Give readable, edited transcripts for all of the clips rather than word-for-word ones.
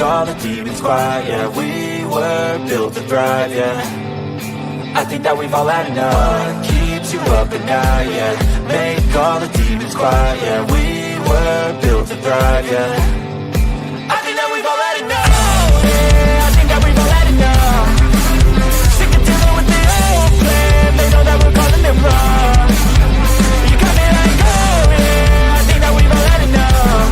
all the demons quiet. Yeah, we were built to thrive, yeah. I think that we've all had enough. What keeps you up at night, yeah. Make all the demons quiet, yeah. We were built to thrive, yeah. I think that we've all had enough. Yeah, I think that we've all had enough. Sick of dealing with the old plan. They know that we're calling it wrong. You got me like, oh yeah, I think that we've all had enough.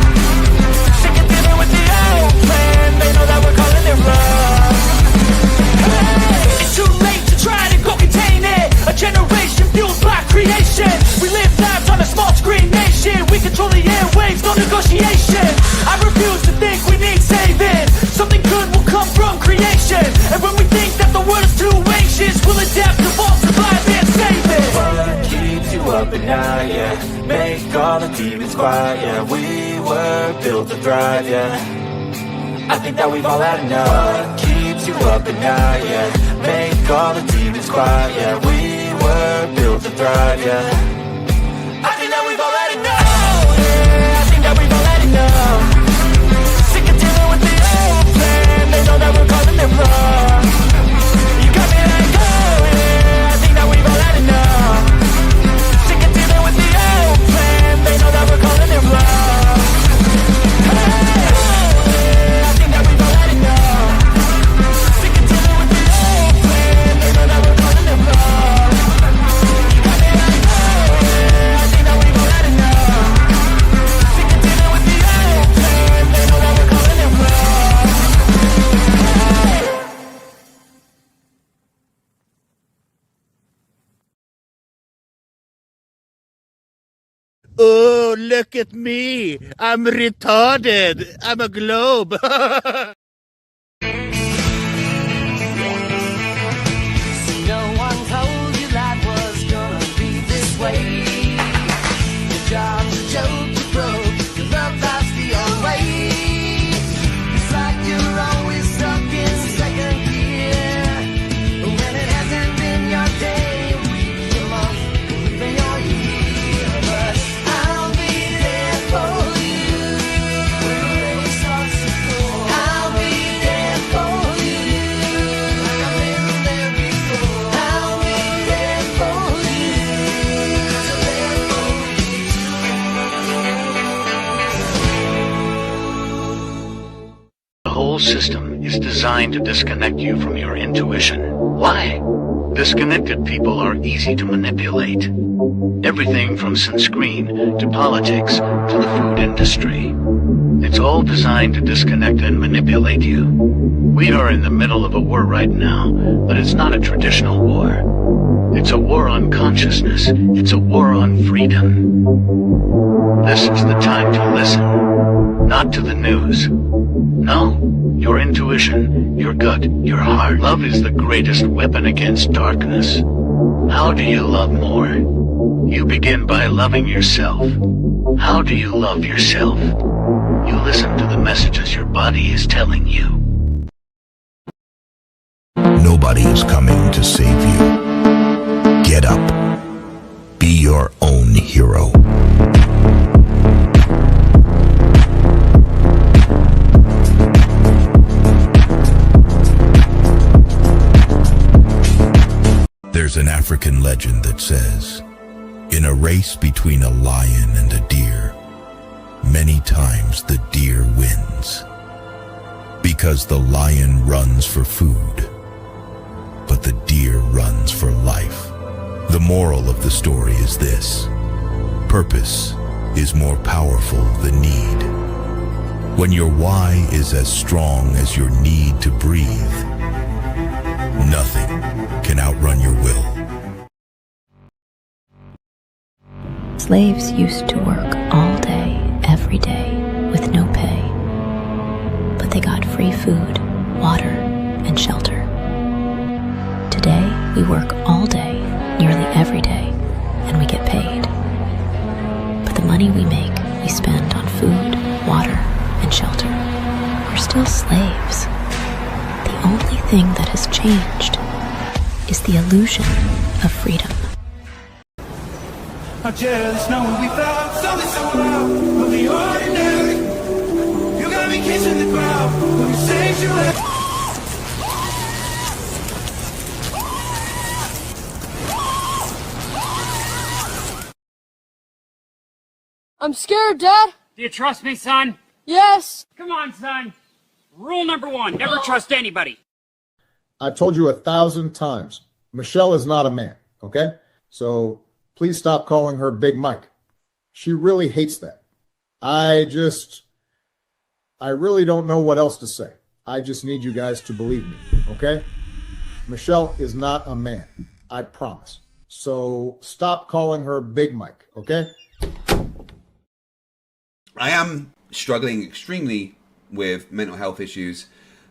Sick of dealing with the old plan. They know that we're calling it wrong. Hey, it's too late to try to go contain it. A generation fueled by creation. We live lives on a small screen nation. We control the airwaves, no negotiation. I refuse to think we need saving. Something good will come from creation. And when we think that the world is too anxious, we'll adapt, evolve, survive and save it. What keeps you up at night, yeah. Make all the demons quiet, yeah. We were built to thrive, yeah. I think that we've all had enough. What keeps you up at night, yeah. Make all the demons quiet, yeah. We were built to thrive, yeah. I think that we've all had enough. Yeah, I think that we've all had enough. Sick of dealing with the old plan. They know that we're calling it wrong. You got me like, oh yeah, I think that we've all had enough. Sick of dealing with the old plan. They know that we're calling it wrong. Hey, oh yeah, I think that we've all had enough. Sick of dealing with the old plan. They know that we're calling it wrong. You got me like, oh yeah, I think that we've all had enough. Sick of dealing with the old plan. They know that we're calling it wrong. Oh, look at me. I'm retarded. I'm a globe. No one told you life was gonna be this way. Your job's a joke, you broke. Your love life's the old way. It's like you're always stuck in second gear. When it hasn't been your day, a week, a month, even your year. But I'll be there for you when the rain starts to pour. I'll be there for you like I've been there before. I'll be there for you 'cause I'm there for you too. The whole system is designed to disconnect you from your intuition. Why? Disconnected people are easy to manipulate. Everything from sunscreen to politics to the food industry. It's all designed to disconnect and manipulate you. We are in the middle of a war right now, but it's not a traditional war. It's a war on consciousness. It's a war on freedom. This is the time to listen, not to the news. No, your intuition, your gut, your heart. Love is the greatest weapon against darkness. How do you love more? You begin by loving yourself. How do you love yourself? You listen to the messages your body is telling you. Nobody is coming to save you. Get up. Be your own hero. There's an African legend that says, in a race between a lion and a deer, many times the deer wins. Because the lion runs for food, but the deer runs for life. The moral of the story is this: purpose is more powerful than need. When your why is as strong as your need to breathe, nothing can outrun your will. Slaves used to work all day, every day, with no pay. But they got free food, water, and shelter. Today, we work all day, nearly every day, and we get paid. But the money we make, we spend on food, water, and shelter. We're still slaves. The only thing that has changed is the illusion of freedom. I just know we found something so wild of the ordinary. You got me kissing the ground. I'm scared, Dad. Do you trust me, son? Yes. Come on, son. Rule number 1, never trust anybody. I've told you 1,000 times, Michelle is not a man, okay? So please stop calling her Big Mike. She really hates that. I really don't know what else to say. I just need you guys to believe me, okay? Michelle is not a man, I promise. So stop calling her Big Mike, okay? I am struggling extremely with mental health issues,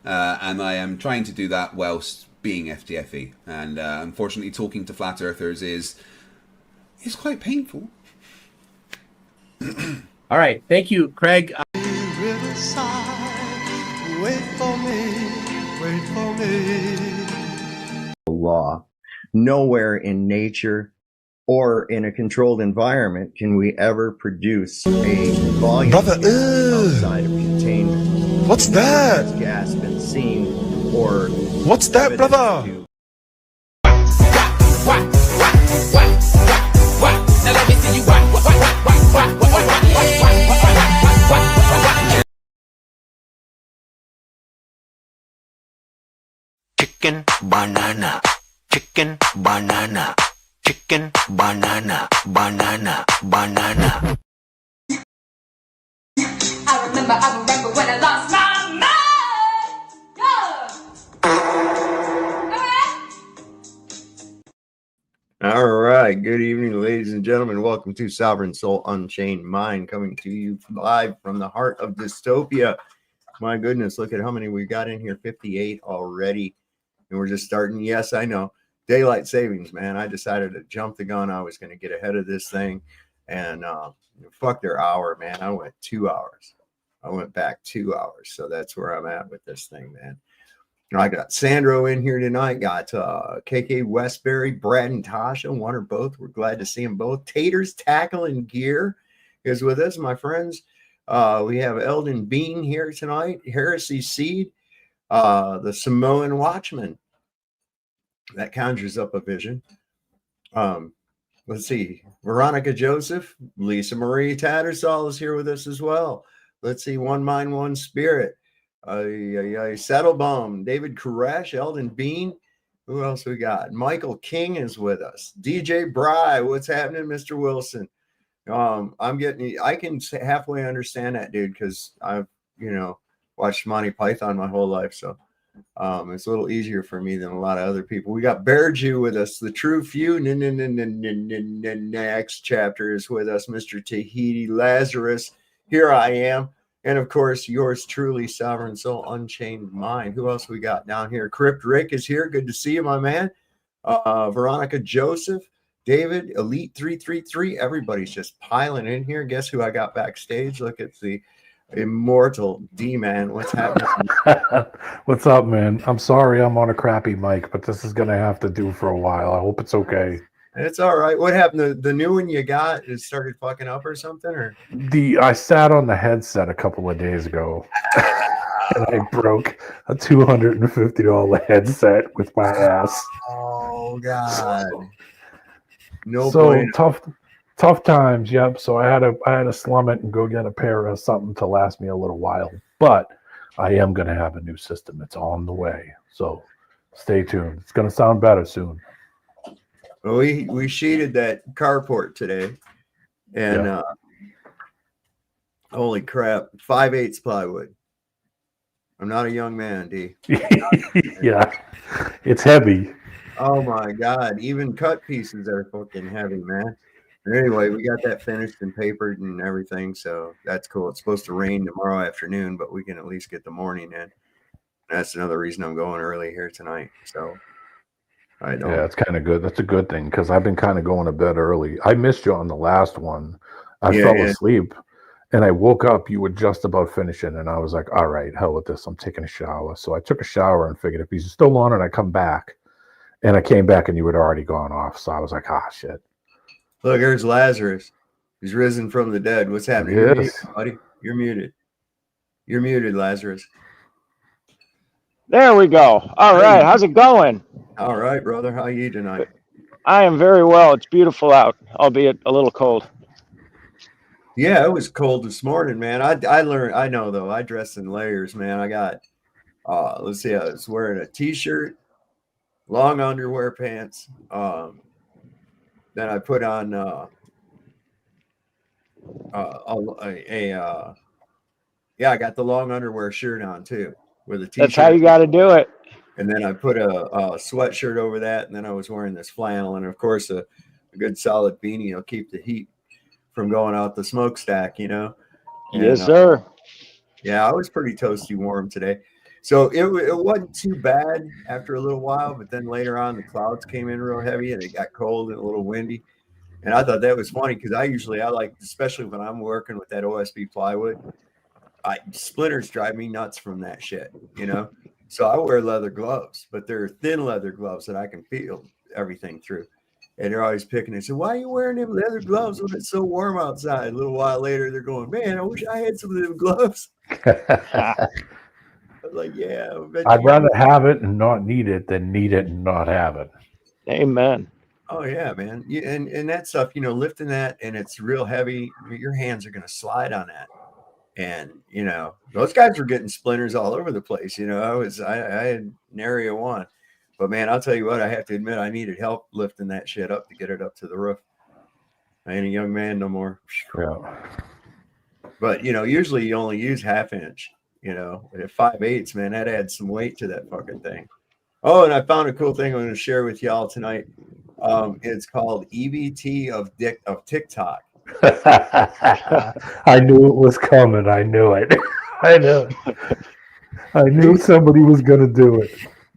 and I am trying to do that whilst being FTFE. And unfortunately, talking to flat earthers is quite painful. All right. Thank you, Craig. Wait for me, wait for me. Law. Nowhere in nature or in a controlled environment can we ever produce a volume outside of containment. What's that? Has gas been seen or what's that, brother? Now let me see you Chicken, banana, chicken, banana, chicken, banana, banana, banana. I remember when I lost my mind. All right. Good evening, ladies and gentlemen. Welcome to Sovereign Soul Unchained Mind, coming to you live from the heart of dystopia. My goodness, look at how many we got in here. 58 already. And we're just starting. Yes, I know. Daylight savings, man. I decided to jump the gun. I was going to get ahead of this thing. And fuck their hour, man. I went 2 hours. I went back 2 hours. So that's where I'm at with this thing, man. I got Sandro in here tonight. Got KK Westbury, Brad and Tasha, one or both. We're glad to see them both. Taters, Tackle, and Gear is with us, my friends. We have Eldon Bean here tonight. Heresy Seed, the Samoan Watchman. That conjures up a vision. Let's see. Veronica Joseph, Lisa Marie Tattersall is here with us as well. Let's see. One Mind, One Spirit. Saddlebum, David Koresh, Eldon Bean. Who else we got? Michael King is with us. DJ Bry, what's happening, Mr. Wilson? I can halfway understand that, dude, because I've, watched Monty Python my whole life. So it's a little easier for me than a lot of other people. We got Bear Jew with us, the True Few. Next chapter is with us, Mr. Tahiti Lazarus. Here I am. And of course, yours truly, Sovereign Soul Unchained Mind. Who else we got down here? Crypt Rick is here. Good to see you, my man. Veronica Joseph, David, Elite 333. Everybody's just piling in here. Guess who I got backstage? Look at the immortal D-Man. What's happening? What's up, man? I'm sorry I'm on a crappy mic, but this is going to have to do for a while. I hope it's okay. It's all right. What happened? The new one you got, it started fucking up or something? Or I sat on the headset a couple of days ago and I broke a $250 headset with my ass. Oh God. No. So point. tough times. Yep. So I had to slum it and go get a pair of something to last me a little while. But I am going to have a new system. It's on the way. So stay tuned. It's going to sound better soon. Well, we sheeted that carport today, and holy crap, 5/8 plywood. I'm not a young man, D. Yeah, it's heavy. Oh my God, even cut pieces are fucking heavy, man. But anyway, we got that finished and papered and everything, so that's cool. It's supposed to rain tomorrow afternoon, but we can at least get the morning in. That's another reason I'm going early here tonight. So. Yeah, it's kind of good. That's a good thing because I've been kind of going to bed early. I missed you on the last one. I fell asleep and I woke up. You were just about finishing, and I was like, all right, hell with this. I'm taking a shower. So I took a shower and figured if he's still on it, I come back. And I came back and you had already gone off. So I was like, shit. Look, there's Lazarus. He's risen from the dead. What's happening? Yes. You're muted, buddy. You're muted. You're muted, Lazarus. There we go. All right. How's it going? All right, brother. How are you tonight? I am very well. It's beautiful out, albeit a little cold. Yeah, it was cold this morning, man. I learned, I know though, I dress in layers, man. I got, let's see, I was wearing a t-shirt, long underwear pants. Then I put on yeah, I got the long underwear shirt on too, with a t-shirt. That's how you got to do it. And then I put a sweatshirt over that, and then I was wearing this flannel, and of course a good solid beanie will keep the heat from going out the smokestack, you know. And, yes, sir. Yeah, I was pretty toasty warm today, so it wasn't too bad after a little while. But then later on, the clouds came in real heavy, and it got cold and a little windy. And I thought that was funny because I like, especially when I'm working with that OSB plywood, splinters drive me nuts from that shit, you know. So I wear leather gloves, but they're thin leather gloves that I can feel everything through. And they're always picking and say, "Why are you wearing them leather gloves when it's so warm outside?" A little while later, they're going, "Man, I wish I had some of them gloves." I was like, "Yeah." I'd rather have it and not need it than need it and not have it. Amen. Oh yeah, man. Yeah, and that stuff, you know, lifting that and it's real heavy. Your hands are going to slide on that. And you know, those guys were getting splinters all over the place. You know, I had nary a one. But man, I'll tell you what, I have to admit, I needed help lifting that shit up to get it up to the roof. I ain't a young man no more. Yeah. But you know, usually you only use 1/2 inch. You know, at 5/8, man, that adds some weight to that fucking thing. Oh, and I found a cool thing I'm going to share with y'all tonight. It's called EBT of TikTok. I knew it was coming. I knew it. I knew it. I knew somebody was going to do it.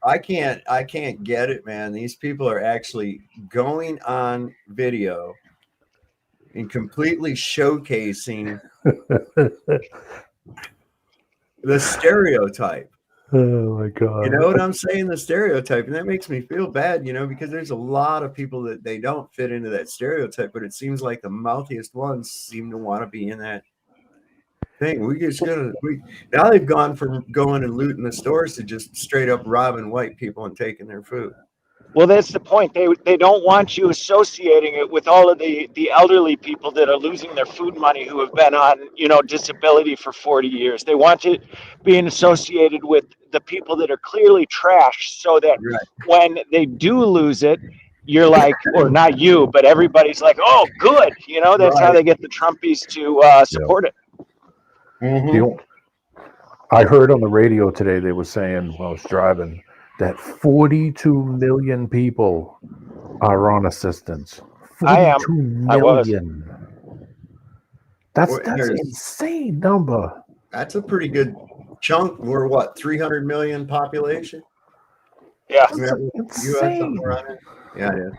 I can't get it, man. These people are actually going on video and completely showcasing the stereotype. Oh my God. You know what I'm saying? The stereotype. And that makes me feel bad, you know, because there's a lot of people that they don't fit into that stereotype, but it seems like the mouthiest ones seem to want to be in that thing. Now they've gone from going and looting the stores to just straight up robbing white people and taking their food. Well, that's the point. They don't want you associating it with all of the elderly people that are losing their food money who have been on, you know, disability for 40 years. They want it being associated with the people that are clearly trashed so that when they do lose it, you're like, or not you, but everybody's like, oh, good. You know, that's how they get the Trumpies to support it. Mm-hmm. I heard on the radio today, they were saying while I was driving, that 42 million people are on assistance. 42 million. That's an insane number. That's a pretty good chunk. We're what, 300 million population? Yeah. You have something around it? Yeah, it is.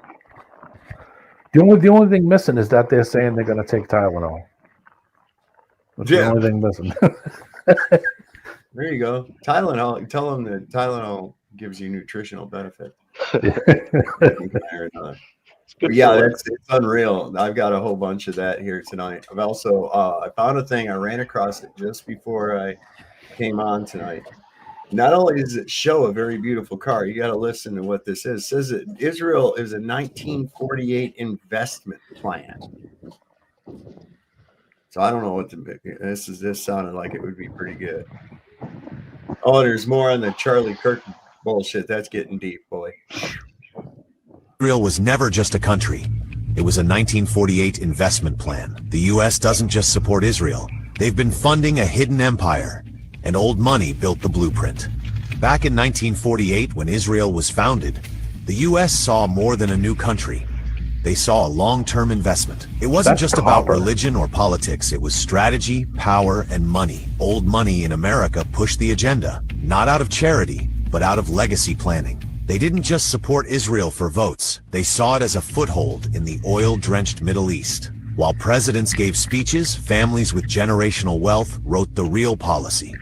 The only thing missing is that they're saying they're going to take Tylenol. That's the only thing missing. There you go. Tylenol. Tell them that Tylenol gives you nutritional benefit. Yeah, it's unreal. I've got a whole bunch of that here tonight. I've also I found a thing. I ran across it just before I came on tonight. Not only does it show a very beautiful car, you got to listen to what this is. It says that Israel is a 1948 investment plan. So I don't know what this sounded like it would be pretty good. Oh, there's more on the Charlie Kirk bullshit. That's getting deep, boy. Israel was never just a country. It was a 1948 investment plan. The U.S. doesn't just support Israel. They've been funding a hidden empire, and old money built the blueprint. Back in 1948, when Israel was founded, the U.S. saw more than a new country. They saw a long-term investment. It wasn't just about religion or politics. It was strategy, power, and money. Old money in America pushed the agenda, not out of charity, but out of legacy planning. They didn't just support Israel for votes. They saw it as a foothold in the oil-drenched Middle East. While presidents gave speeches, families with generational wealth wrote the real policy.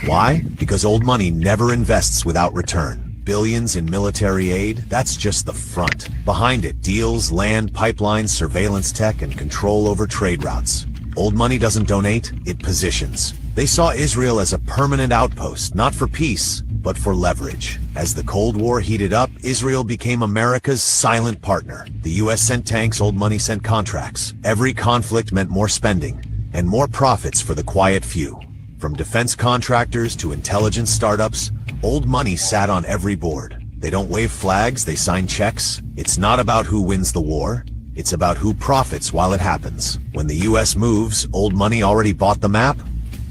Why? Because old money never invests without return. Billions in military aid, that's just the front. Behind it, deals, land, pipelines, surveillance tech, and control over trade routes. Old money doesn't donate, it positions. They saw Israel as a permanent outpost, not for peace, but for leverage. As the Cold War heated up, Israel became America's silent partner. The U.S. sent tanks, old money sent contracts. Every conflict meant more spending and more profits for the quiet few. From defense contractors to intelligence startups, old money sat on every board. They don't wave flags, they sign checks. It's not about who wins the war. It's about who profits while it happens. When the U.S. moves, old money already bought the map.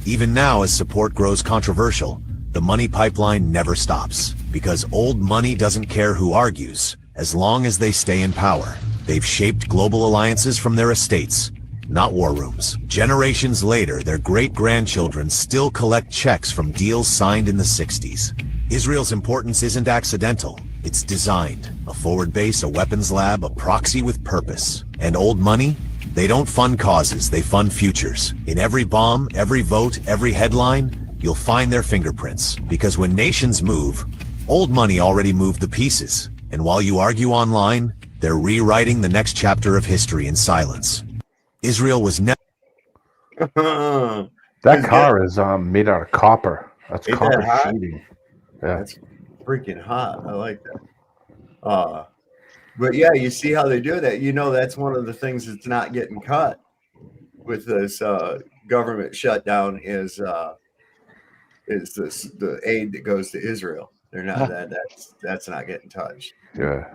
Even now, as support grows controversial, the money pipeline never stops. Because old money doesn't care who argues, as long as they stay in power. They've shaped global alliances from their estates, not war rooms. Generations later, their great-grandchildren still collect checks from deals signed in the 60s. Israel's importance isn't accidental. It's designed. A forward base, a weapons lab, a proxy with purpose. And old money? They don't fund causes, they fund futures. In every bomb, every vote, every headline, you'll find their fingerprints. Because when nations move, old money already moved the pieces. And while you argue online, they're rewriting the next chapter of history in silence. Israel was never... That car is made out of copper. That's Ain't copper that hot? sheeting. Yeah. That's freaking hot. I like that. But yeah, you see how they do that. You know, that's one of the things that's not getting cut with this government shutdown is this the aid that goes to Israel. They're not that's not getting touched. Yeah.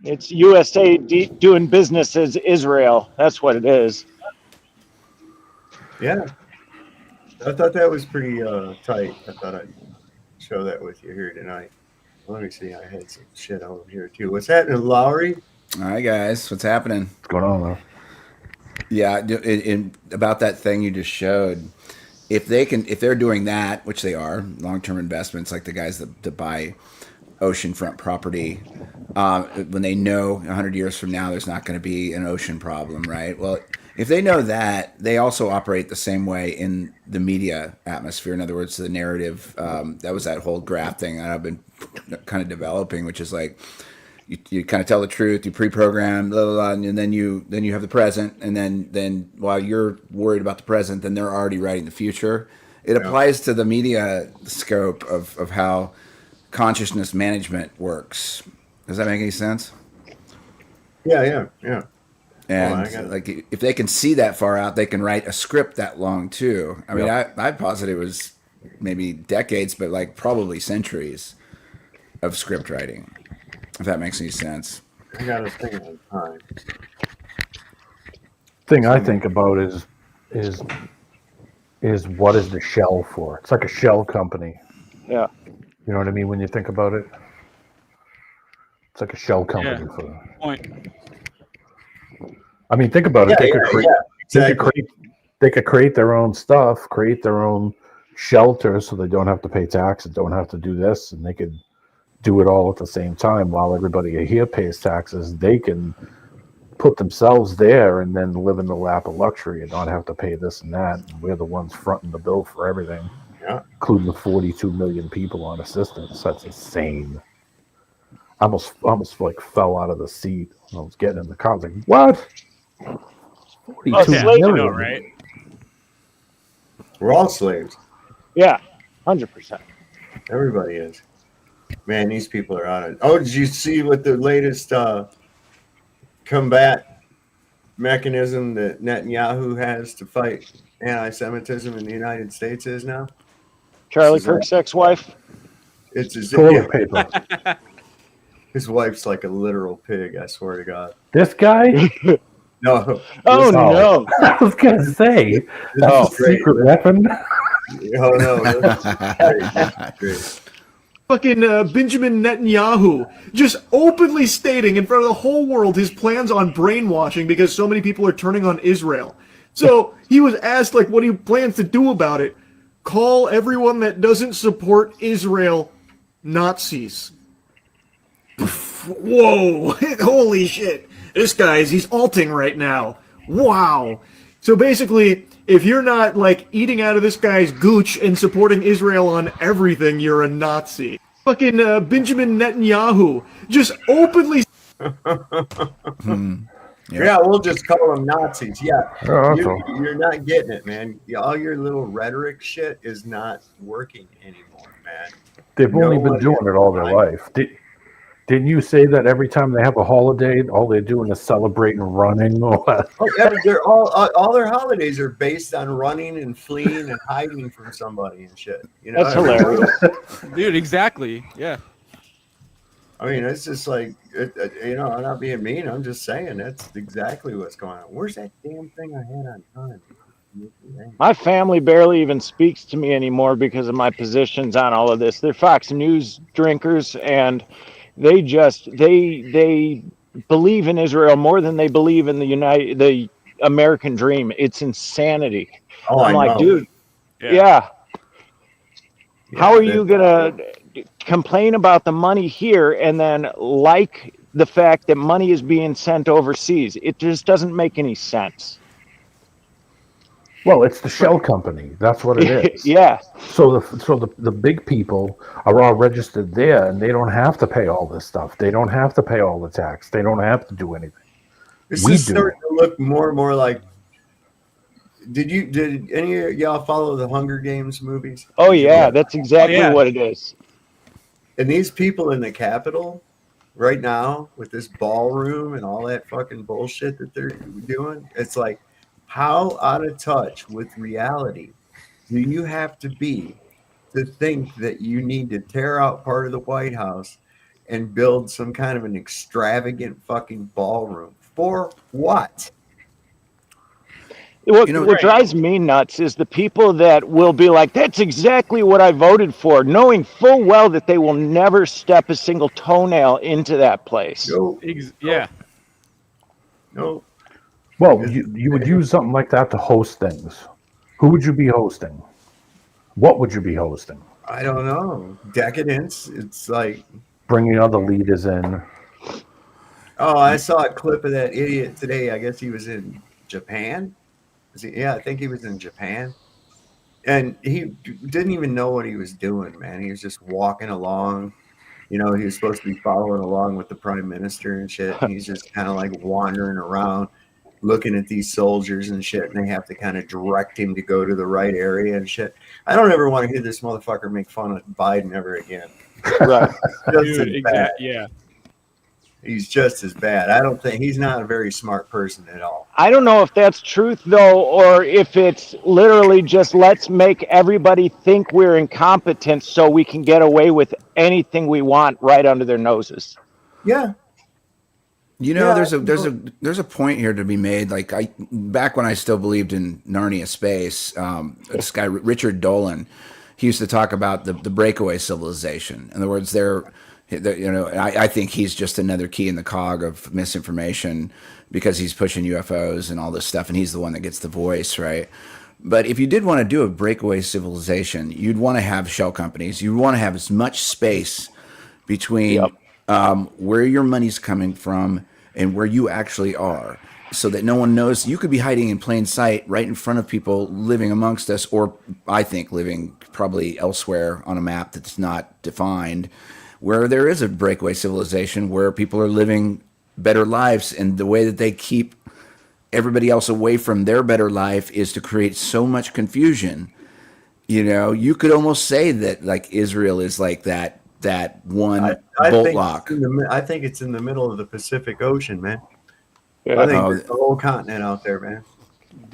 It's USA doing business as Israel. That's what it is. Yeah. I thought that was pretty tight. I thought I'd show that with you here tonight. Let me see. I had some shit over here too. What's happening, Lowry? Hi guys, what's happening? What's going on, though? Yeah, about that thing you just showed. If they're doing that, which they are, long-term investments, like the guys that buy oceanfront property, when they know 100 years from now there's not going to be an ocean problem, right? Well, if they know that, they also operate the same way in the media atmosphere. In other words, the narrative, that was that whole graph thing that I've been kind of developing, which is like you kind of tell the truth, you pre-program, blah, blah, blah, and then you have the present, and then while you're worried about the present, then they're already writing the future. It applies to the media scope of how consciousness management works. Does that make any sense? Yeah. And like, if they can see that far out, they can write a script that long too. I mean, I posit it was maybe decades, but like probably centuries of script writing, if that makes any sense. I got to think of the time. Thing I think about is what is the shell for? It's like a shell company. Yeah. You know what I mean when you think about it? It's like a shell company for Point. I mean, think about it. They could create their own stuff, create their own shelter, so they don't have to pay taxes, don't have to do this, and they could do it all at the same time. While everybody here pays taxes, they can put themselves there and then live in the lap of luxury and not have to pay this and that. And we're the ones fronting the bill for everything, including the 42 million people on assistance. That's insane. I almost like fell out of the seat when I was getting in the car. I was like, what? 42 million. Right? We're all slaves. Yeah, 100%. Everybody is. Man, these people are on it. Oh, did you see what the latest combat mechanism that Netanyahu has to fight anti-Semitism in the United States is now? Charlie Kirk's ex-wife? It's as Toilet paper. His wife's like a literal pig, I swear to God. This guy? No. Oh, no. I was going to say, that's a secret weapon. Oh, no. Great. Fucking Benjamin Netanyahu just openly stating in front of the whole world his plans on brainwashing because so many people are turning on Israel. So he was asked like what he plans to do about it. Call everyone that doesn't support Israel Nazis. Whoa, holy shit. This he's alting right now. Wow. So basically, if you're not like eating out of this guy's gooch and supporting Israel on everything, you're a Nazi. Fucking Benjamin Netanyahu just openly. Yep. Yeah, we'll just call them Nazis. Yeah, Yeah, that's all. you're not getting it, man. All your little rhetoric shit is not working anymore, man. They've only been Nobody doing it all their life. Didn't you say that every time they have a holiday, all they're doing is celebrating running? They're all their holidays are based on running and fleeing and hiding from somebody and shit. You know, That's hilarious. Dude, exactly. Yeah. I mean, it's just like, you know, I'm not being mean. I'm just saying that's exactly what's going on. Where's that damn thing I had on time? My family barely even speaks to me anymore because of my positions on all of this. They're Fox News drinkers, and they believe in Israel more than they believe in the American dream. It's insanity. Oh, I'm I like, know. dude, yeah. How are you gonna complain about the money here and then like the fact that money is being sent overseas? It just doesn't make any sense. Well, it's the shell company. That's what it is. Yeah. So the big people are all registered there, and they don't have to pay all this stuff. They don't have to pay all the tax. They don't have to do anything. This We is do. starting to look more and more like. Did any of y'all follow the Hunger Games movies? Oh yeah, that's exactly what it is. And these people in the Capitol right now with this ballroom and all that fucking bullshit that they're doing, it's like, how out of touch with reality do you have to be to think that you need to tear out part of the White House and build some kind of an extravagant fucking ballroom? For what? What drives me nuts is the people that will be like, that's exactly what I voted for, knowing full well that they will never step a single toenail into that place. Yeah. No. Well, you would use something like that to host things. Who would you be hosting? What would you be hosting? I don't know. Decadence. It's like Bringing other leaders in. Oh, I saw a clip of that idiot today. I guess he was in Japan. Yeah, I think he was in Japan. And he didn't even know what he was doing, man. He was just walking along. You know, he was supposed to be following along with the prime minister and shit. And he's just kind of like wandering around looking at these soldiers and shit. And they have to kind of direct him to go to the right area and shit. I don't ever want to hear this motherfucker make fun of Biden ever again. Right. Dude, yeah. He's just as bad. I don't think he's not a very smart person at all. I don't know if that's truth though, or if it's literally just let's make everybody think we're incompetent so we can get away with anything we want right under their noses. Yeah. You know, there's a point here to be made. Like back when I still believed in Narnia space, this guy Richard Dolan, he used to talk about the breakaway civilization. In other words, I think he's just another key in the cog of misinformation because he's pushing UFOs and all this stuff, and he's the one that gets the voice, right? But if you did want to do a breakaway civilization, you'd want to have shell companies. You'd want to have as much space between where your money's coming from and where you actually are, so that no one knows. You could be hiding in plain sight right in front of people living amongst us, or I think living probably elsewhere on a map that's not defined, where there is a breakaway civilization where people are living better lives, and the way that they keep everybody else away from their better life is to create so much confusion. You know, you could almost say that like Israel is like that one bolt lock. I think it's in the middle of the Pacific Ocean, man. Yeah. I think there's a whole continent out there, man.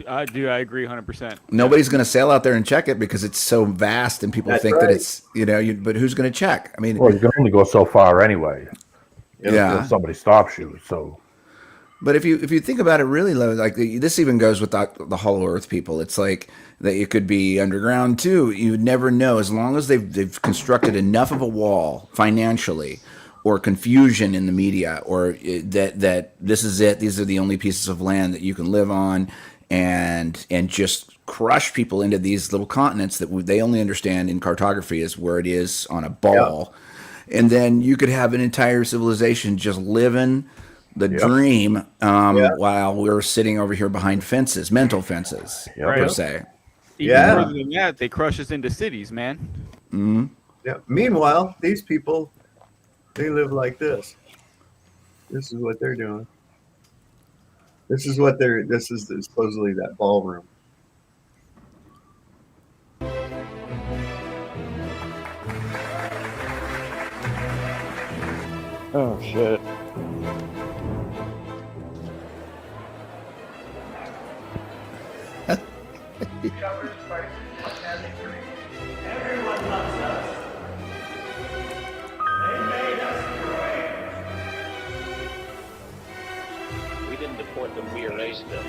I agree 100%. Nobody's going to sail out there and check it because it's so vast, and people think that it's, but who's going to check? I mean, well, you can only go so far anyway. Yeah. If somebody stops you. So, but if you think about it really, like this even goes with the Hollow Earth people. It's like that it could be underground too. You would never know, as long as they've constructed enough of a wall financially, or confusion in the media, or that this is it. These are the only pieces of land that you can live on. And just crush people into these little continents that they only understand in cartography is where it is on a ball. Yeah. And then you could have an entire civilization just living the dream while we're sitting over here behind fences, mental fences, per se. Even further than that, they crush us into cities, man. Mm-hmm. Yeah. Meanwhile, these people, they live like this. This is what they're doing. This is what they're. This is supposedly that ballroom. Oh shit. Everyone loves us. They made us great. We didn't deport them, we erased them.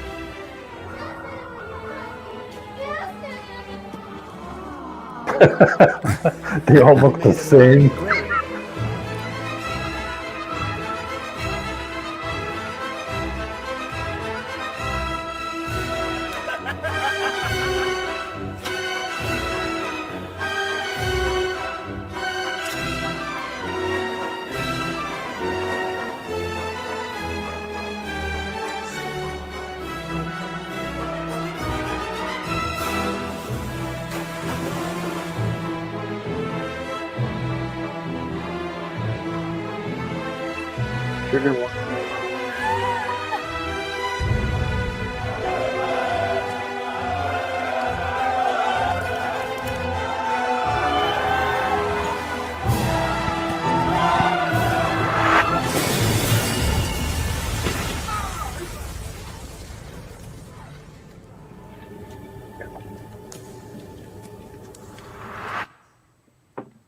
They all look the same. Trigger one.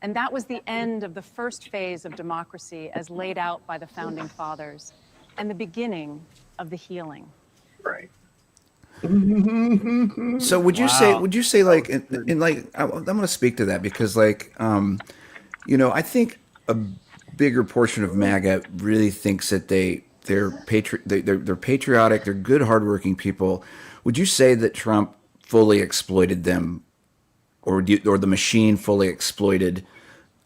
And that was the end of the first phase of democracy as laid out by the founding fathers, and the beginning of the healing. Right. So would you say like in like I'm going to speak to that because like I think a bigger portion of MAGA really thinks that they're patriotic, they're good hardworking people. Would you say that Trump fully exploited them, or the machine fully exploited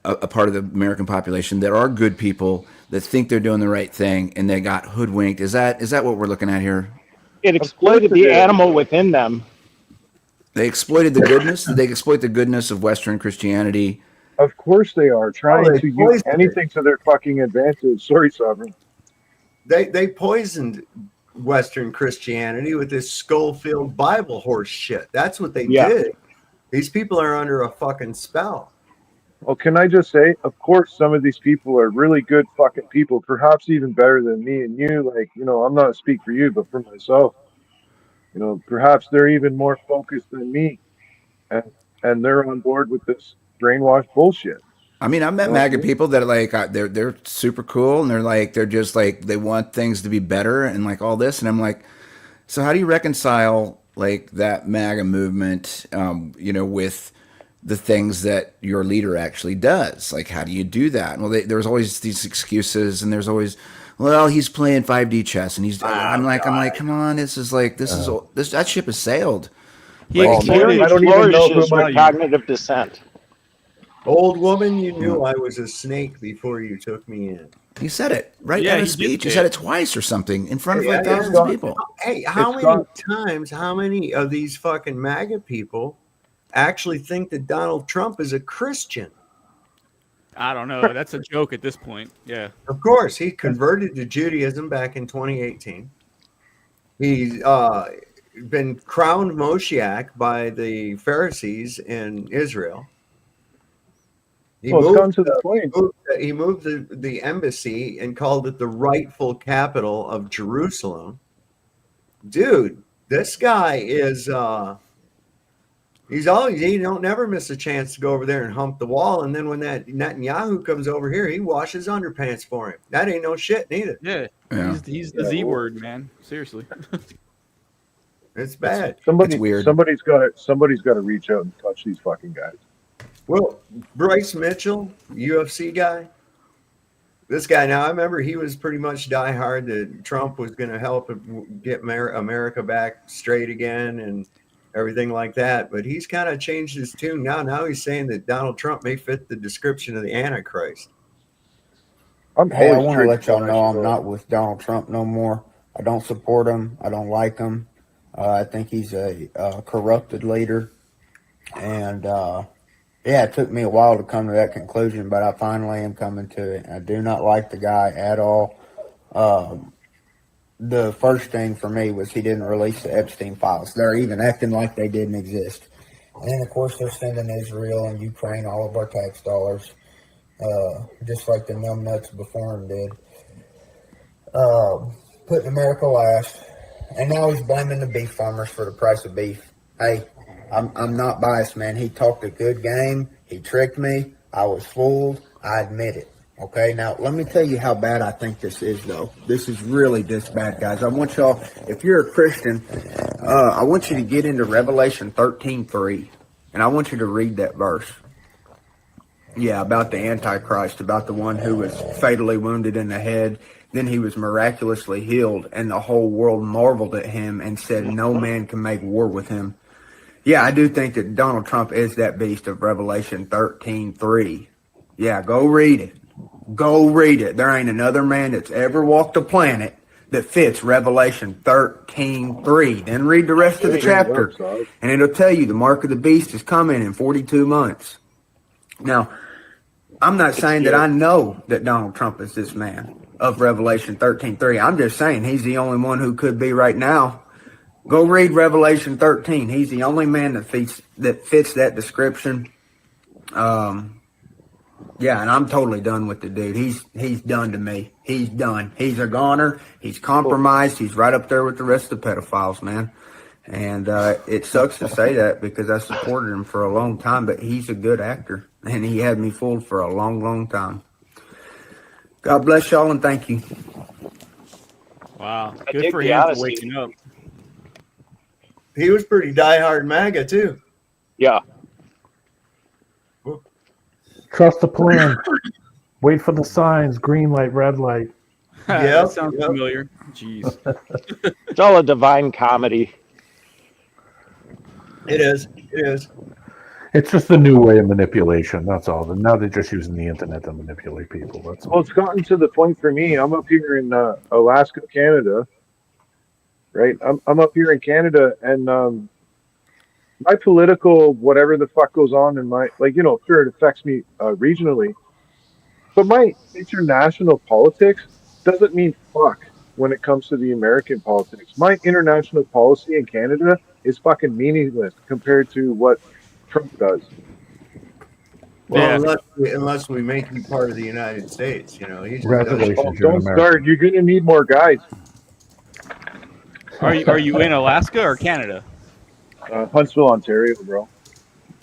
a part of the American population that are good people that think they're doing the right thing and they got hoodwinked? Is that what we're looking at here? It exploited the animal within them. They exploited the goodness. Did they exploit the goodness of Western Christianity? Of course they are trying they to use poisoned anything to their fucking advantage. Sorry, Sovereign. They poisoned Western Christianity with this skull-filled Bible horse shit. That's what they did. These people are under a fucking spell. Well, can I just say, of course, some of these people are really good fucking people, perhaps even better than me and you. Like, I'm not speak for you, but for myself, perhaps they're even more focused than me, and they're on board with this brainwashed bullshit. I mean, I've met MAGA people that are like they're super cool and they're just like they want things to be better and like all this, and I'm like, so how do you reconcile like that MAGA movement, with the things that your leader actually does? Like, how do you do that? Well, there's always these excuses, and there's always, well, he's playing 5D chess, and I'm like, come on, that ship has sailed. He flourishes with cognitive dissent. Old woman, you knew I was a snake before you took me in. He said it right in a speech. He said it twice or something in front of like thousands of people. Hey, how many of these fucking MAGA people actually think that Donald Trump is a Christian? I don't know. That's a joke at this point. Yeah. Of course, he converted to Judaism back in 2018. He's been crowned Moshiach by the Pharisees in Israel. He moved the embassy and called it the rightful capital of Jerusalem. Dude, this guy is he don't never miss a chance to go over there and hump the wall. And then when that Netanyahu comes over here, he washes underpants for him. That ain't no shit neither. Yeah. He's the Z word, man. Seriously. It's bad. It's weird. Somebody's got to reach out and touch these fucking guys. Well, Bryce Mitchell, UFC guy. This guy, now I remember he was pretty much diehard that Trump was going to help get America back straight again and everything like that. But he's kind of changed his tune now. Now he's saying that Donald Trump may fit the description of the Antichrist. Hey, I want to let y'all know I'm not with Donald Trump no more. I don't support him. I don't like him. I think he's a corrupted leader. And it took me a while to come to that conclusion, but I finally am coming to it. I do not like the guy at all. the first thing for me was he didn't release the Epstein files. They're even acting like they didn't exist. And then, of course, they're sending Israel and Ukraine all of our tax dollars, just like the numbnuts before him did. Putting America last. And now he's blaming the beef farmers for the price of beef. Hey, I'm not biased, man. He talked a good game. He tricked me. I was fooled. I admit it. Okay, now let me tell you how bad I think this is, though. This is really this bad, guys. I want y'all, if you're a Christian, I want you to get into Revelation 13:3, and I want you to read that verse. Yeah, about the Antichrist, about the one who was fatally wounded in the head. Then he was miraculously healed, and the whole world marveled at him and said, no man can make war with him. Yeah, I do think that Donald Trump is that beast of Revelation 13:3. Yeah, go read it. Go read it. There ain't another man that's ever walked the planet that fits Revelation 13:3. Then read the rest of the chapter, and it'll tell you the mark of the beast is coming in 42 months. Now, I'm not saying that I know that Donald Trump is this man of Revelation 13:3. I'm just saying he's the only one who could be right now. Go read Revelation 13. He's the only man that fits that description. Yeah, and I'm totally done with the dude. He's done to me. He's done. He's a goner. He's compromised. He's right up there with the rest of the pedophiles, man. And it sucks to say that because I supported him for a long time, but he's a good actor, and he had me fooled for a long, long time. God bless y'all, and thank you. Wow, good for him for waking up. He was pretty diehard MAGA too. Yeah. Trust the plan. Wait for the signs. Green light, red light. That sounds familiar. Jeez. It's all a divine comedy. It is. It is. It's just a new way of manipulation. That's all. Now they're just using the internet to manipulate people. That's all. Well, it's gotten to the point for me. I'm up here in Alaska, Canada. Right? I'm up here in Canada, and my political whatever the fuck goes on in my, like, you know, sure, it affects me regionally, but my international politics doesn't mean fuck when it comes to the American politics. My international policy in Canada is fucking meaningless compared to what Trump does. Well, unless we make you part of the United States, you know. Don't start. You're going to need more guys. Are you in Alaska or Canada? Huntsville, Ontario, bro.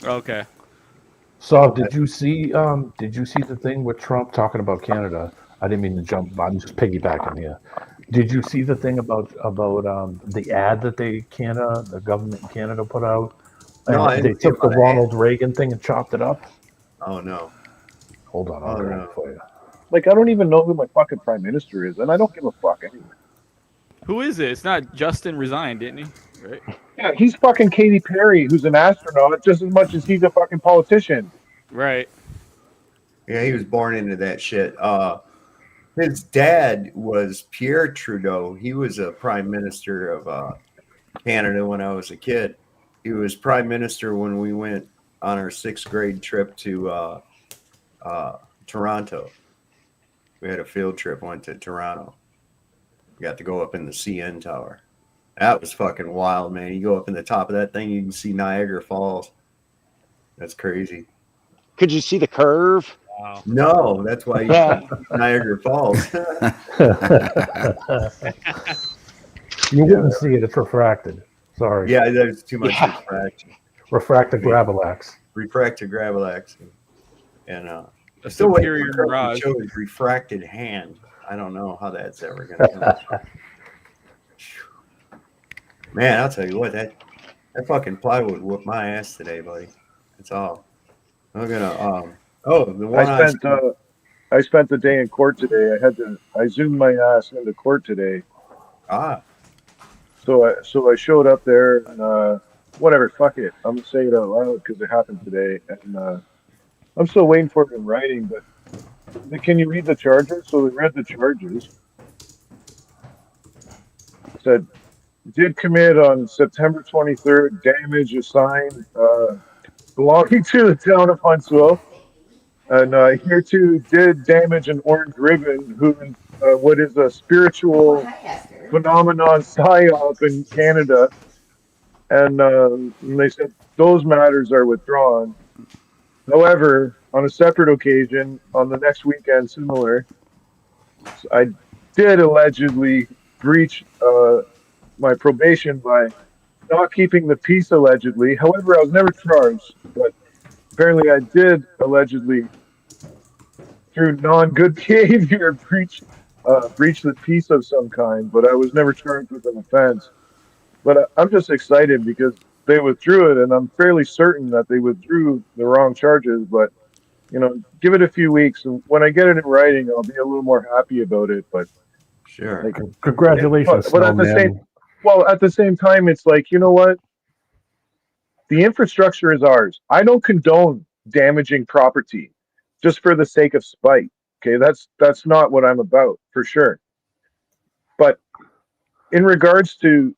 Okay. So did you see the thing with Trump talking about Canada? I didn't mean to jump. I'm just piggybacking here. Did you see the thing about the ad that the government in Canada put out? No, they took the Ronald Reagan thing and chopped it up. Oh no! Hold on, I'll grab it for you. Like, I don't even know who my fucking prime minister is, and I don't give a fuck anyway. Who is it? It's not Justin resigned, didn't he? Right? Yeah, he's fucking Katy Perry, who's an astronaut just as much as he's a fucking politician. Right. Yeah, he was born into that shit. His dad was Pierre Trudeau. He was a prime minister of Canada when I was a kid. He was prime minister when we went on our 6th grade trip to Toronto. We had a field trip, went to Toronto. We got to go up in the CN Tower. That was fucking wild, man. You go up in the top of that thing, you can see Niagara Falls. That's crazy. Could you see the curve? Wow. No, that's why you see Niagara Falls. You wouldn't see it. It's refracted. Sorry. Yeah, there's too much refraction. Refracted gravelax. Refracted gravelax. And a still waiting superior for mirage. to show his refracted hand. I don't know how that's ever going to come. Man, I'll tell you what, that fucking plywood whooped my ass today, buddy. That's all. I'm gonna the one I spent the day in court today. I zoomed my ass into court today. So I showed up there and whatever, fuck it. I'm gonna say it out loud because it happened today, and I'm still waiting for it in writing. But can you read the charges? So we read the charges. It said, did commit on September 23rd damage assigned belonging to the town of Huntsville, and hereto did damage an orange ribbon, who what is a spiritual phenomenon psyop in Canada, and they said those matters are withdrawn. However, on a separate occasion, on the next weekend, similar, I did allegedly breach my probation by not keeping the peace, allegedly. However, I was never charged, but apparently I did allegedly, through non-good behavior, breach the peace of some kind, but I was never charged with an offense. But I'm just excited because they withdrew it, and I'm fairly certain that they withdrew the wrong charges. But give it a few weeks, and when I get it in writing, I'll be a little more happy about it. But sure, like, congratulations, but at the same time, it's like, you know what? The infrastructure is ours. I don't condone damaging property just for the sake of spite. Okay, that's not what I'm about, for sure. But in regards to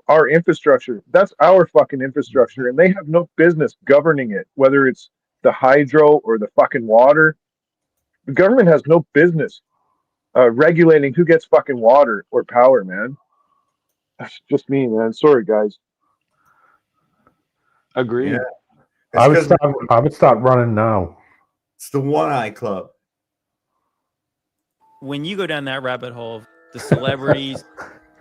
our infrastructure, that's our fucking infrastructure, and they have no business governing it, whether it's the hydro or the fucking water. The government has no business regulating who gets fucking water or power, man. That's just me, man. Sorry, guys. Agreed. Yeah. I would start running now. It's the One Eye Club. When you go down that rabbit hole, the celebrities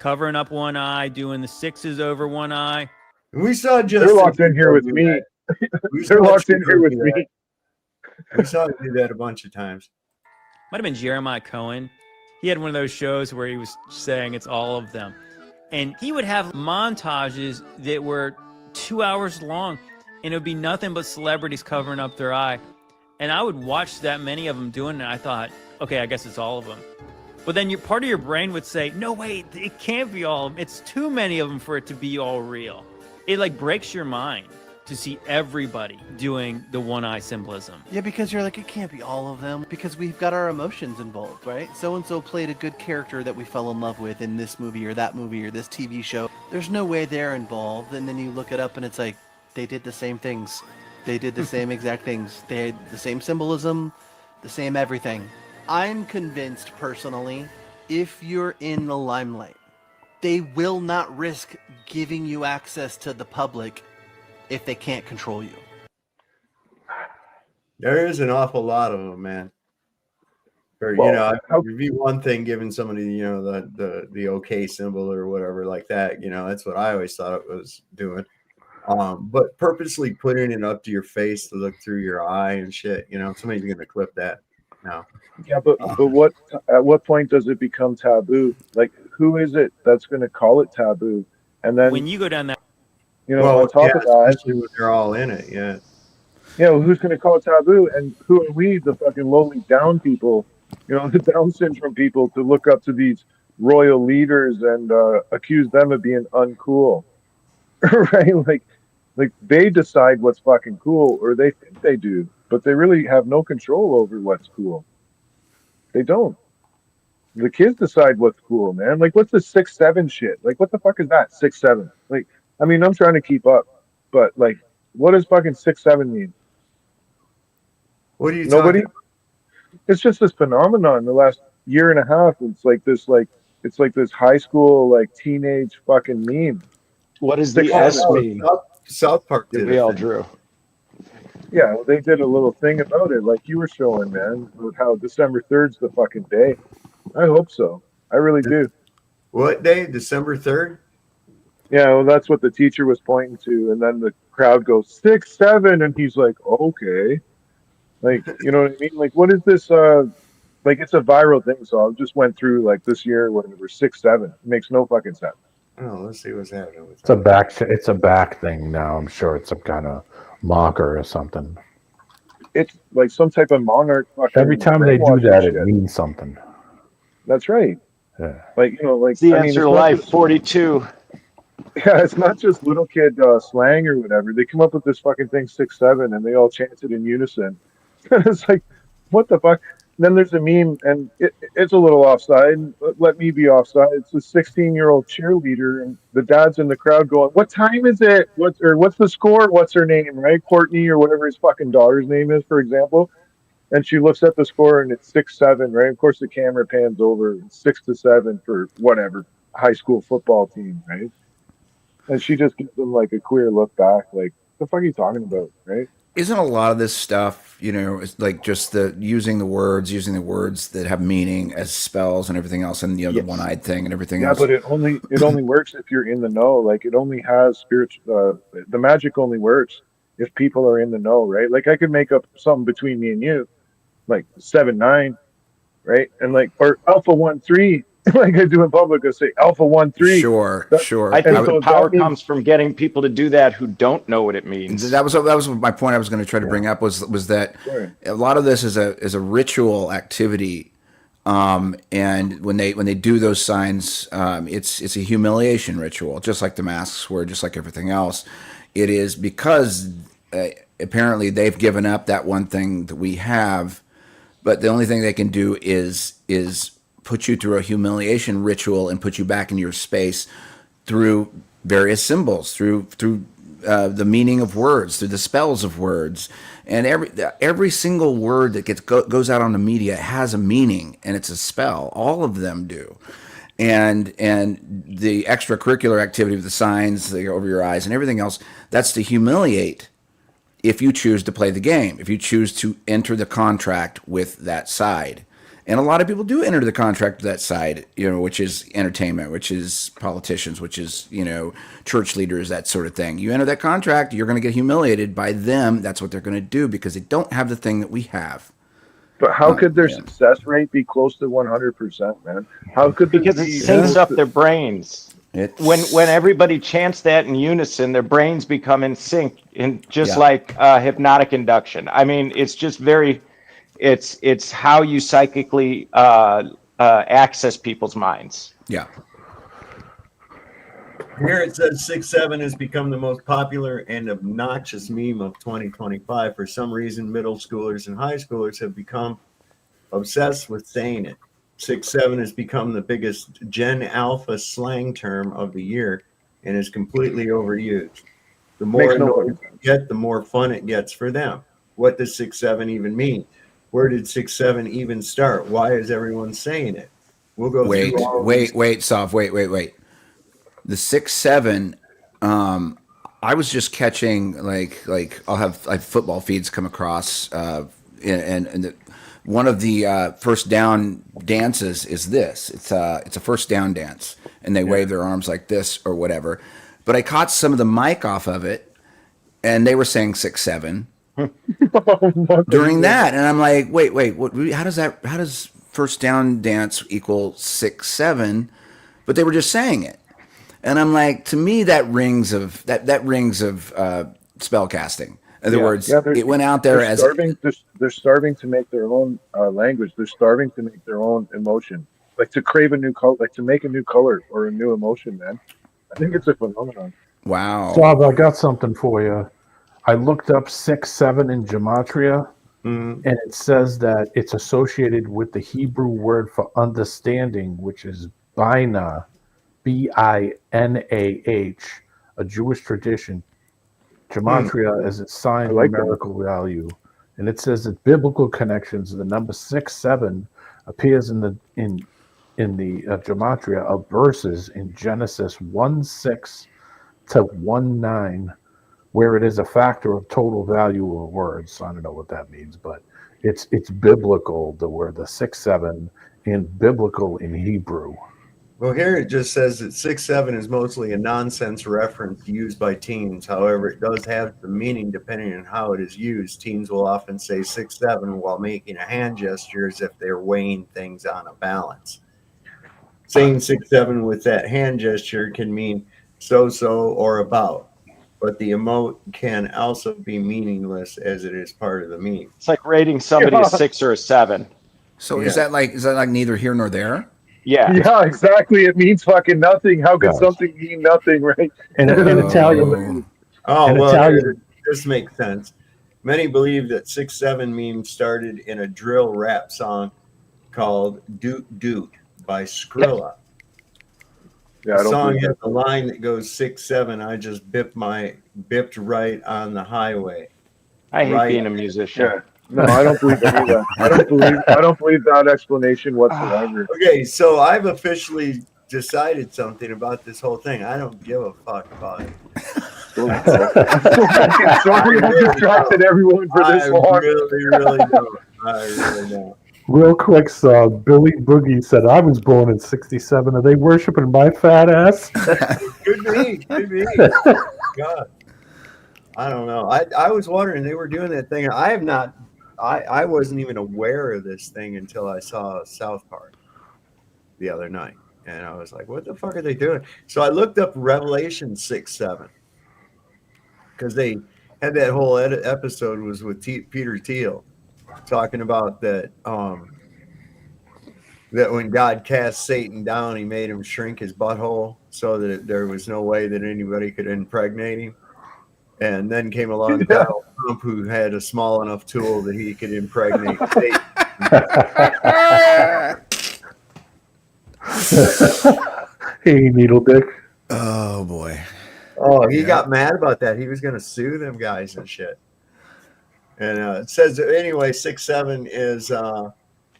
covering up one eye, doing the sixes over one eye. We saw Justin. They're locked in here with me. They're locked in here with me. We saw him do that a bunch of times. Might have been Jeremiah Cohen. He had one of those shows where he was saying it's all of them. And he would have montages that were 2 hours long, and it would be nothing but celebrities covering up their eye. And I would watch that many of them doing it, and I thought, okay, I guess it's all of them. But then part of your brain would say, no, wait, it can't be all of them. It's too many of them for it to be all real. It like breaks your mind to see everybody doing the one eye symbolism. Yeah, because you're like, it can't be all of them, because we've got our emotions involved, right? So-and-so played a good character that we fell in love with in this movie or this TV show. There's no way they're involved. And then you look it up and it's like, they did the same things. They did the same exact things. They had the same symbolism, the same everything. I'm convinced, personally, if you're in the limelight, they will not risk giving you access to the public if they can't control you. There is an awful lot of them, man. Or, it'd be one thing giving somebody, the okay symbol or whatever like that. That's what I always thought it was doing. But purposely putting it up to your face to look through your eye and shit, somebody's gonna clip that. No. Yeah, but at what point does it become taboo? Like, who is it that's going to call it taboo? And then when you go down that, on top of that, especially when they're all in it, yeah. Well, who's going to call it taboo? And who are we, the fucking lowly down people, the Down syndrome people, to look up to these royal leaders and accuse them of being uncool, right? Like they decide what's fucking cool, or they think they do, but they really have no control over what's cool. They don't. The kids decide what's cool, man. Like, what's the 6'7" shit? Like, what the fuck is that? 6'7". Like, I mean, I'm trying to keep up, but like, what does fucking 6'7" mean? What are you? Nobody. It's just this phenomenon in the last year and a half. It's like this high school, like, teenage fucking meme. What is the S mean? South Park did we all drew. Yeah, they did a little thing about it, like you were showing, man, with how December 3rd's the fucking day. I hope so. I really do. What day? December 3rd? Yeah, well, that's what the teacher was pointing to, and then the crowd goes 6'7", and he's like, okay. Like, you know what I mean? Like, what is this? Like, it's a viral thing, so I just went through, like, this year, whatever, 6'7". It makes no fucking sense. Oh, let's see what's happening with It's a back thing now. I'm sure it's some kind of mocker or something. It's like some type of monarch. Every time they do that, it means something. That's right. Yeah. Like, like it's the answer to life. 42. Yeah, it's not just little kid slang or whatever. They come up with this fucking thing 6'7", and they all chant it in unison. It's like, what the fuck? And then there's a meme, and it's a little offside. Let me be offside. It's a 16-year-old cheerleader, and the dad's in the crowd going, "What time is it? What's the score? What's her name? Right, Courtney or whatever his fucking daughter's name is, for example." And she looks at the score, and it's 6'7", right? Of course, the camera pans over. It's 6-7 for whatever. high school football team, right? And she just gives them like a queer look back, like, the fuck are you talking about, right? Isn't a lot of this stuff, it's like just the using the words that have meaning as spells and everything else, and the one-eyed thing and everything Yeah, else. but it only works if you're in the know. Like it only has spiritual. The magic only works if people are in the know, right? Like I could make up something between me and you, like 7-9, right? And like or Alpha 1-3, like I do in public. I say Alpha 1-3. Sure. I think the so power that means, comes from getting people to do that who don't know what it means. That was my point. I was going to try to bring up was that a lot of this is a ritual activity, and when they do those signs, it's a humiliation ritual, just like the masks were, just like everything else. It is because apparently they've given up that one thing that we have, but the only thing they can do is put you through a humiliation ritual and put you back in your space through various symbols, through the meaning of words, through the spells of words, and every single word that goes out on the media has a meaning and it's a spell. All of them do, and the extracurricular activity of the signs over your eyes and everything else, that's to humiliate. If you choose to play the game, if you choose to enter the contract with that side. And a lot of people do enter the contract with that side, which is entertainment, which is politicians, which is, church leaders, that sort of thing. You enter that contract, you're going to get humiliated by them. That's what they're going to do because they don't have the thing that we have. but how could their success rate be close to 100%, man? How could because it syncs up their brains. When everybody chants that in unison, their brains become in sync, just like hypnotic induction. I mean, it's just very. It's how you psychically access people's minds. Yeah. Here it says 6-7 has become the most popular and obnoxious meme of 2025. For some reason, middle schoolers and high schoolers have become obsessed with saying it. 6-7 has become the biggest Gen Alpha slang term of the year and is completely overused. The more annoyed you get, the more fun it gets for them. What does 6-7 even mean? Where did 6-7 even start? Why is everyone saying it? We'll go wait, through all wait, Sov, wait. The 6-7, I was just catching like I'll have football feeds come across, and one of the first down dances is this. It's a first down dance, and they wave their arms like this or whatever. But I caught some of the mic off of it, and they were saying 6-7. During that, and I'm like, wait, what? How does first down dance equal 6-7? But they were just saying it, and I'm like, to me, that rings of spell casting. In other words, it went out there as they're starving to make their own language. They're starving to make their own emotion, like to crave a new color, like to make a new color or a new emotion. Man, I think it's a phenomenon. Wow. Bob, I got something for you. I looked up 6-7 in gematria, and it says that it's associated with the Hebrew word for understanding, which is Binah, Binah, a Jewish tradition. Gematria is its sign numerical value, and it says that biblical connections. The number 6-7 appears in the gematria of verses in Genesis 1:6 to 1:9. Where it is a factor of total value of words. I don't know what that means, but it's biblical, the word, the 6-7, and biblical in Hebrew. Well, here it just says that 6-7 is mostly a nonsense reference used by teens. However, it does have the meaning depending on how it is used. Teens will often say 6-7 while making a hand gesture as if they're weighing things on a balance. Saying 6-7 with that hand gesture can mean so-so or about. But the emote can also be meaningless as it is part of the meme. It's like rating somebody a 6 or a 7. So is that like neither here nor there? Yeah, exactly. It means fucking nothing. How could something mean nothing, right? In Italian. This makes sense. Many believe that 6-7 meme started in a drill rap song called Doot Doot by Skrilla. Yeah, the song has a line that goes 6-7. I just bipped right on the highway. I hate being a musician. Yeah. No, I don't believe any of that. I don't believe that explanation whatsoever. Okay, so I've officially decided something about this whole thing. I don't give a fuck about it. Sorry I distracted everyone for this long. I really don't. I really don't. Real quick, Billy Boogie said, I was born in 67. Are they worshiping my fat ass? Could be. God. I don't know. I was wondering, they were doing that thing. I wasn't even aware of this thing until I saw South Park the other night. And I was like, what the fuck are they doing? So I looked up Revelation 6-7. Because they had that whole episode was with Peter Thiel talking about that that when God cast Satan down, he made him shrink his butthole so that there was no way that anybody could impregnate him. And then came along Donald Trump, who had a small enough tool that he could impregnate Satan. Hey, Needle Dick. Oh, boy. Oh, he got mad about that. He was going to sue them guys and shit. And it says, anyway, 6-7 is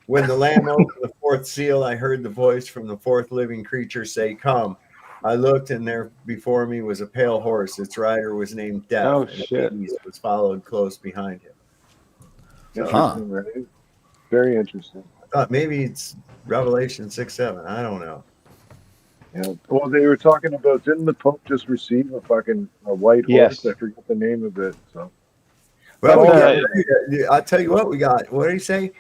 when the Lamb opened the fourth seal, I heard the voice from the fourth living creature say, come. I looked, and there before me was a pale horse. Its rider was named Death, Oh, and shit. Hades was followed close behind him. Interesting, right? Very interesting. I thought maybe it's Revelation 6-7. I don't know. Yeah. Well, they were talking about, didn't the Pope just receive a white horse? I forget the name of it. So, well, I'll tell you what we got. What did he say?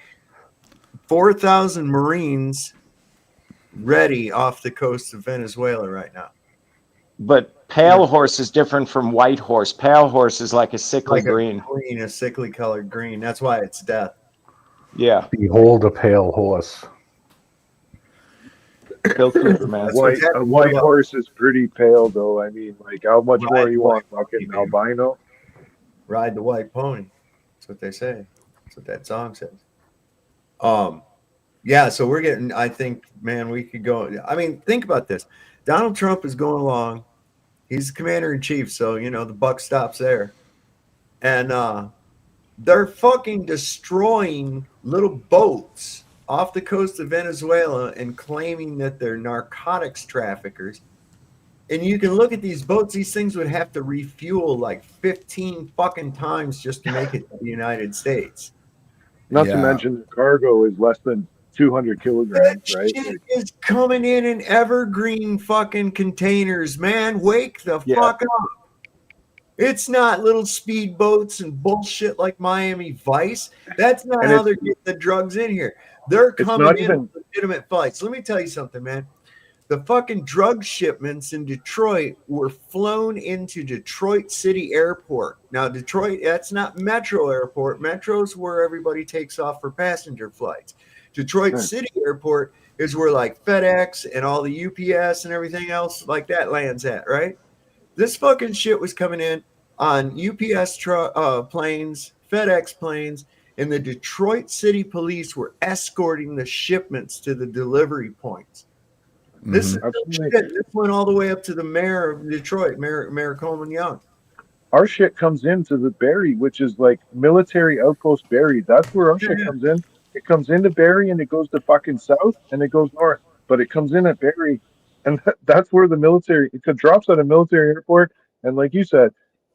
4,000 Marines ready off the coast of Venezuela right now. But pale horse is different from white horse. Pale horse is like a sickly green. A sickly colored green. That's why it's death. Yeah. Behold a pale horse. A white horse is pretty pale, though. I mean, like, how much more you want? Fucking albino? Ride the white pony. That's what they say. That's what that song says. Yeah, so we're getting, I think, man, we could go. I mean, think about this. Donald Trump is going along. He's commander in chief, so, you know, the buck stops there. And they're fucking destroying little boats off the coast of Venezuela and claiming that they're narcotics traffickers. And you can look at these boats. These things would have to refuel like 15 fucking times just to make it to the United States. Not to mention the cargo is less than 200 kilograms, right? Shit is coming in evergreen fucking containers, man. Wake the fuck up. It's not little speedboats and bullshit like Miami Vice. That's not how they're getting the drugs in here. They're coming in with legitimate flights. Let me tell you something, man. The fucking drug shipments in Detroit were flown into Detroit City Airport. Now, Detroit, that's not Metro Airport. Metro's where everybody takes off for passenger flights. Detroit City Airport is where like FedEx and all the UPS and everything else like that lands at, right? This fucking shit was coming in on UPS planes, FedEx planes, and the Detroit City Police were escorting the shipments to the delivery points. This went all the way up to the mayor of Detroit, Mayor Coleman Young. Our shit comes into the Barrie, which is like military outpost Barrie. That's where our shit comes in. It comes into Barrie and it goes to fucking south and it goes north. But it comes in at Barrie, and that's where the military, it drops at a military airport. And like you said,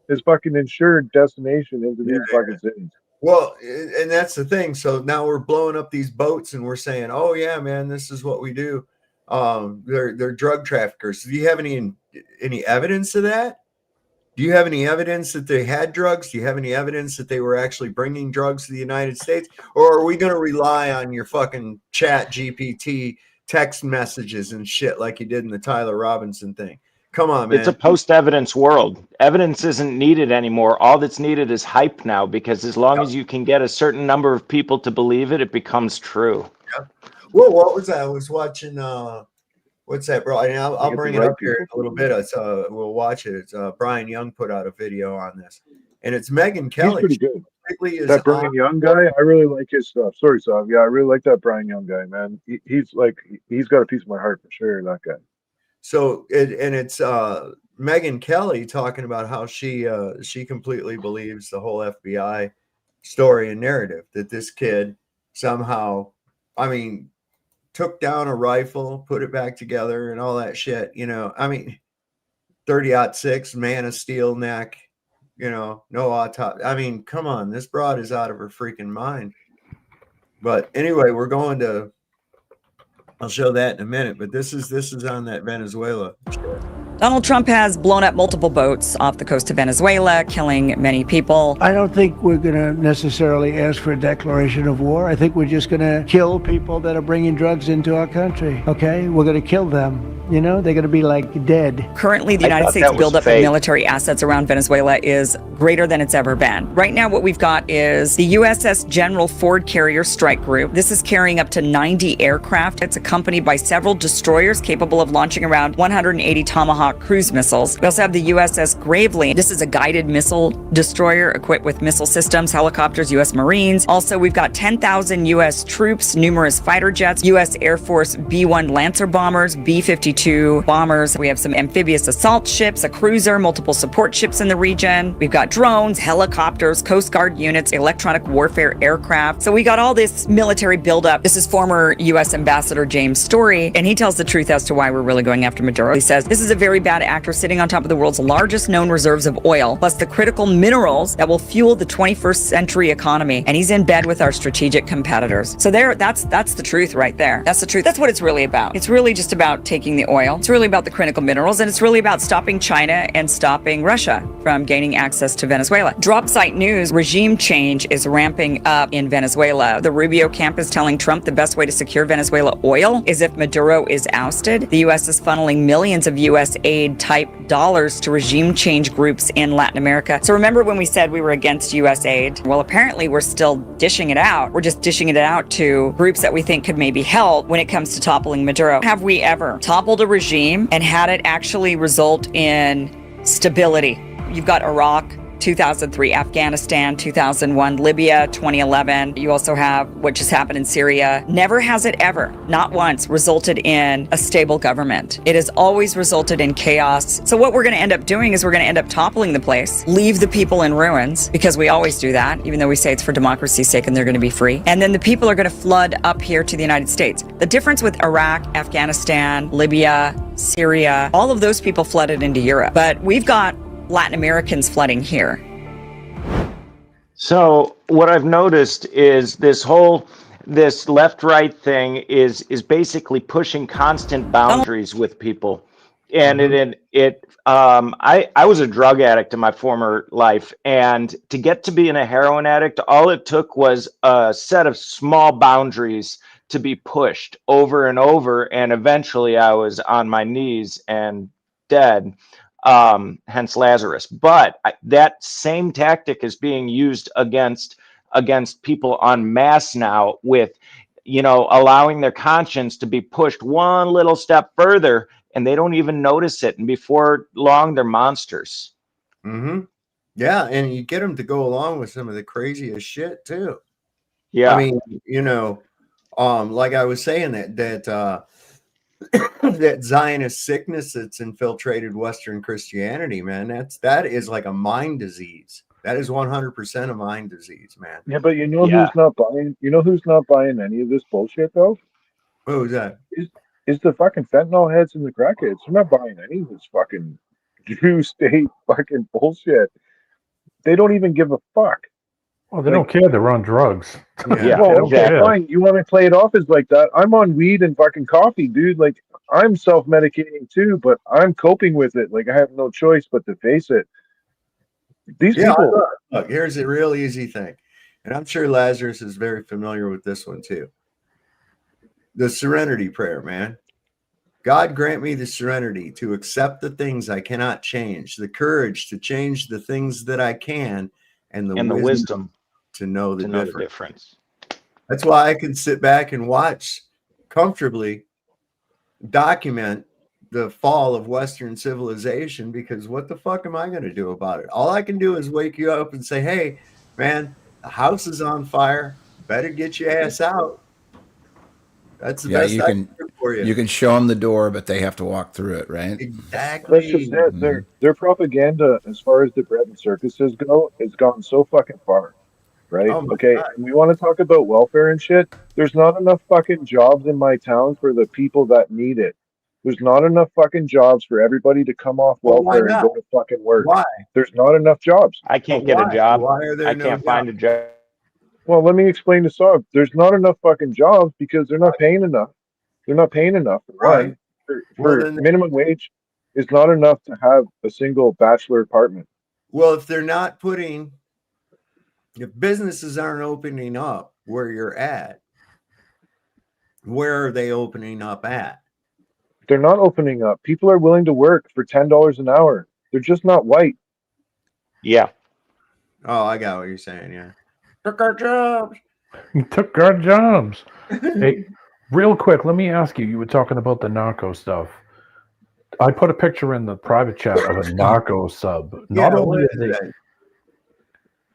is fucking insured destination into these fucking cities. Well, and that's the thing. So now we're blowing up these boats and we're saying, oh yeah, man, this is what we do. They're drug traffickers. Do you have any evidence of that? Do you have any evidence that they had drugs? Do you have any evidence that they were actually bringing drugs to the United States? Or are we going to rely on your fucking chat GPT text messages and shit like you did in the Tyler Robinson thing? Come on, man. It's a post-evidence world. Evidence isn't needed anymore. All that's needed is hype now, because as long as you can get a certain number of people to believe it, it becomes true. Yeah. Well, what was that? I was watching what's that, bro? I'll bring it up here in a little bit. We'll watch it. It's Brian Young put out a video on this, and it's Megyn Kelly. He's pretty good. That Brian Young guy, I really like his stuff. Sorry, Sav. Yeah, I really like that Brian Young guy, man. He's got a piece of my heart for sure. That guy. So it's Megyn Kelly talking about how she completely believes the whole FBI story and narrative that this kid somehow, I mean, took down a rifle, put it back together, and all that shit. You know, I mean, 30-06, Man of Steel neck. You know, no autopsy. I mean, come on, this broad is out of her freaking mind. But anyway, we're going to. I'll show that in a minute. But this is on that Venezuela shit. Donald Trump has blown up multiple boats off the coast of Venezuela, killing many people. I don't think we're going to necessarily ask for a declaration of war. I think we're just going to kill people that are bringing drugs into our country. Okay? We're going to kill them. You know, they're going to be like dead. Currently, the United States buildup of military assets around Venezuela is greater than it's ever been. Right now, what we've got is the USS General Ford Carrier Strike Group. This is carrying up to 90 aircraft. It's accompanied by several destroyers capable of launching around 180 Tomahawk cruise missiles. We also have the USS Gravely. This is a guided missile destroyer equipped with missile systems, helicopters, U.S. Marines. Also, we've got 10,000 U.S. troops, numerous fighter jets, U.S. Air Force B-1 Lancer bombers, B-52 bombers. We have some amphibious assault ships, a cruiser, multiple support ships in the region. We've got drones, helicopters, Coast Guard units, electronic warfare aircraft. So we got all this military buildup. This is former U.S. Ambassador James Story, and he tells the truth as to why we're really going after Maduro. He says, this is a very bad actor sitting on top of the world's largest known reserves of oil, plus the critical minerals that will fuel the 21st century economy. And he's in bed with our strategic competitors. So that's the truth right there. That's the truth. That's what it's really about. It's really just about taking the oil. It's really about the critical minerals, and it's really about stopping China and stopping Russia from gaining access to Venezuela. Drop site news, regime change is ramping up in Venezuela. The Rubio camp is telling Trump the best way to secure Venezuela oil is if Maduro is ousted. The U.S. is funneling millions of U.S. aid type dollars to regime change groups in Latin America. So remember when we said we were against U.S. aid? Well, apparently we're still dishing it out. We're just dishing it out to groups that we think could maybe help when it comes to toppling Maduro. Have we ever toppled a regime and had it actually result in stability? You've got Iraq, 2003, Afghanistan, 2001, Libya, 2011. You also have what just happened in Syria. Never has it ever, not once, resulted in a stable government. It has always resulted in chaos. So what we're going to end up doing is we're going to end up toppling the place, leave the people in ruins, because we always do that, even though we say it's for democracy's sake and they're going to be free. And then the people are going to flood up here to the United States. The difference with Iraq, Afghanistan, Libya, Syria, all of those people flooded into Europe. But we've got Latin Americans flooding here. So what I've noticed is this left-right thing is basically pushing constant boundaries with people. And I was a drug addict in my former life, and to get to being a heroin addict, all it took was a set of small boundaries to be pushed over and over, and eventually I was on my knees and dead. Hence Lazarus. But that same tactic is being used against people en masse now, with, you know, allowing their conscience to be pushed one little step further, and they don't even notice it. And before long, they're monsters. Mm-hmm. Yeah, and you get them to go along with some of the craziest shit too. Yeah, I mean, you know, like I was saying that that Zionist sickness that's infiltrated Western Christianity, man, that is like a mind disease. That is 100% a mind disease, man. Yeah, but who's not buying? You know who's not buying any of this bullshit though? Who's that? Is the fucking fentanyl heads and the crackheads. They're not buying any of this fucking Jew state fucking bullshit. They don't even give a fuck. Well, they don't care. They're on drugs. Yeah. Well, okay, fine. You want to play it off as like that? I'm on weed and fucking coffee, dude. Like, I'm self-medicating too, but I'm coping with it. Like, I have no choice but to face it. These people. Look, here's a real easy thing, and I'm sure Lazarus is very familiar with this one too. The serenity prayer, man. God grant me the serenity to accept the things I cannot change, the courage to change the things that I can, and the wisdom to know the difference. That's why I can sit back and watch comfortably, document the fall of Western civilization, because what the fuck am I going to do about it? All I can do is wake you up and say, hey, man, the house is on fire. Better get your ass out. That's the best I can do for you. You can show them the door, but they have to walk through it, right? Exactly. That's just it. Their propaganda, as far as the bread and circuses go, has gone so fucking far. right? Oh my Okay, God. and we want to talk about welfare and shit. There's not enough fucking jobs in my town for the people that need it. There's not enough fucking jobs for everybody to come off Well, why welfare and not? go to fucking work. Why? There's not enough jobs. I can't get a Why? job. Why are there I no can't find a jobs? job. Well, let me explain this off. There's not enough fucking jobs because they're not paying enough. They're not paying enough for Right. one. For, Well, for then, minimum wage is not enough to have a single bachelor apartment. well, if they're not putting, if businesses aren't opening up where you're at, where are they opening up at? They're not opening up. People are willing to work for $10 an hour. They're just not white. Yeah. Oh, I got what you're saying. Yeah. Took our jobs. You took our jobs. Hey, real quick, let me ask you. You were talking about the narco stuff. I put a picture in the private chat of a narco sub. Not Yeah, what only is is it,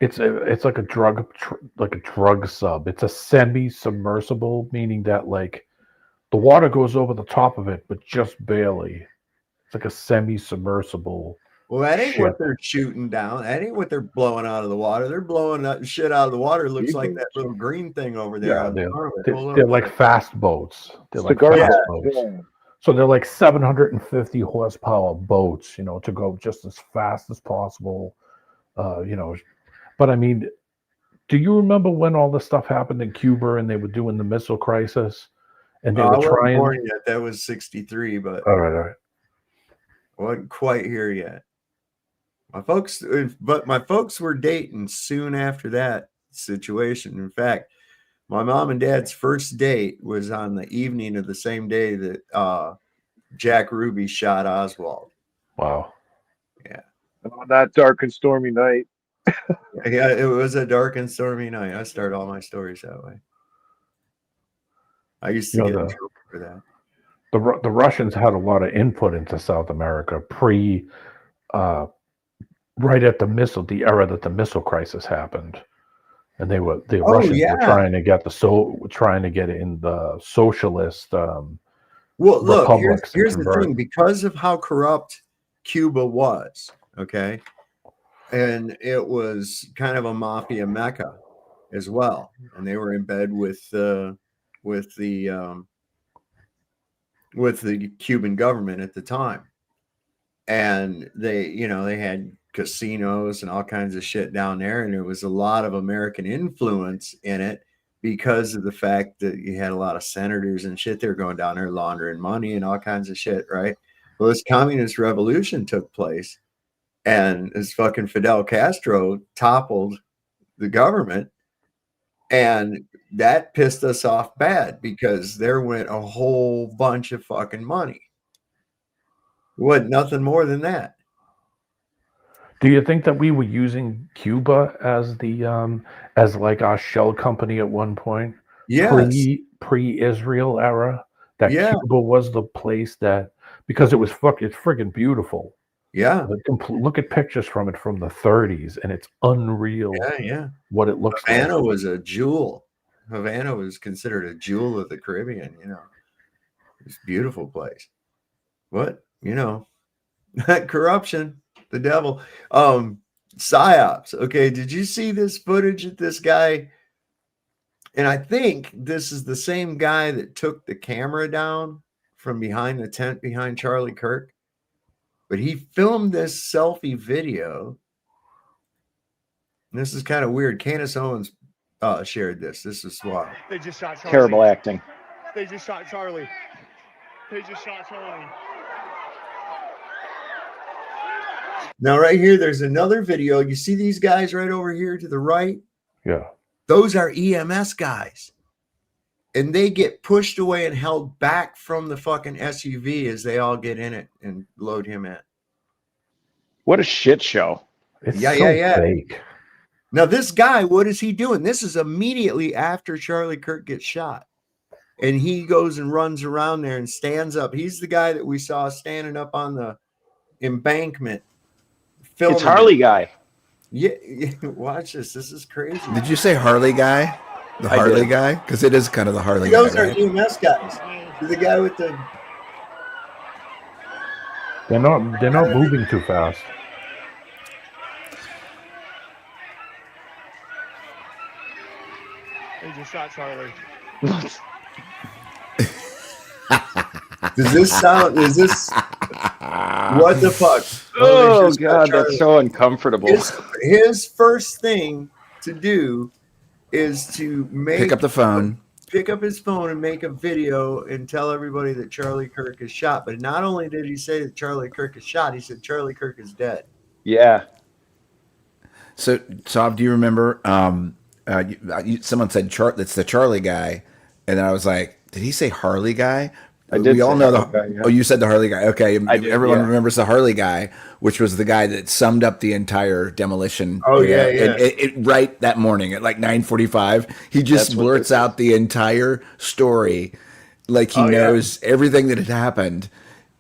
that? it's like a drug sub. It's a semi-submersible, meaning that like the water goes over the top of it, but just barely. It's like a semi-submersible. Well, that ain't ship. what they're shooting down. That ain't what they're blowing out of the water. They're blowing that shit out of the water. It looks like that little green thing over there. Yeah, On the front of it. Hold they're on. like fast boats. They're like Cigar fast boats, boats. yeah. So they're like 750 horsepower boats, you know, to go just as fast as possible. You know, but I mean, do you remember when all this stuff happened in Cuba and they were doing the missile crisis and they I were wasn't trying? born yet. That was 63, but All right. I wasn't quite here yet. But my folks were dating soon after that situation. In fact, my mom and dad's first date was on the evening of the same day that Jack Ruby shot Oswald. Wow. Yeah. And on that dark and stormy night. Yeah, it was a dark and stormy night. I start all my stories that way. I used to get in trouble for that. The Russians had a lot of input into South America right at the era that the missile crisis happened, and the Russians were trying to get in the socialist Well, look, republics. here's the thing: because of how corrupt Cuba was, okay, and it was kind of a mafia mecca as well, and they were in bed with the Cuban government at the time, and they had casinos and all kinds of shit down there, and there was a lot of American influence in it because of the fact that you had a lot of senators and shit. They're going down there laundering money and all kinds of shit, right? Well, this communist revolution took place, and this fucking Fidel Castro toppled the government, and that pissed us off bad because there went a whole bunch of fucking money. What? Nothing more than that. Do you think that we were using Cuba as as like our shell company at one point? Yes. Pre-Israel era, that Yeah. Cuba was the place that, because it's friggin' beautiful. Yeah. Look at pictures from it from the 30s, and it's unreal. Yeah. What it looks like. Havana was a jewel. Havana was considered a jewel of the Caribbean. It's a beautiful place. What? That corruption, the devil. PSYOPs. Okay, did you see this footage of this guy? And I think this is the same guy that took the camera down from behind the tent behind Charlie Kirk. But he filmed this selfie video. And this is kind of weird. Candace Owens shared this. This is wild. They just shot Charlie. Terrible acting. They just shot Charlie. They just shot Charlie. Now, right here, there's another video. You see these guys right over here to the right? Yeah. Those are EMS guys. And they get pushed away and held back from the fucking SUV as they all get in it and load him in. What a shit show. It's yeah. fake. Now, this guy, what is he doing? This is immediately after Charlie Kirk gets shot. And he goes and runs around there and stands up. He's the guy that we saw standing up on the embankment. It's Harley guy. Yeah, watch this. This is crazy. Did you say Harley guy? The Harley guy? Because it is kind of the Harley guy. Those are Right? EMS guys. The guy with the... They're not moving too fast. They just shot Charlie. Does this sound? Is this what the fuck? Oh God, that's so uncomfortable. His first thing to do is to Pick up the phone. Pick up his phone and make a video and tell everybody that Charlie Kirk is shot. But not only did he say that Charlie Kirk is shot, he said Charlie Kirk is dead. Yeah. So, Saab, do you remember? Someone said that's the Charlie guy, and then I was like, did he say Harley guy? I did. We all know the. Guy, yeah. Oh, you said the Harley guy. Okay, I did, everyone yeah. remembers the Harley guy, which was the guy that summed up the entire demolition. Oh yeah, yeah. And right that morning at like 9:45, he just blurts out the entire story, like he knows everything that had happened.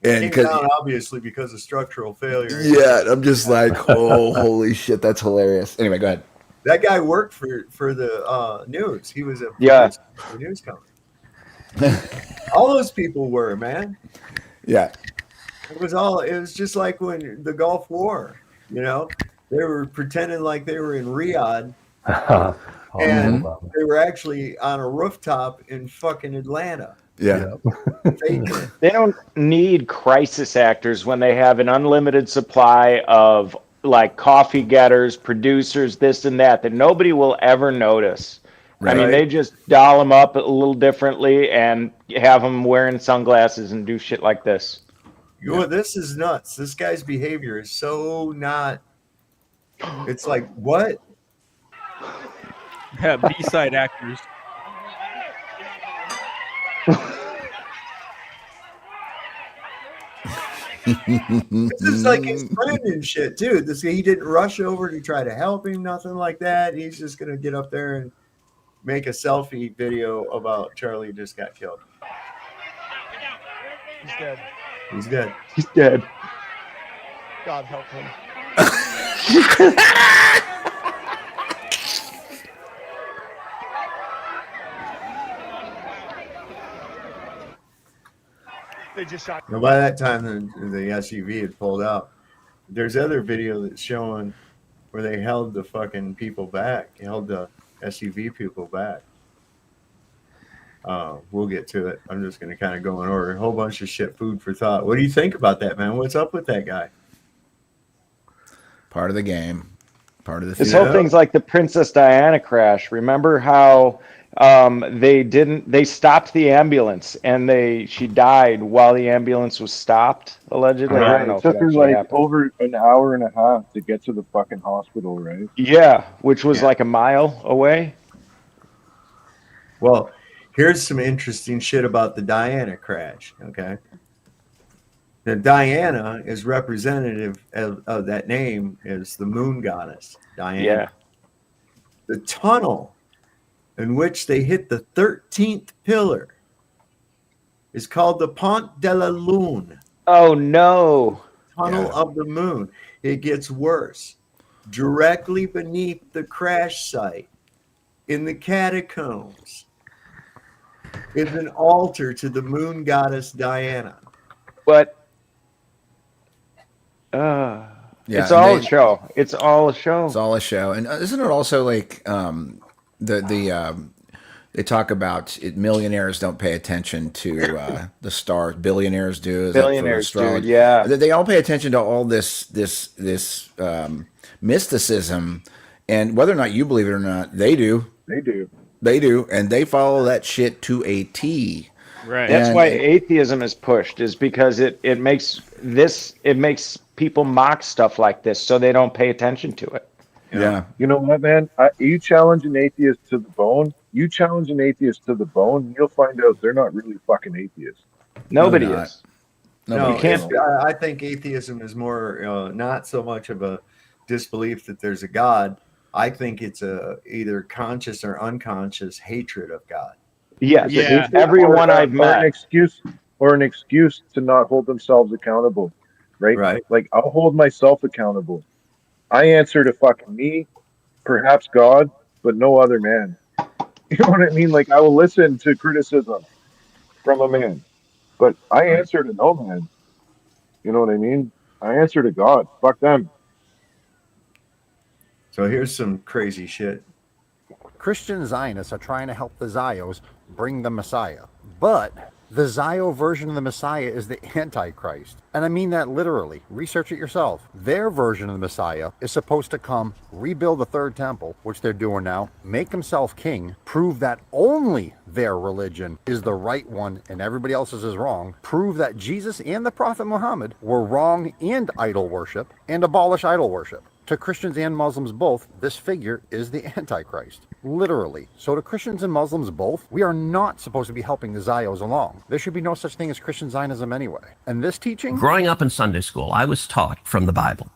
And came down obviously because of structural failure. Yeah, I'm just like, oh, holy shit, that's hilarious. Anyway, go ahead. That guy worked for the news. He was a news company. All those people were, man. Yeah. It was just like when the Gulf War, you know, they were pretending like they were in Riyadh and they were actually on a rooftop in fucking Atlanta. Yeah. They don't need crisis actors when they have an unlimited supply of like coffee getters, producers, this and that nobody will ever notice. Right. I mean, they just doll them up a little differently and have them wearing sunglasses and do shit like this. This is nuts. This guy's behavior is so not. It's like, what? Yeah, B-side actors. This is like his friend and shit, too. He didn't rush over to try to help him, nothing like that. He's just going to get up there and make a selfie video about Charlie just got killed. He's dead. He's dead. He's dead. God help him. They just shot. Now, by that time, the SUV had pulled out. There's other video that's showing where they held the fucking people back. They held the SUV people back. We'll get to it. I'm just going to kind of go in order. A whole bunch of shit, food for thought. What do you think about that, man? What's up with that guy? Part of the game. Part of the. This whole thing's like the Princess Diana crash. Remember how they stopped the ambulance and she died while the ambulance was stopped, allegedly. Right. I don't know It took if her it like happened. over an hour and a half to get to the fucking hospital, right? Yeah, which was like a mile away. Well, here's some interesting shit about the Diana crash, okay? Now, Diana is representative of that name is the moon goddess, Diana. Yeah. The tunnel in which they hit the 13th pillar is called the Pont de la Lune. Oh, no. Tunnel of the moon. It gets worse. Directly beneath the crash site in the catacombs is an altar to the moon goddess Diana. But it's all a show. It's all a show. It's all a show. And isn't it also like they talk about millionaires don't pay attention to the stars. Billionaires do. Billionaires do. Yeah. They all pay attention to all this mysticism, and whether or not you believe it or not, they do. They do, and they follow that shit to a T. Right. That's why atheism is pushed, is because it makes people mock stuff like this, so they don't pay attention to it. Yeah. You know what, man? You challenge an atheist to the bone. You challenge an atheist to the bone, and you'll find out they're not really fucking atheists. Nobody is. No, you can't. I think atheism is more not so much of a disbelief that there's a God. I think it's a either conscious or unconscious hatred of God. Yes, yeah. Everyone I've met. An excuse to not hold themselves accountable, right? Right. Like, I'll hold myself accountable. I answer to fucking me, perhaps God, but no other man. You know what I mean? Like, I will listen to criticism from a man, but I answer to no man. You know what I mean? I answer to God. Fuck them. So here's some crazy shit. Christian Zionists are trying to help the Zios bring the Messiah. But the Zio version of the Messiah is the Antichrist. And I mean that literally. Research it yourself. Their version of the Messiah is supposed to come, rebuild the third temple, which they're doing now, make himself king, prove that only their religion is the right one and everybody else's is wrong, prove that Jesus and the Prophet Muhammad were wrong and idol worship, and abolish idol worship. To Christians and Muslims both, this figure is the Antichrist. Literally. So to Christians and Muslims both, we are not supposed to be helping the Zios along. There should be no such thing as Christian Zionism anyway. And this teaching... Growing up in Sunday school, I was taught from the Bible,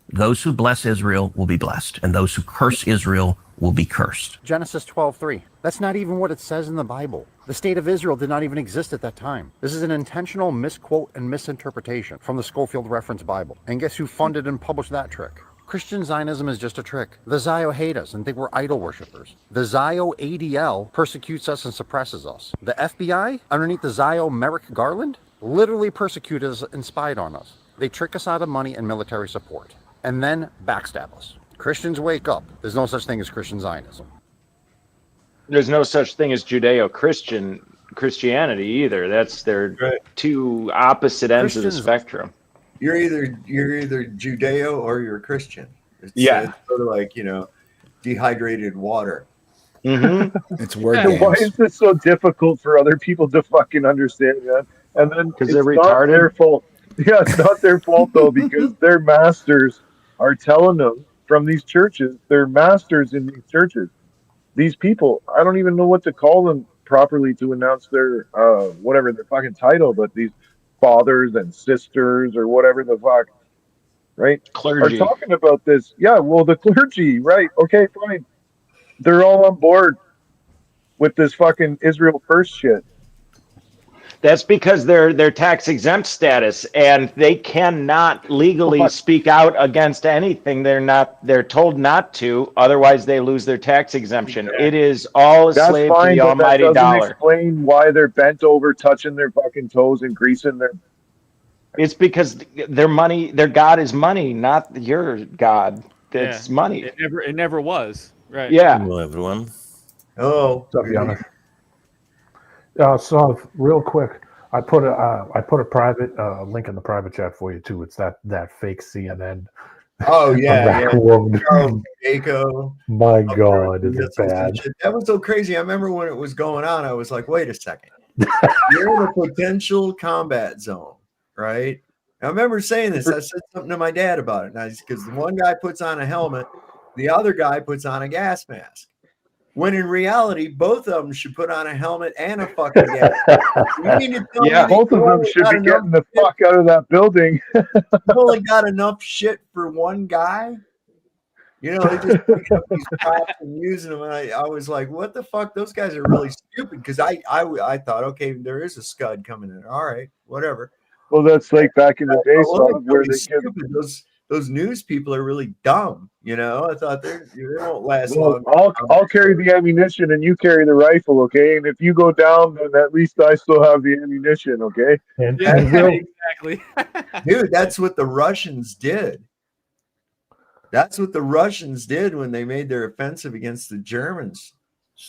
those who bless Israel will be blessed, and those who curse Israel will be cursed. Genesis 12:3. That's not even what it says in the Bible. The state of Israel did not even exist at that time. This is an intentional misquote and misinterpretation from the Schofield Reference Bible. And guess who funded and published that trick? Christian Zionism is just a trick. The Zio hate us and think we're idol worshippers. The Zio ADL persecutes us and suppresses us. The FBI, underneath the Zio Merrick Garland, literally persecute us and spied on us. They trick us out of money and military support, and then backstab us. Christians, wake up. There's no such thing as Christian Zionism. There's no such thing as Judeo-Christianity either. That's their two opposite ends of the spectrum. You're either Judeo or you're Christian. It's sort of like, dehydrated water. It's word games. Why is this so difficult for other people to fucking understand that? And then because it's they're not retarded. Their fault. Yeah, it's not their fault though, because their masters are telling them from these churches. They're masters in these churches. These people, I don't even know what to call them properly to announce their whatever their fucking title, but these fathers and sisters or whatever the fuck, right? Clergy are talking about this. Yeah, well, the clergy, right? Okay, fine. They're all on board with this fucking Israel first shit. That's because they're tax exempt status, and they cannot legally speak out against anything. They're told not to, otherwise they lose their tax exemption. It is all a slave to the almighty that doesn't dollar. Explain why they're bent over, touching their fucking toes and greasing their. It's because their money, their God is money, not your God. It's money. It never was. Right. Yeah. Hello, everyone. Oh. What's up, Giannis? So real quick, I put a private link in the private chat for you too. It's that fake CNN. Oh yeah, Charles Daco. My God, is it bad? That was so crazy. I remember when it was going on. I was like, wait a second, you're in a potential combat zone, right? I remember saying this. I said something to my dad about it, because the one guy puts on a helmet, the other guy puts on a gas mask. When in reality, both of them should put on a helmet and a fucking gas mask. Both of them should be getting the fuck out of that building. You only got enough shit for one guy. They just pick up these props and using them. And I was like, what the fuck? Those guys are really stupid. Because I thought, okay, there is a scud coming in. All right, whatever. Well, that's like back in the day, where they give those news people are really dumb. I thought they won't last long. I'll carry the ammunition and you carry the rifle, okay? And if you go down, then at least I still have the ammunition, okay? Exactly. Dude, that's what the Russians did. That's what the Russians did when they made their offensive against the Germans.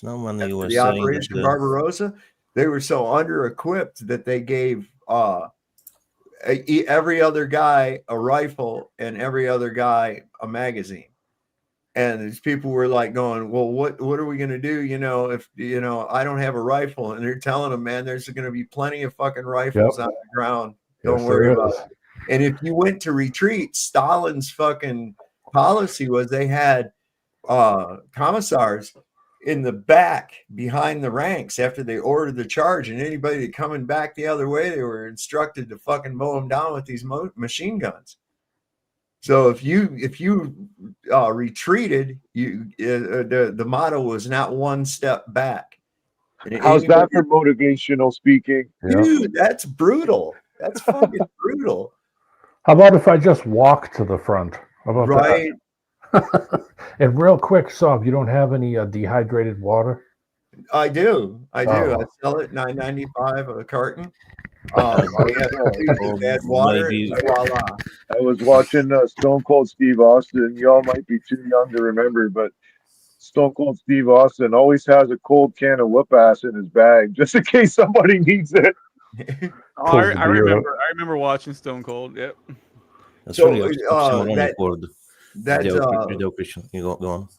The Operation Barbarossa. They were so under-equipped that they gave every other guy a rifle and every other guy a magazine. And these people were like going, well, what are we going to do? If I don't have a rifle, and they're telling them, man, there's going to be plenty of fucking rifles on the ground. Don't worry about it. And if you went to retreat, Stalin's fucking policy was they had commissars in the back behind the ranks after they ordered the charge, and anybody coming back the other way, they were instructed to fucking mow them down with these machine guns. So if you retreated, the motto was not one step back. How's that for motivational speaking? Dude, that's brutal. That's fucking brutal. How about if I just walk to the front? How about that? And real quick, Sob, you don't have any dehydrated water? I do. I sell it $9.95 a carton. Add water. Voila. I was watching Stone Cold Steve Austin. Y'all might be too young to remember, but Stone Cold Steve Austin always has a cold can of whoop ass in his bag just in case somebody needs it. Oh, I remember watching Stone Cold. Yep. That's so, really oxymoronic word. Judeo-Christian. You go on.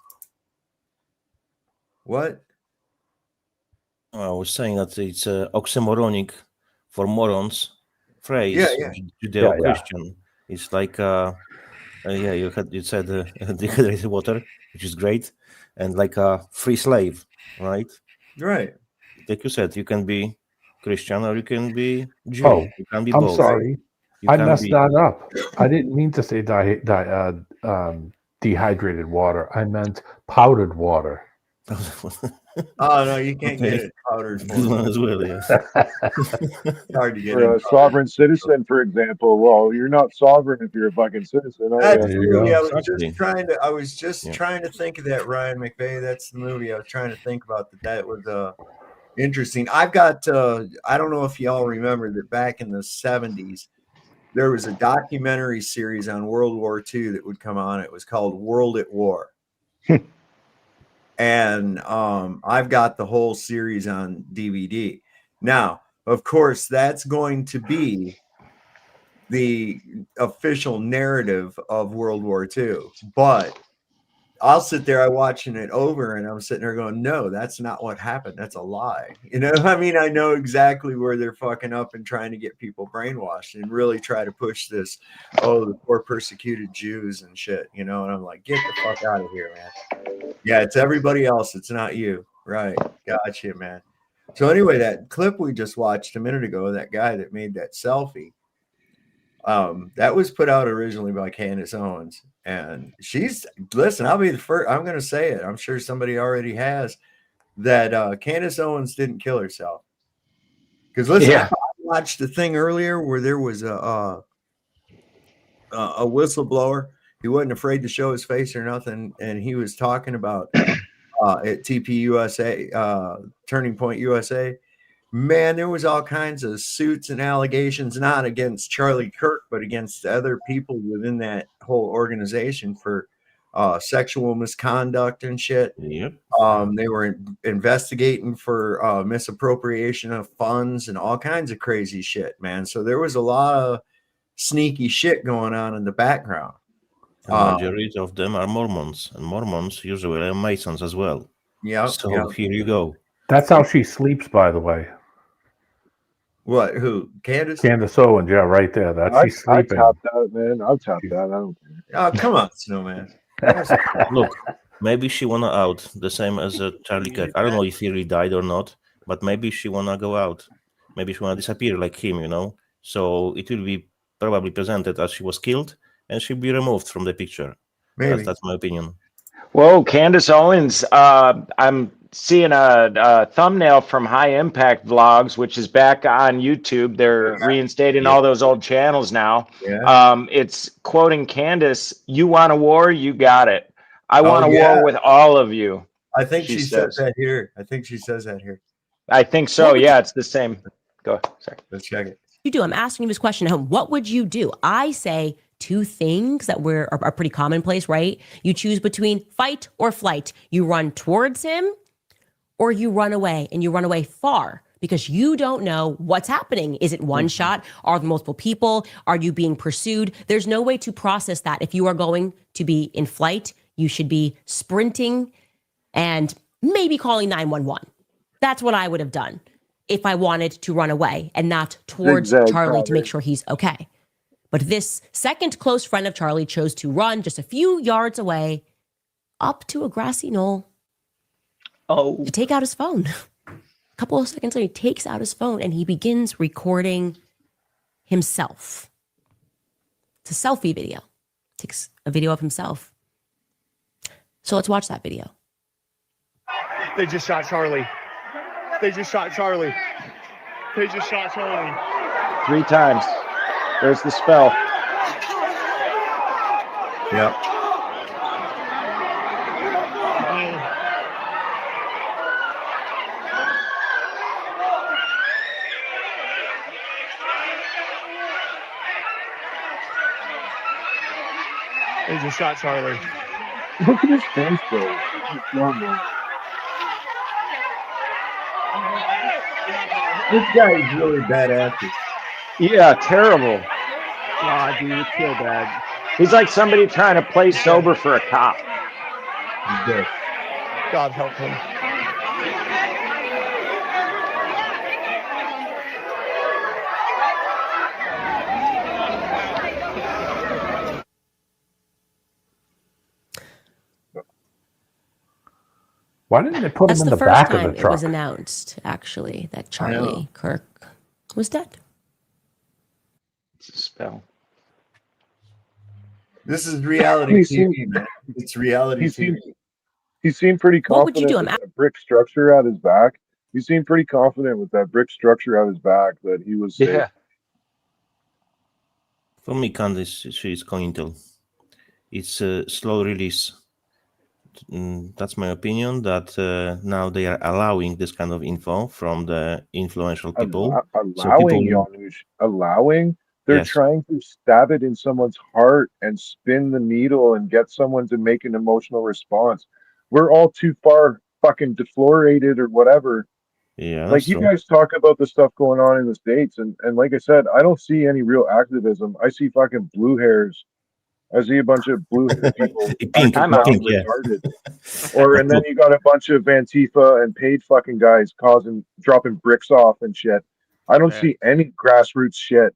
What? I was saying that it's oxymoronic for morons phrase. Judeo-Christian. It's like you said dehydrated water, which is great, and like a free slave, right? Right. Like you said, you can be Christian or you can be Jew. Oh, you can be I'm both. sorry. I messed that up. I didn't mean to say dehydrated water. I meant powdered water. Oh no, you can't get it powdered form as well. Yes. Hard to get For a sovereign citizen, for example. Well, you're not sovereign if you're a fucking citizen. That's the movie I was just trying to think of that, Ryan McVeigh. That's the movie I was trying to think about. That was interesting. I've got I don't know if y'all remember that back in the 70s there was a documentary series on World War II that would come on. It was called World at War. And I've got the whole series on DVD. Now, of course, that's going to be the official narrative of World War II. But I'll sit there, I'm watching it over, and I'm sitting there going, no, that's not what happened. That's a lie. You know, I mean, I know exactly where they're fucking up and trying to get people brainwashed and really try to push this, oh, the poor persecuted Jews and shit, you know, and I'm like, get the fuck out of here, man. Yeah, it's everybody else. It's not you. Right. Gotcha, man. So anyway, that clip we just watched a minute ago, that guy that made that selfie, that was put out originally by Candace Owens. And listen, I'll be the first, I'm going to say it. I'm sure somebody already has, that Candace Owens didn't kill herself. Because listen, I watched the thing earlier where there was a whistleblower. He wasn't afraid to show his face or nothing. And he was talking about at TPUSA, Turning Point USA. Man, there was all kinds of suits and allegations, not against Charlie Kirk, but against other people within that whole organization for sexual misconduct and shit. Yep. They were investigating for misappropriation of funds and all kinds of crazy shit, man. So there was a lot of sneaky shit going on in the background. The majority of them are Mormons, and Mormons usually are Masons as well. Yeah. So here you go. That's how she sleeps, by the way. What? Who? Candace? Candace Owens, yeah, right there. That's she's sleeping. I tapped out, man. I'll tap out. I don't care. Oh, come on, Snowman. Look, maybe she wanna out the same as Charlie Kirk. I don't know if he really died or not, but maybe she wanna go out. Maybe she wanna disappear like him, you know. So it will be probably presented as she was killed, and she'll be removed from the picture. That's my opinion. Whoa, Candace Owens. I'm seeing a thumbnail from High Impact Vlogs, which is back on YouTube. They're reinstating all those old channels now. It's quoting Candace, "You want a war? You got it. I want a war with all of you." I think she says that here. I think she says that here. I think so. Yeah, it's the same. Go. Sorry. Let's check it. You do. I'm asking you this question at home. What would you do? I say two things that are pretty commonplace, right? You choose between fight or flight. You run towards him or you run away, and you run away far because you don't know what's happening. Is it one shot? Are there multiple people? Are you being pursued? There's no way to process that. If you are going to be in flight, you should be sprinting and maybe calling 911. That's what I would have done if I wanted to run away and not towards Charlie to make sure he's okay. But this second close friend of Charlie chose to run just a few yards away up to a grassy knoll to take out his phone. A couple of seconds later, he takes out his phone and he begins recording himself. It's a selfie video. Takes a video of himself. So let's watch that video. They just shot Charlie. They just shot Charlie. They just shot Charlie. 3 times. There's the spell. Yep. They just shot Charlie. Look at his face, though. It's normal. This guy is really bad actor. Yeah, terrible. Ah, dude, it's so bad. He's like somebody trying to play sober for a cop. God help him. Why didn't they put That's him in the the first back of the time it was truck? announced, actually, that I know. Charlie Kirk was dead. It's a spell. This is reality He TV, seemed, man. It's reality he TV. seemed, he seemed pretty What would you confident do? with that brick structure at his back. He seemed pretty confident with that brick structure at his back that he was safe. Yeah. For me, Candice, she is cointel. It's a slow release. That's my opinion. That now they are allowing this kind of info from the influential people. So people, Allowing, Janusz, allowing. They're yes, trying to stab it in someone's heart and spin the needle and get someone to make an emotional response. We're all too far fucking deflorated or whatever. yeah, Like that's you true. guys talk about the stuff going on in the States, and like I said, I don't see any real activism. I see fucking blue hairs. I see a bunch of blue haired people Pink, acting fucking yeah. retarded. And then you got a bunch of Antifa and paid fucking guys dropping bricks off and shit. I don't Yeah. see any grassroots shit.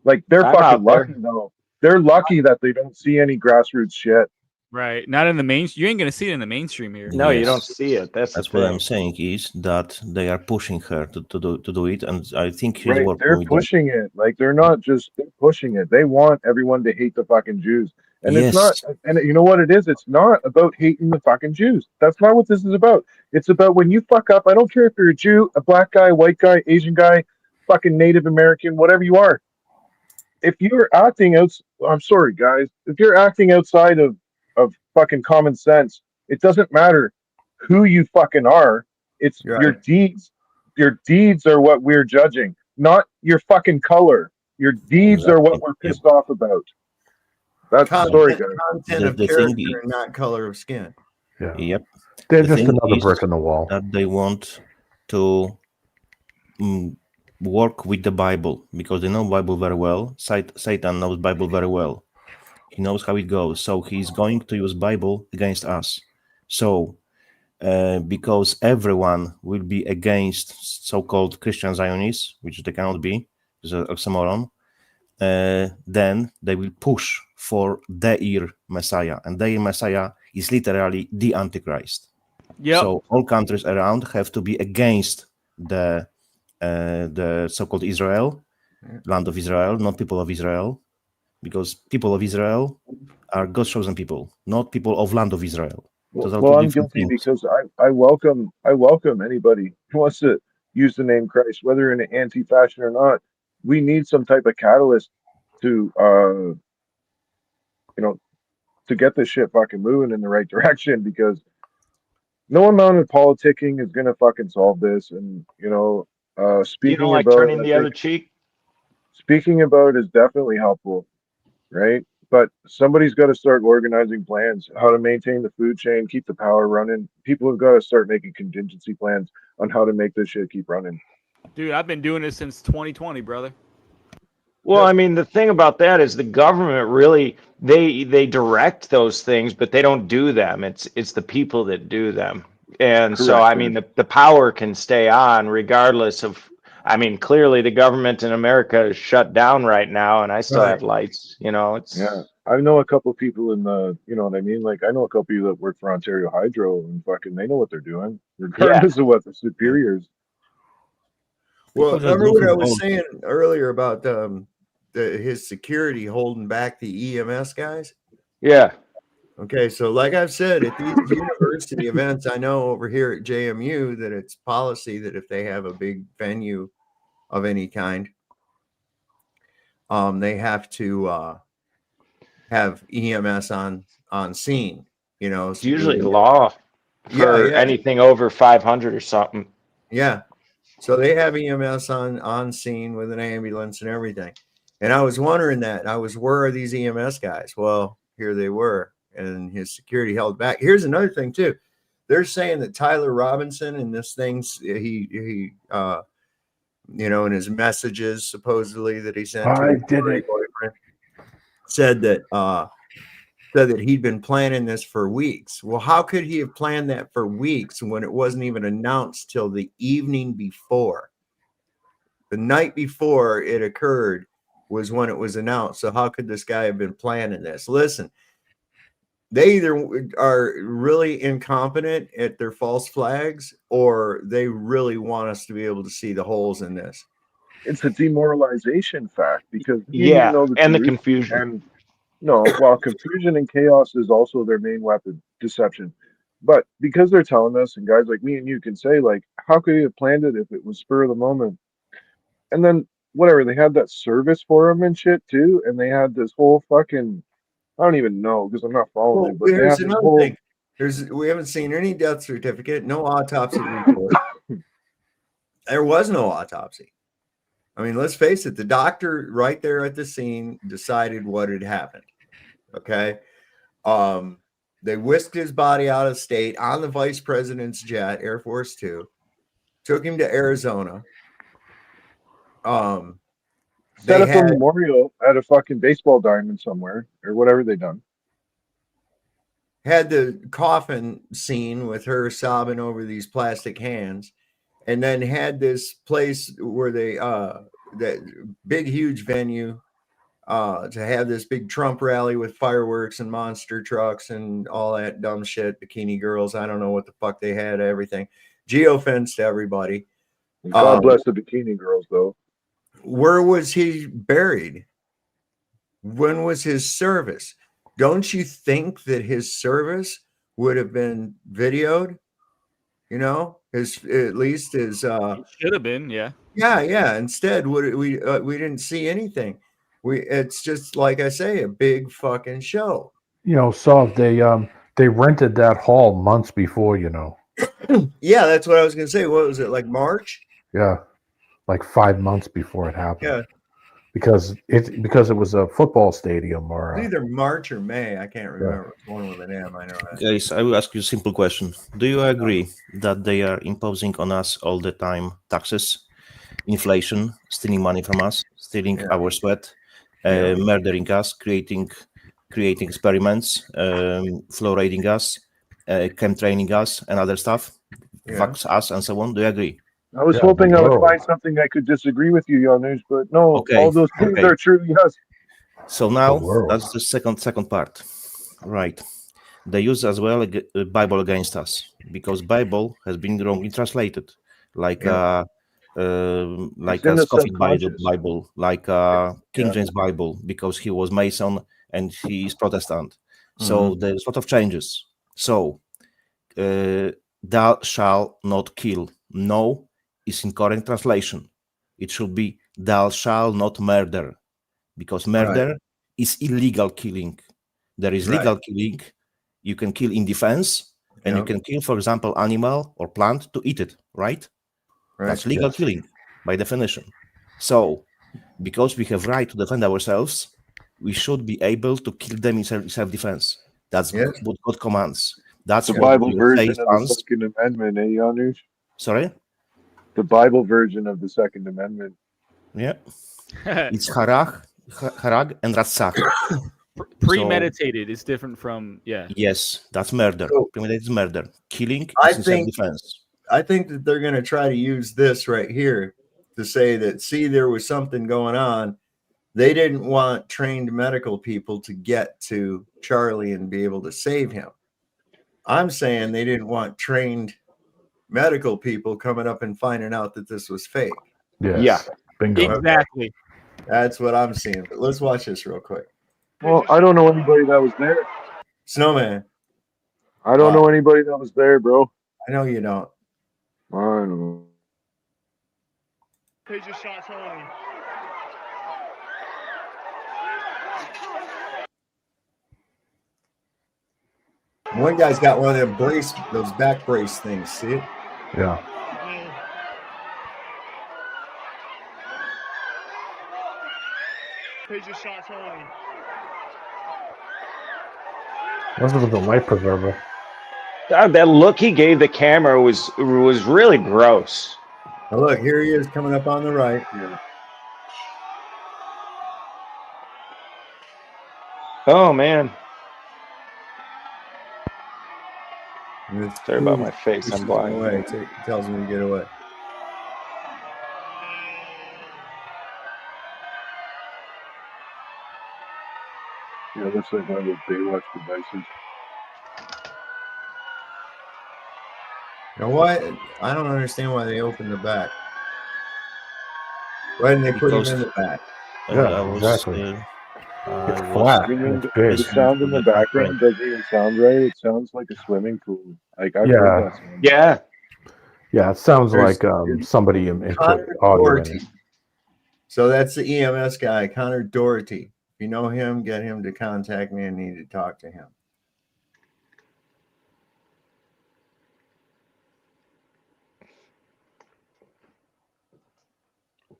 Like they're I'm fucking out there. lucky though. They're lucky that they don't see any grassroots shit. Right. Not in the main. You ain't gonna see it in the mainstream here. No, you Yes. don't see it. That's the what I'm thing. saying is that they are pushing her to do it, and I think she's Right. working They're with them. pushing it. Like they're not just they're pushing it. They want everyone to hate the fucking Jews. And it's not Yes, and you know what it is? It's not about hating the fucking Jews. That's not what this is about. It's about when you fuck up, I don't care if you're a Jew, a black guy, a white guy, Asian guy, fucking Native American, whatever you are. If you're acting out I'm sorry guys, if you're acting outside of fucking common sense, it doesn't matter who you fucking are. It's Right. your deeds. Your deeds are what we're judging, not your fucking color. Your deeds are what exactly. we're pissed off about. That's sorry, guys. Content of The character thing and not color of skin. Yeah. Yep. They're The just thing another is brick in the wall. that they want to work with the Bible because they know Bible very well. Satan knows Bible very well. He knows how it goes, so he's going to use Bible against us. So, because everyone will be against so-called Christian Zionists, which they cannot be, is an oxymoron, then they will push for their Messiah, and their Messiah is literally the Antichrist. Yep. So all countries around have to be against the so-called Israel, land of Israel, not people of Israel, because people of Israel are God's chosen people, not people of land of Israel. Those are two Well, I'm different guilty things. because I welcome anybody who wants to use the name Christ, whether in an anti-fashion or not. We need some type of catalyst to to get this shit fucking moving in the right direction because no amount of politicking is gonna fucking solve this. And You don't speaking like about turning I the other think cheek? speaking about is definitely helpful, right? But somebody's got to start organizing plans, how to maintain the food chain, keep the power running. People have got to start making contingency plans on how to make this shit keep running. Dude, I've been doing this since 2020, brother. Well, I mean, the thing about that is the government really they direct those things, but they don't do them. It's the people that do them. And so, Correct, I mean, the power can stay on regardless of. I mean, clearly the government in America is shut down right now, and I still Right. have lights. You know, it's Yeah. I know a couple people in the, you know what I mean? Like, I know a couple people that work for Ontario Hydro and fucking, they know what they're doing, regardless of what the superiors. Well, Because remember what I looking was all- saying earlier about his security holding back the EMS guys? yeah. Okay, so like I've said, at these university events, I know over here at JMU that it's policy that if they have a big venue of any kind, they have to have EMS on scene. You know, It's usually law for yeah. anything over 500 or something. Yeah. So they have EMS on scene with an ambulance and everything. And I was wondering that. Where are these EMS guys? Well, here they were. and his security held back. Here's another thing too. They're saying that Tyler Robinson and this thing's he you know, in his messages supposedly that he sent to his boyfriend, said that he'd been planning this for weeks. Well, how could he have planned that for weeks when it wasn't even announced till the evening before? The night before it occurred was when it was announced. So how could this guy have been planning this? Listen, they either are really incompetent at their false flags, or they really want us to be able to see the holes in this. It's a demoralization fact because you Yeah, know the and the truth, confusion. and no, well, confusion and chaos is also their main weapon, deception. But because they're telling us, and guys like me and you can say, like, how could he have planned it if it was spur of the moment? And then whatever, they had that service for him and shit too, and they had this whole fucking, I don't even know because I'm not following Well, it, but they here's had this another whole thing. We haven't seen any death certificate, no autopsy report. There was no autopsy. I mean, let's face it, the doctor right there at the scene decided what had happened. Okay. They whisked his body out of state on the vice president's jet, Air Force Two, took him to Arizona. set They up a had memorial at a fucking baseball diamond somewhere or whatever they done. the coffin scene with her sobbing over these plastic hands, and then had this place where they that big huge venue to have this big Trump rally with fireworks and monster trucks and all that dumb shit, bikini girls, I don't know what the fuck they had, everything. Geofence to everybody. God bless the bikini girls though. Where was he buried? When was his service? Don't you think that his service would have been videoed? You know, his at least his It should have been, yeah. yeah. Instead, we didn't see anything. It's just like I say, a big fucking show. You know, so they rented that hall months before, you know. Yeah, that's what I was gonna say. What was it, like March? Yeah, like 5 months before it happened. Yeah, because it was a football stadium or it's either March or May. I can't remember. It's one with an M. I know that. Guys, I will ask you a simple question. Do you agree that they are imposing on us all the time taxes, inflation, stealing money from us, stealing our sweat, murdering us, creating experiments, fluoriding us, chemtraining us, and other stuff, vax us, and so on? Do you agree? I was hoping I would find something I could disagree with you, Janusz, but no, Okay, all those things okay. are true, yes. So now that's the second part, right? They use as well Bible against us because Bible has been wrongly translated, like a Scofield Bible, like King James Bible, because he was Mason and he is Protestant. So there's a lot of changes. So thou shalt not kill. No is incorrect translation. It should be thou shalt not murder, because murder is illegal killing. There is legal killing. You can kill in defense, and you can kill, for example, animal or plant to eat it, right? That's legal killing by definition. So, because we have right to defend ourselves, we should be able to kill them in self-defense. That's what God commands. That's the what Bible we version say of the stands. Second Amendment, eh, Janusz? Sorry? The Bible version of the Second Amendment. Yeah. It's harag and ratzach. Premeditated is different from Yes, that's murder. Premeditated is murder. Killing I is in think self-defense. I think that they're going to try to use this right here to say that, see, there was something going on. They didn't want trained medical people to get to Charlie and be able to save him. I'm saying they didn't want trained medical people coming up and finding out that this was fake. Yes. Yeah. Bingo. Exactly. That's what I'm seeing. But let's watch this real quick. Well, I don't know anybody that was there. Snowman. I don't know anybody that was there, bro. I know you don't. I don't know. They just shot Charlie. One guy's got one of them those back brace things. See it? Yeah. They just shot Charlie. Unless it was a life preserver. That look he gave the camera was really gross. Now look, here he is coming up on the right. Yeah. Oh man. Sorry about my face. I'm blind. Away. Tells him to get away. Yeah, looks like one of those Baywatch devices. Now, why? I don't understand why they opened the back. Why didn't they put him in the back? Exactly. I It's was flat. It's big. The sound in the background doesn't even sound right. It sounds like a swimming pool. Like I've heard that sound. Yeah. Yeah, it sounds There's- like somebody put Connor audio in Doherty. it. So that's the EMS guy, Connor Doherty. If you know him, get him to contact me. I need to talk to him.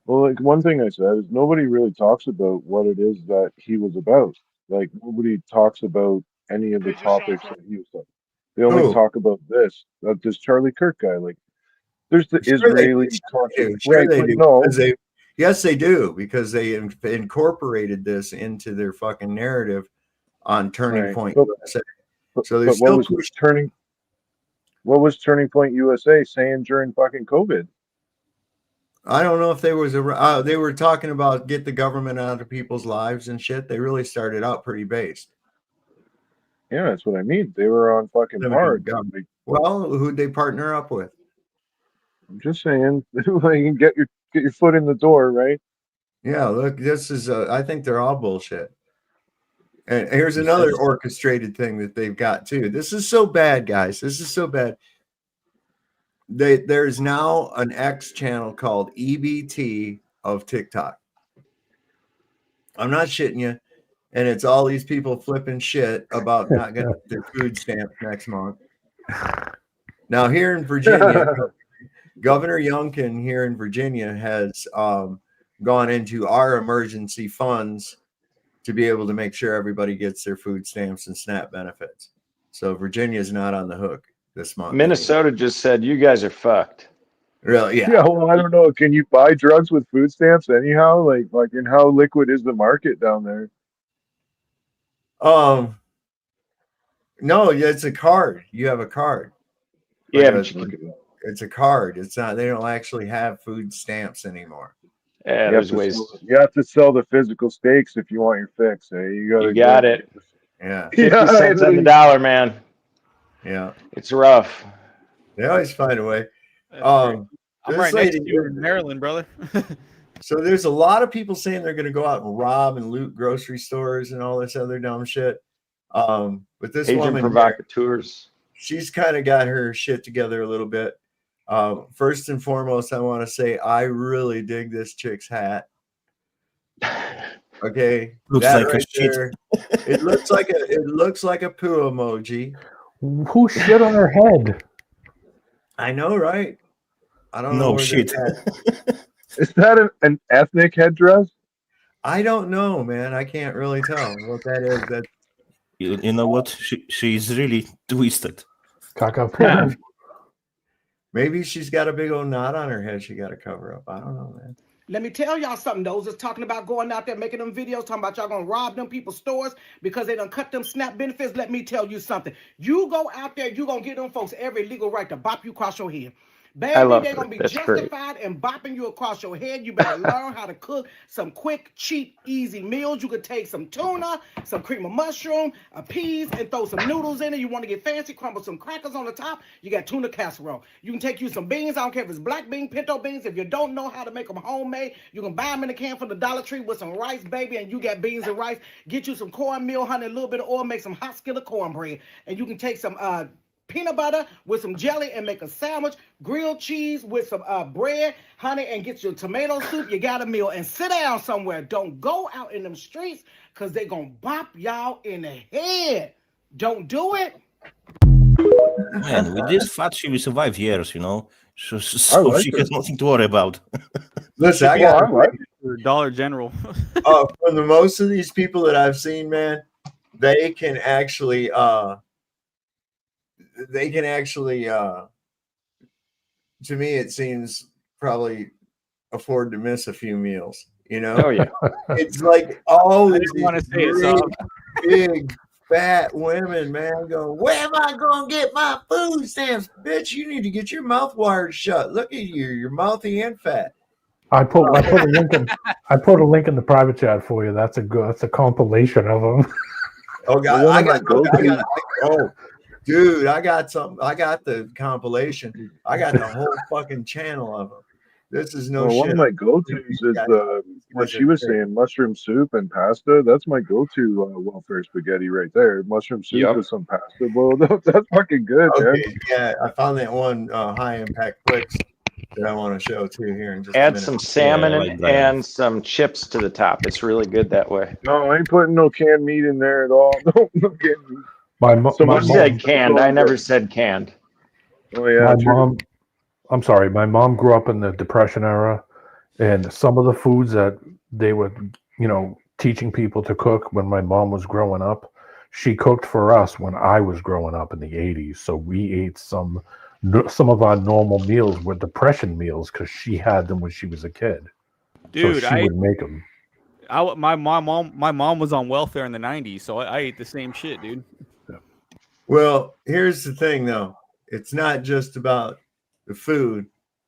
Well, like one thing I said is nobody really talks about what it is that he was about. Like nobody talks about any of the topics that he was talking. They only Who? talk about this. This Charlie Kirk guy. Like there's the Israeli controversy, Sure right? they But do. no, Because yes, they do, because they incorporated this into their fucking narrative on Turning Right. Point But- USA. but, So they're but still what was Turning Point USA saying during fucking COVID? I don't know if there was they were talking about get the government out of people's lives and shit. They really started out pretty based. Yeah, that's what I mean. They were on fucking hard. Like, Well, who'd they partner up with? I'm just saying, like, get your foot in the door, right? Yeah, look, this is I think they're all bullshit. And here's another orchestrated thing that they've got too. This is so bad, guys. This is so bad. There's now an X channel called EBT of TikTok. I'm not shitting you. And it's all these people flipping shit about not getting their food stamps next month. Now, here in Virginia, Governor Youngkin here in Virginia has gone into our emergency funds to be able to make sure everybody gets their food stamps and SNAP benefits. So Virginia is not on the hook this month. Minnesota just said you guys are fucked. Really? Yeah. Yeah. Well, I don't know. Can you buy drugs with food stamps anyhow? Like, and how liquid is the market down there? No, it's a card. You have a card. Yeah, Like it's a card. It's not. They don't actually have food stamps anymore. Yeah, You have to sell the physical stakes if you want your fix. Eh? You got it. Yeah. 50 cents on the dollar, man. Yeah. It's rough. They always find a way. I'm this right next lady to you in Maryland, brother. So there's a lot of people saying they're going to go out and rob and loot grocery stores and all this other dumb shit. But this Agent woman, provocateurs. she's kind of got her shit together a little bit. First and foremost, I want to say I really dig this chick's hat. Okay, Looks that like a shit. there, it looks like a poo emoji. Who shit on her head? I know, right? I don't know. No where shit. Is that an ethnic headdress? I don't know, man. I can't really tell what that is. That You know what? She's really twisted. Caca. maybe she's got a big old knot on her head. She got to cover up. I don't know, man. Let me tell y'all something. Those that's talking about going out there making them videos, talking about y'all gonna rob them people's stores because they done cut them SNAP benefits. Let me tell you something. You go out there, you gonna give them folks every legal right to bop you across your head. Baby, I love they're her. gonna be That's great. justified in bopping you across your head. You better learn how to cook some quick, cheap, easy meals. You could take some tuna, some cream of mushroom, a peas, and throw some noodles in it. You want to get fancy, crumble some crackers on the top. You got tuna casserole. You can take you some beans. I don't care if it's black bean, pinto beans. If you don't know how to make them homemade, you can buy them in a can from the Dollar Tree with some rice, baby, and you got beans and rice. Get you some cornmeal, honey, a little bit of oil, make some hot skillet cornbread. And you can take some peanut butter with some jelly and make a sandwich, grilled cheese with some bread, honey, and get your tomato soup. You got a meal and sit down somewhere. Don't go out in them streets because they're going to bop y'all in the head. Don't do it. Man, with this fat, she will survive years, you know. So like she her. has nothing to worry about. Listen, I got Dollar General. from the most of these people that I've seen, man, they can actually to me it seems probably afford to miss a few meals, you know. Oh yeah. It's like always didn't wanna these say it, big, Sob. big fat women, man, go, where am I gonna get my food stamps? Bitch, you need to get your mouth wired shut. Look at you, you're mouthy and fat. I put a link in the private chat for you. That's a compilation of them. Oh God, One I of my got go-to. dude, I got the compilation. I got the whole fucking channel of them. This is no Well, shit. one of my go-tos is the what she was saying, mushroom soup and pasta. That's my go-to welfare spaghetti right there. Mushroom soup Yep. with some pasta boiled up. That's fucking good, man. Okay, yeah, I found that one high impact clicks that I want to show too here in just a Add minute. some salmon Yeah, I like that. and some chips to the top. It's really good that way. No, I ain't putting no canned meat in there at all. No canned meat. You said canned. I never said canned. Oh yeah, My true. mom. I'm sorry. My mom grew up in the Depression era, and some of the foods that they were, teaching people to cook when my mom was growing up, she cooked for us when I was growing up in the 80s. So we ate some of our normal meals were Depression meals because she had them when she was a kid. Dude, so she would make them. my mom was on welfare in the 90s, so I ate the same shit, dude. Well, here's the thing though. It's not just about the food.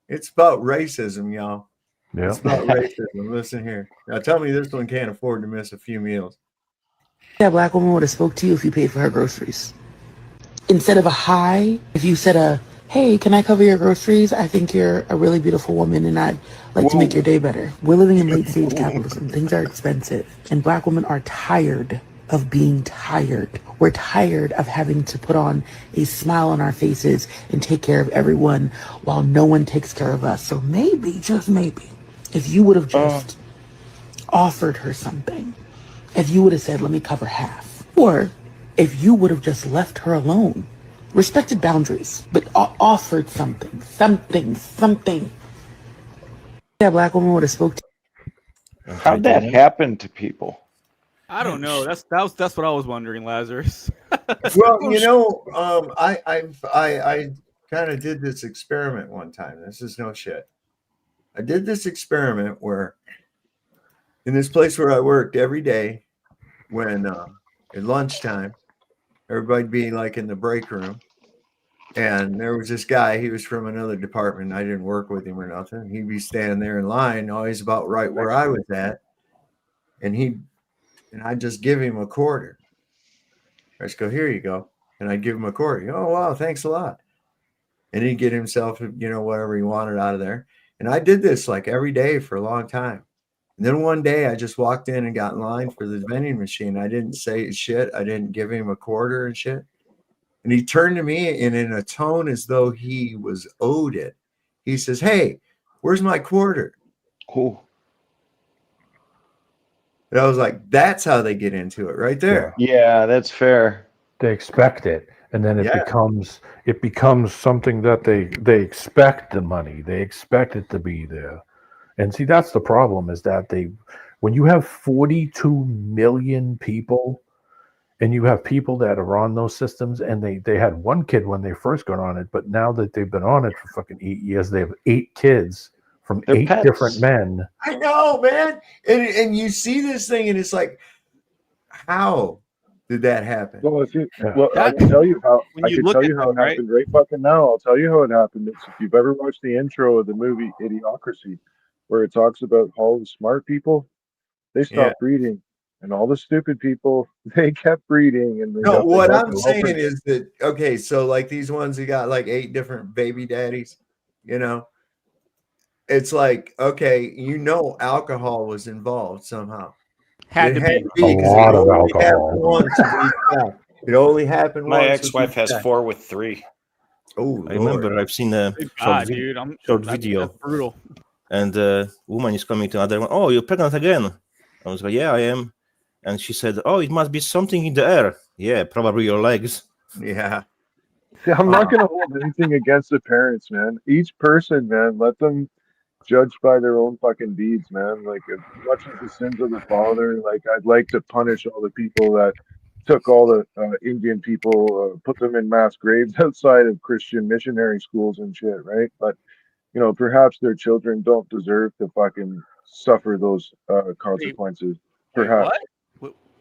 It's about racism, y'all. Yeah. It's about racism. Listen here. Now tell me this one can't afford to miss a few meals. That black woman would have spoke to you if you paid for her groceries. Instead of a hi, if you said hey, can I cover your groceries? I think you're a really beautiful woman and I'd like to make your day better. We're living in late stage capitalism. Things are expensive. And black women are tired of being tired. We're tired of having to put on a smile on our faces and take care of everyone while no one takes care of us. So maybe, just maybe, if you would have just offered her something, if you would have said, let me cover half, or if you would have just left her alone, respected boundaries, but offered something. That black woman would have spoke to. How'd that happen to people? I don't know. That's what I was wondering, Lazarus. Well, I kind of did this experiment one time. This is no shit. I did this experiment where in this place where I worked every day when at lunchtime, everybody'd be like in the break room. And there was this guy, he was from another department. I didn't work with him or nothing. He'd be standing there in line, always about right where I was at. And I'd just give him a quarter. I just go, here you go. And I'd give him a quarter. Oh, wow, thanks a lot. And he'd get himself, whatever he wanted out of there. And I did this like every day for a long time. And then one day I just walked in and got in line for the vending machine. I didn't say shit. I didn't give him a quarter and shit. And he turned to me and in a tone as though he was owed it. He says, hey, where's my quarter? Cool. And I was like, that's how they get into it right there. Yeah, that's fair. They expect it, and then it Yeah. becomes something that they expect the money. They expect it to be there. And see, that's the problem, is that when you have 42 million people and you have people that are on those systems, and they had one kid when they first got on it, but now that they've been on it for fucking 8 years, they have 8 kids from They're 8 pets. different men. I know, man. And you see this thing and it's like, how did that happen? Well, I can tell you how When I you can look tell at you how them, it right? happened right fucking now. I'll tell you how it happened. If you've ever watched the intro of the movie Idiocracy, where it talks about all the smart people, they stopped breeding, and all the stupid people, they kept breeding, and they No, got the what help I'm of saying helpers. is that, okay, so like these ones who got like 8 different baby daddies, it's like, okay, alcohol was involved somehow. Had It to had be. to be because it lot of only happened alcohol. once with each guy. It only happened My once with ex-wife each has guy. 4 with 3. Oh, I remember I've seen a Good short, God, dude. short That's video, brutal. and the woman is coming to another one. Oh, you're pregnant again? I was like, yeah, I am. And she said, oh, it must be something in the air. Yeah, probably your legs. Yeah. See, I'm not gonna hold anything against the parents, man. Each person, man, let them judge by their own fucking deeds, man. Like, as much as the sins of the father, like, I'd like to punish all the people that took all the Indian people, put them in mass graves outside of Christian missionary schools and shit, right? But perhaps their children don't deserve to fucking suffer those consequences. Wait, Perhaps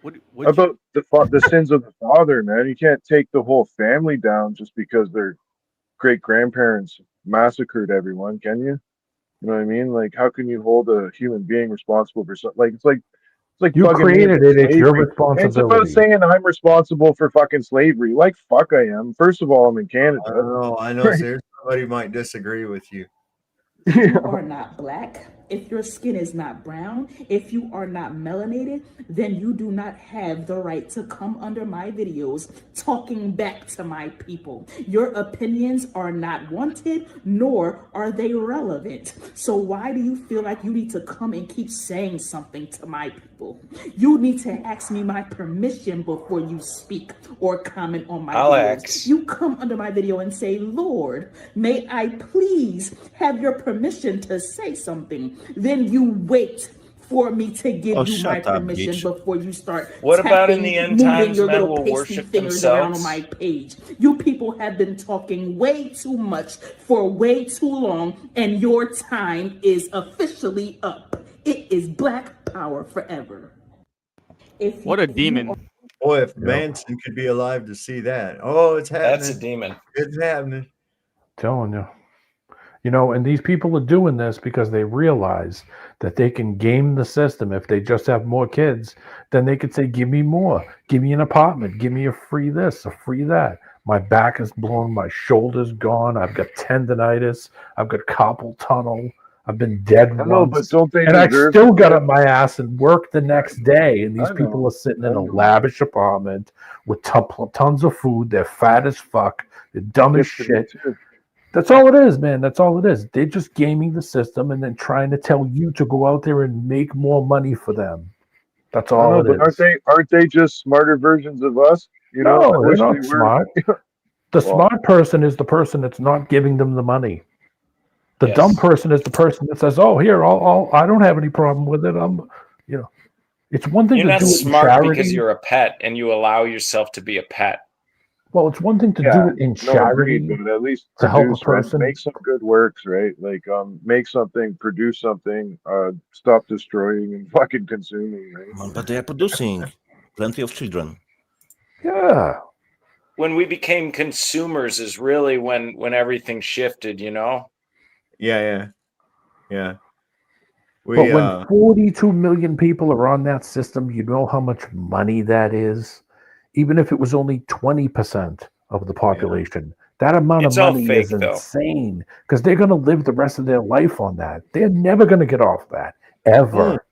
what about the sins of the father, man. You can't take the whole family down just because their great grandparents massacred everyone, can you? You know what I mean? Like, how can you hold a human being responsible for something? It's like You bugging me created about it. It's your slavery. It's about responsibility. saying I'm responsible for fucking slavery. Like, fuck, I am. First of all, I'm in Canada. I know. Seriously, somebody might disagree with you. If you are not black, if your skin is not brown, if you are not melanated, then you do not have the right to come under my videos talking back to my people. Your opinions are not wanted, nor are they relevant. So why do you feel like you need to come and keep saying something to my people? You need to ask me my permission before you speak or comment on my videos. You come under my video and say, Lord, may I please have your permission to say something. Then you wait for me to give you my permission before you start What tapping, about in the end moving times, your men little will pasty worship fingers around on themselves? my page. You people have been talking way too much for way too long, and your time is officially up. It is Black Power forever. What a demon. Boy, if Manson could be alive to see that. Oh, it's happening. That's a demon. It's happening. Telling you. And these people are doing this because they realize that they can game the system. If they just have more kids, then they could say, give me more, give me an apartment, give me a free this, a free that. My back is blown, my shoulder's gone, I've got tendonitis, I've got carpal tunnel, I've been dead I know, once. but don't they And I deserve still to got get- on my ass and work the next day. And these I people know, are sitting in I a know. lavish apartment with tons of food. They're fat as fuck. They're dumb as Good for me shit. too. That's all it is, man. That's all it is. They're just gaming the system and then trying to tell you to go out there and make more money for them. That's I all know, it but is. aren't they just smarter versions of us? No, I they're wish not they were. smart. The smart person is the person that's not giving them the money. The dumb person is the person that says, "Oh, here, I don't have any problem with it." It's one thing You're to not do it in smart because charity. you're a pet and you allow yourself to be a pet. Well, it's one thing to do it in No, agreed, charity but at least to help a produce, man. person. Make some good works, right? Like, make something, produce something, stop destroying and fucking consuming, right? But they are producing plenty of children. Yeah. When we became consumers is really when everything shifted, Yeah. But when 42 million people are on that system, you know how much money that is? Even if it was only 20% of the population, that amount It's of all money fake, is though. insane because they're going to live the rest of their life on that. They're never going to get off that, ever.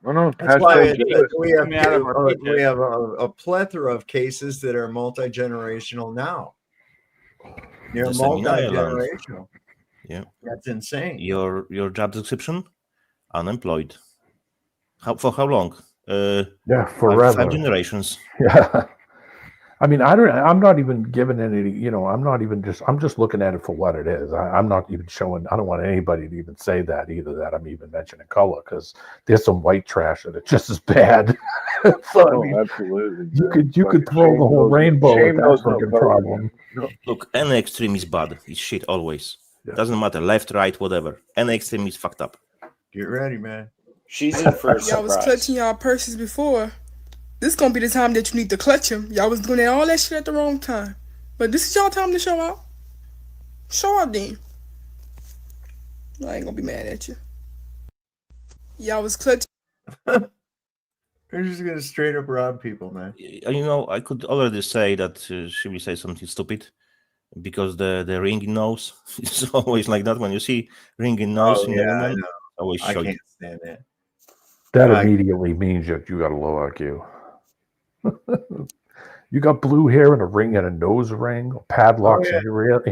That's why we have, Coming out of our we have a plethora of cases that are multi-generational now. You're The same in Ireland. multi-generational. Yeah. That's insane. Your job description? Unemployed. For how long? Yeah, forever. 5 generations. Yeah. I mean, I'm not even giving any, I'm just looking at it for what it is. I'm not even showing, I don't want anybody to even say that either, that I'm even mentioning color, because there's some white trash that are just as bad. So, I mean, absolutely. You could throw the whole rainbow at that fucking problem. Look, any extreme is bad. It's shit always. Doesn't matter, left, right, whatever. Any extreme is fucked up. Get ready, man. She's in for a Y'all was surprise. clutching y'all purses before. This gonna be the time that you need to clutch them. Y'all was doing all that shit at the wrong time. But this is y'all time to show out. Show out then. I ain't gonna be mad at you. Y'all was clutching. They're just gonna straight up rob people, man. I could already say that she will say something stupid because the ringing nose is always like that. When you see ringing nose in a I woman, know. always I show can't you. stand that. That immediately means that you got a low IQ. You got blue hair and a ring and a nose ring, padlocks in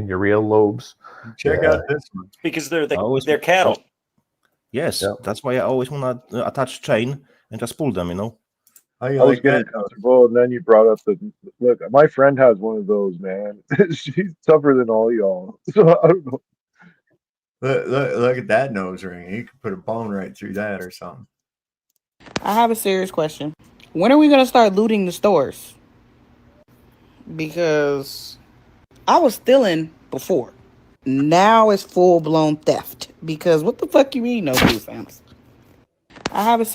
your earlobes. Check out this one. Because they're cattle. Yes, that's why I always want to attach chain and just pull them. How I you was like getting that? comfortable, and then you brought up look. My friend has one of those, man. She's tougher than all y'all. So I don't know. Look at that nose ring. You could put a bone right through that or something. I have a serious question. When are we gonna start looting the stores? because I was stealing before. Now it's full blown theft because what the fuck you mean no food stamps? I have a.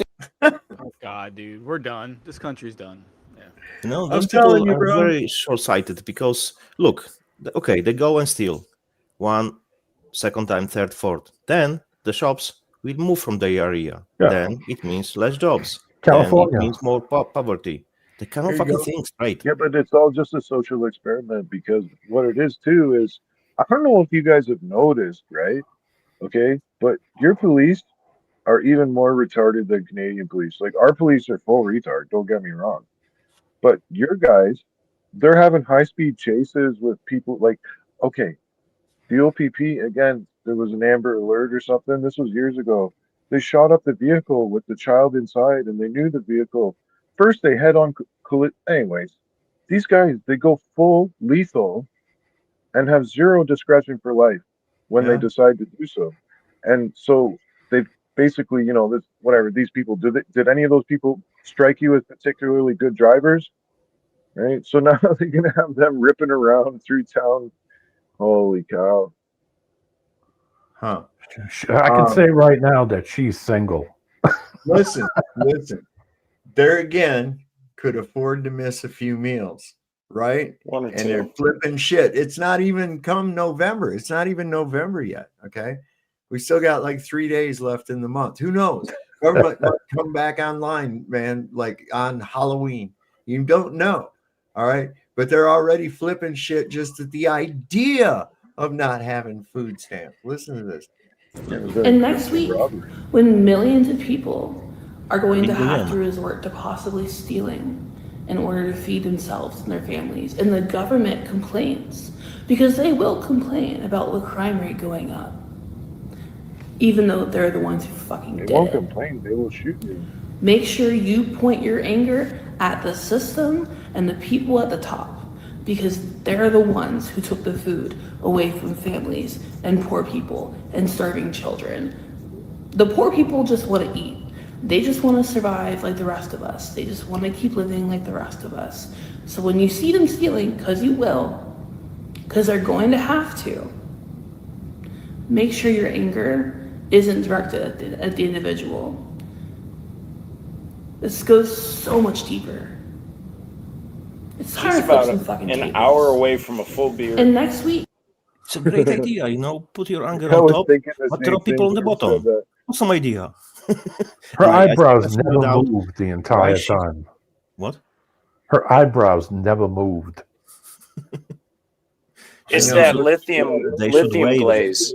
Oh God, dude, we're done. This country's done. Yeah. You know, I'm those telling people you, are bro. very short-sighted because look, okay, they go and steal one, second time, third, fourth. Then the shops will move from the area. Yeah. Then it means less jobs. California. Then it means more poverty. They cannot There you fucking go. think straight. Yeah, but it's all just a social experiment because what it is too is I don't know if you guys have noticed, right? Okay, but your police are even more retarded than Canadian police. Like our police are full retard, don't get me wrong. But your guys, they're having high speed chases with people like okay, the OPP again, there was an Amber Alert or something. This was years ago. They shot up the vehicle with the child inside, and they knew the vehicle. First, they head on. Anyways, these guys they go full lethal and have zero discretion for life when they Yeah. decide to do so. And so they basically, this whatever these people did any of those people strike you as particularly good drivers? Right. So now they're gonna have them ripping around through town. Holy cow. Huh. I can say right now that she's single. Listen. There again, could afford to miss a few meals, right? One or And two. they're flipping shit. It's not even come November. It's not even November yet. Okay. We still got like 3 days left in the month. Who knows? Government might come back online, man, like on Halloween. You don't know. All right. But they're already flipping shit just at the idea of not having food stamps. Listen to this. And next week, when millions of people are going to have to resort to possibly stealing in order to feed themselves and their families, and the government complains, because they will complain about the crime rate going up, even though they're the ones who fucking did it. They won't complain. They will shoot you. Make sure you point your anger at the system and the people at the top, because they're the ones who took the food away from families and poor people and starving children. The poor people just want to eat. They just want to survive like the rest of us. They just want to keep living like the rest of us. So when you see them stealing, because you will, because they're going to have to, make sure your anger isn't directed at the individual. This goes so much deeper. It's She's hard to about flip some fucking an tables. hour away from a full beer. And next week, It's a great idea, put your anger I on was top, thinking the but same drop people on thing the when you bottom. said that. Awesome idea. Her And I eyebrows figured never out moved the why entire she- time. What? Her eyebrows never moved. It's You know, that so lithium should wave glaze.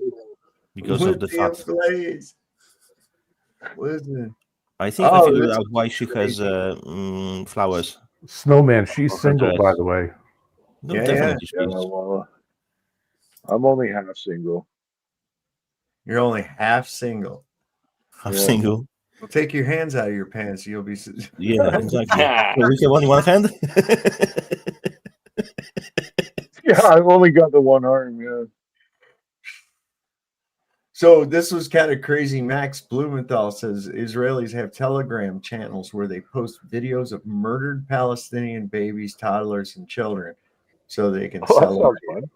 because of the Lithium fat. glaze. Listen. I think I Oh, figured that's out why she has flowers. Snowman, she's on her single, dress. by the way. No, Yeah, definitely Yeah, she is. well, I'm only half single. You're only half single. I'm Yeah. single. Well, take your hands out of your pants. You'll be. Yeah, exactly. So we have only one hand. Yeah, I've only got the one arm. Yeah. So this was kind of crazy. Max Blumenthal says Israelis have Telegram channels where they post videos of murdered Palestinian babies, toddlers, and children, so they can Oh, that sounds celebrate. fun.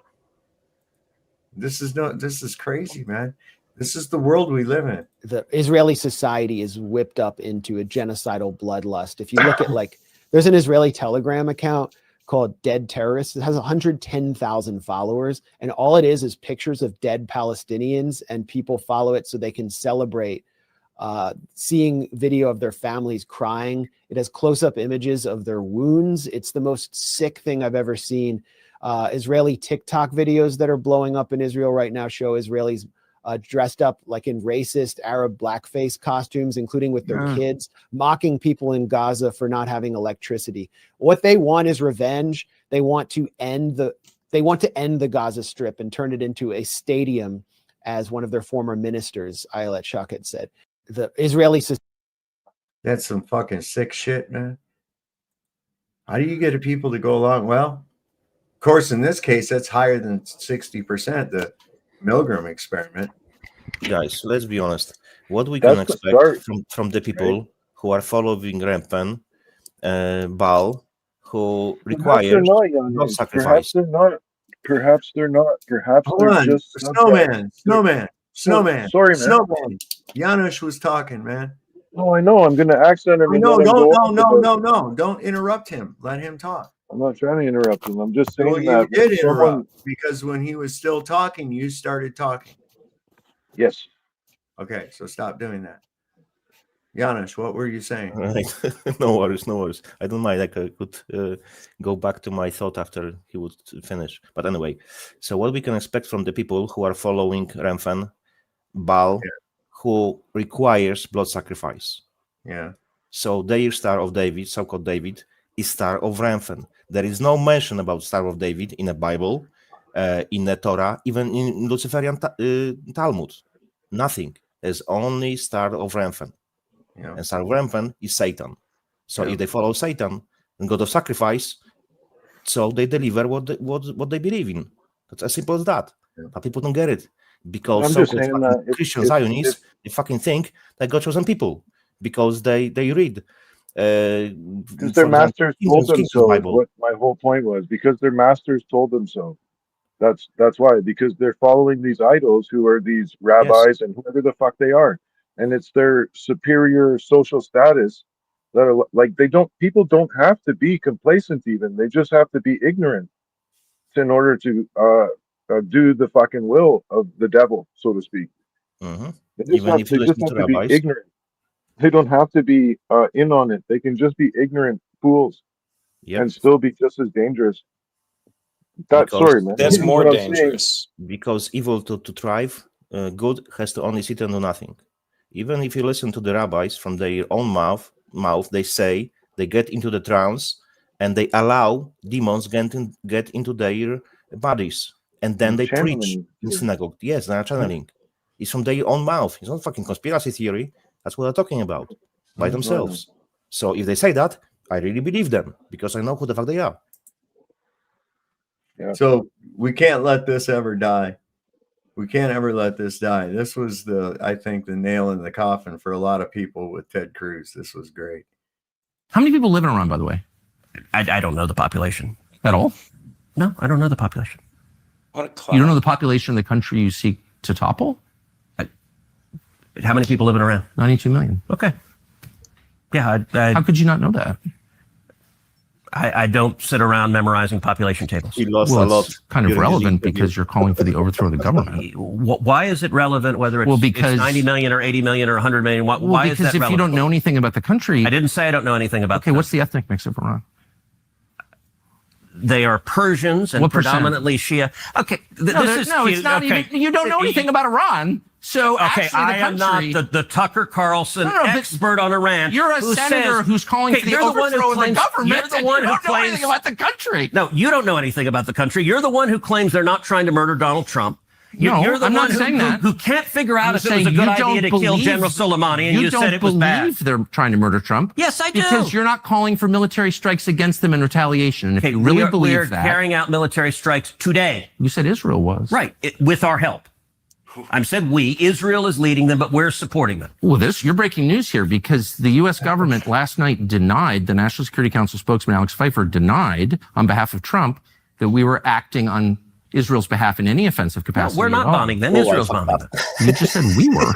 This is crazy, man. This is the world we live in. The Israeli society is whipped up into a genocidal bloodlust. If you look at there's an Israeli Telegram account called Dead Terrorists. It has 110,000 followers, and all it is pictures of dead Palestinians, and people follow it so they can celebrate seeing video of their families crying. It has close-up images of their wounds. It's the most sick thing I've ever seen. Israeli TikTok videos that are blowing up in Israel right now show Israelis dressed up like in racist Arab blackface costumes, including with their kids, mocking people in Gaza for not having electricity. What they want is revenge. They want to end the Gaza Strip and turn it into a stadium, as one of their former ministers, Ayelet Shaked, said. The Israeli system. That's some fucking sick shit, man. How do you get people to go along? Well, of course, in this case, that's higher than 60%. The Milgram experiment. Guys, let's be honest. What we That's can the expect start, from the people who are following Rampan, Baal, who Perhaps they're requires not, blood Janusz. Perhaps sacrifice. they're not. Perhaps they're not. Perhaps Hold they're on, just subject. snowman, They're, snowman, no, snowman, sorry, man. snowman. Janusz was talking, man. No, I know. I'm going to accent him I and know. let him Don't, go no, off no, about. no, no. Don't interrupt him. Let him talk. I'm not trying to interrupt him. I'm just Well, saying you that when did someone. interrupt because when he was still talking, you started talking. Yes. Okay, so stop doing that. Janusz, what were you saying? Right. No worries, no worries. I don't mind. I could go back to my thought after he would finish. But anyway, so what we can expect from the people who are following Remphan, Baal, who requires blood sacrifice. Yeah. So their Star of David, so-called David, is Star of Remphan. There is no mention about Star of David in the Bible, in the Torah, even in Luciferian Talmud. Nothing. There's only Star of Remphan. Yeah. And Star of Remphan is Satan. So Yeah. if they follow Satan and God of sacrifice, so they deliver what they believe in. That's as simple as that. Yeah. But people don't get it because I'm just so-called saying that Christian if Zionists, they fucking think that God chosen people because they read. because For their example, masters told them King's so, is Bible. what my whole point was. Because their masters told them so. That's why. Because they're following these idols who are these rabbis and whoever the fuck they are, and it's their superior social status that are like people don't have to be complacent. Even they just have to be ignorant in order to do the fucking will of the devil, so to speak. Mm-hmm. They just have to be ignorant. They don't have to be in on it. They can just be ignorant fools and still be just as dangerous. Sorry, man. That's more What I'm saying- dangerous. Because evil to thrive, good has to only sit and do nothing. Even if you listen to the rabbis from their own mouth, they say they get into the trance and they allow demons get into their bodies, and then they preach in synagogue. Yes, they are channeling. It's from their own mouth. It's not fucking conspiracy theory. That's what they're talking about by themselves. So if they say that, I really believe them because I know who the fuck they are. Yeah. So we can't let this ever die. We can't ever let this die. This was I think the nail in the coffin for a lot of people with Ted Cruz. This was great. How many people live in Iran, by the way? I don't know the population. At all? No, I don't know the population. What a clown. You don't know the population of the country you seek to topple? How many people live in Iran? 92 million. Okay. Yeah. How could you not know that? I don't sit around memorizing population tables. He lost Well, a lot. it's kind of during his relevant interview. because you're calling for the overthrow of the government. Why is it relevant whether it's, because it's 90 million or 80 million or 100 million? Why is because that if relevant? you don't know anything about the country... I didn't say I don't know anything about Okay, what's the ethnic mix of Iran? They are Persians and What percent? predominantly Shia. Okay, this is it's not okay. even... You don't know anything about Iran. So Okay, actually, I am not the Tucker Carlson expert on Iran. You're a senator who's calling for the overthrow of the government. You're the one who don't know claims anything about the country. No, you don't know anything about the country. You're the one who claims they're not trying to murder Donald Trump. You're the I'm one not saying that. who can't figure out I'm if it was a saying good you idea to don't kill believe- General Soleimani, and you said it was don't bad. believe they're trying to murder Trump. Yes, I do. Because you're not calling for military strikes against them in retaliation. And if you really we are believe that... carrying out military strikes today. You said Israel was. Right, with our help. I said we. Israel is leading them, but we're supporting them. Well, you're breaking news here because the U.S. government last night denied, the National Security Council spokesman Alex Pfeiffer denied on behalf of Trump that we were acting on Israel's behalf in any offensive capacity. No, we're not at all. bombing them. Israel's bombing them. You just said we were.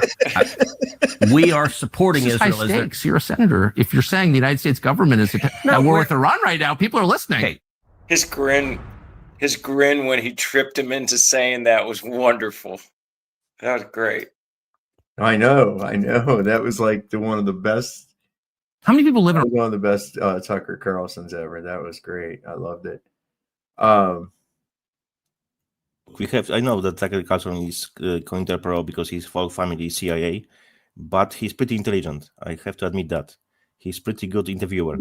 We are supporting This is Israel. high stakes. You're a senator. If you're saying the United States government is at war with Iran right now, people are listening. His grin when he tripped him into saying that was wonderful. That was great. I know. That was like one of the best. How many people live in one of the best Tucker Carlsons ever? That was great. I loved it. I know that Tucker Carlson is COINTELPRO because his whole family is CIA, but he's pretty intelligent. I have to admit that. He's pretty good interviewer.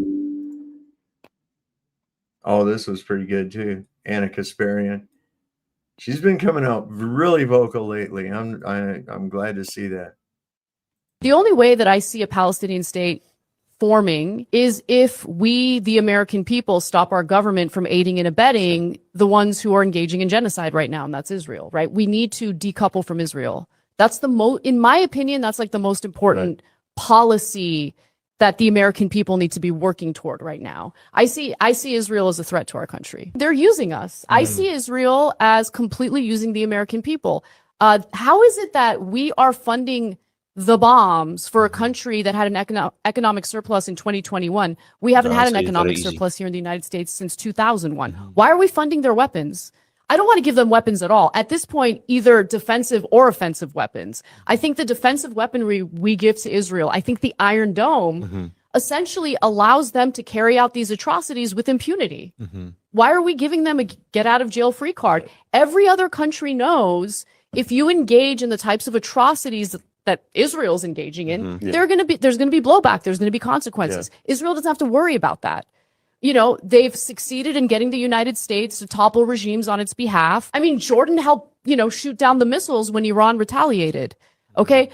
Oh, this was pretty good too. Anna Kasparian. She's been coming out really vocal lately. I'm glad to see that. The only way that I see a Palestinian state forming is if we, the American people, stop our government from aiding and abetting the ones who are engaging in genocide right now, and that's Israel, right? We need to decouple from Israel. That's in my opinion, that's like the most important policy that the American people need to be working toward right now. I see Israel as a threat to our country. They're using us. I see Israel as completely using the American people. How is it that we are funding the bombs for a country that had an economic surplus in 2021? We haven't had an economic surplus here in the United States since 2001. Why are we funding their weapons? I don't want to give them weapons at all. At this point, either defensive or offensive weapons. I think the defensive weaponry we give to Israel, I think the Iron Dome essentially allows them to carry out these atrocities with impunity. Why are we giving them a get out of jail free card? Every other country knows if you engage in the types of atrocities that Israel's engaging in, there's going to be blowback. There's going to be consequences. Israel doesn't have to worry about that. You know, they've succeeded in getting the United States to topple regimes on its behalf. I mean, Jordan helped, shoot down the missiles when Iran retaliated. Okay.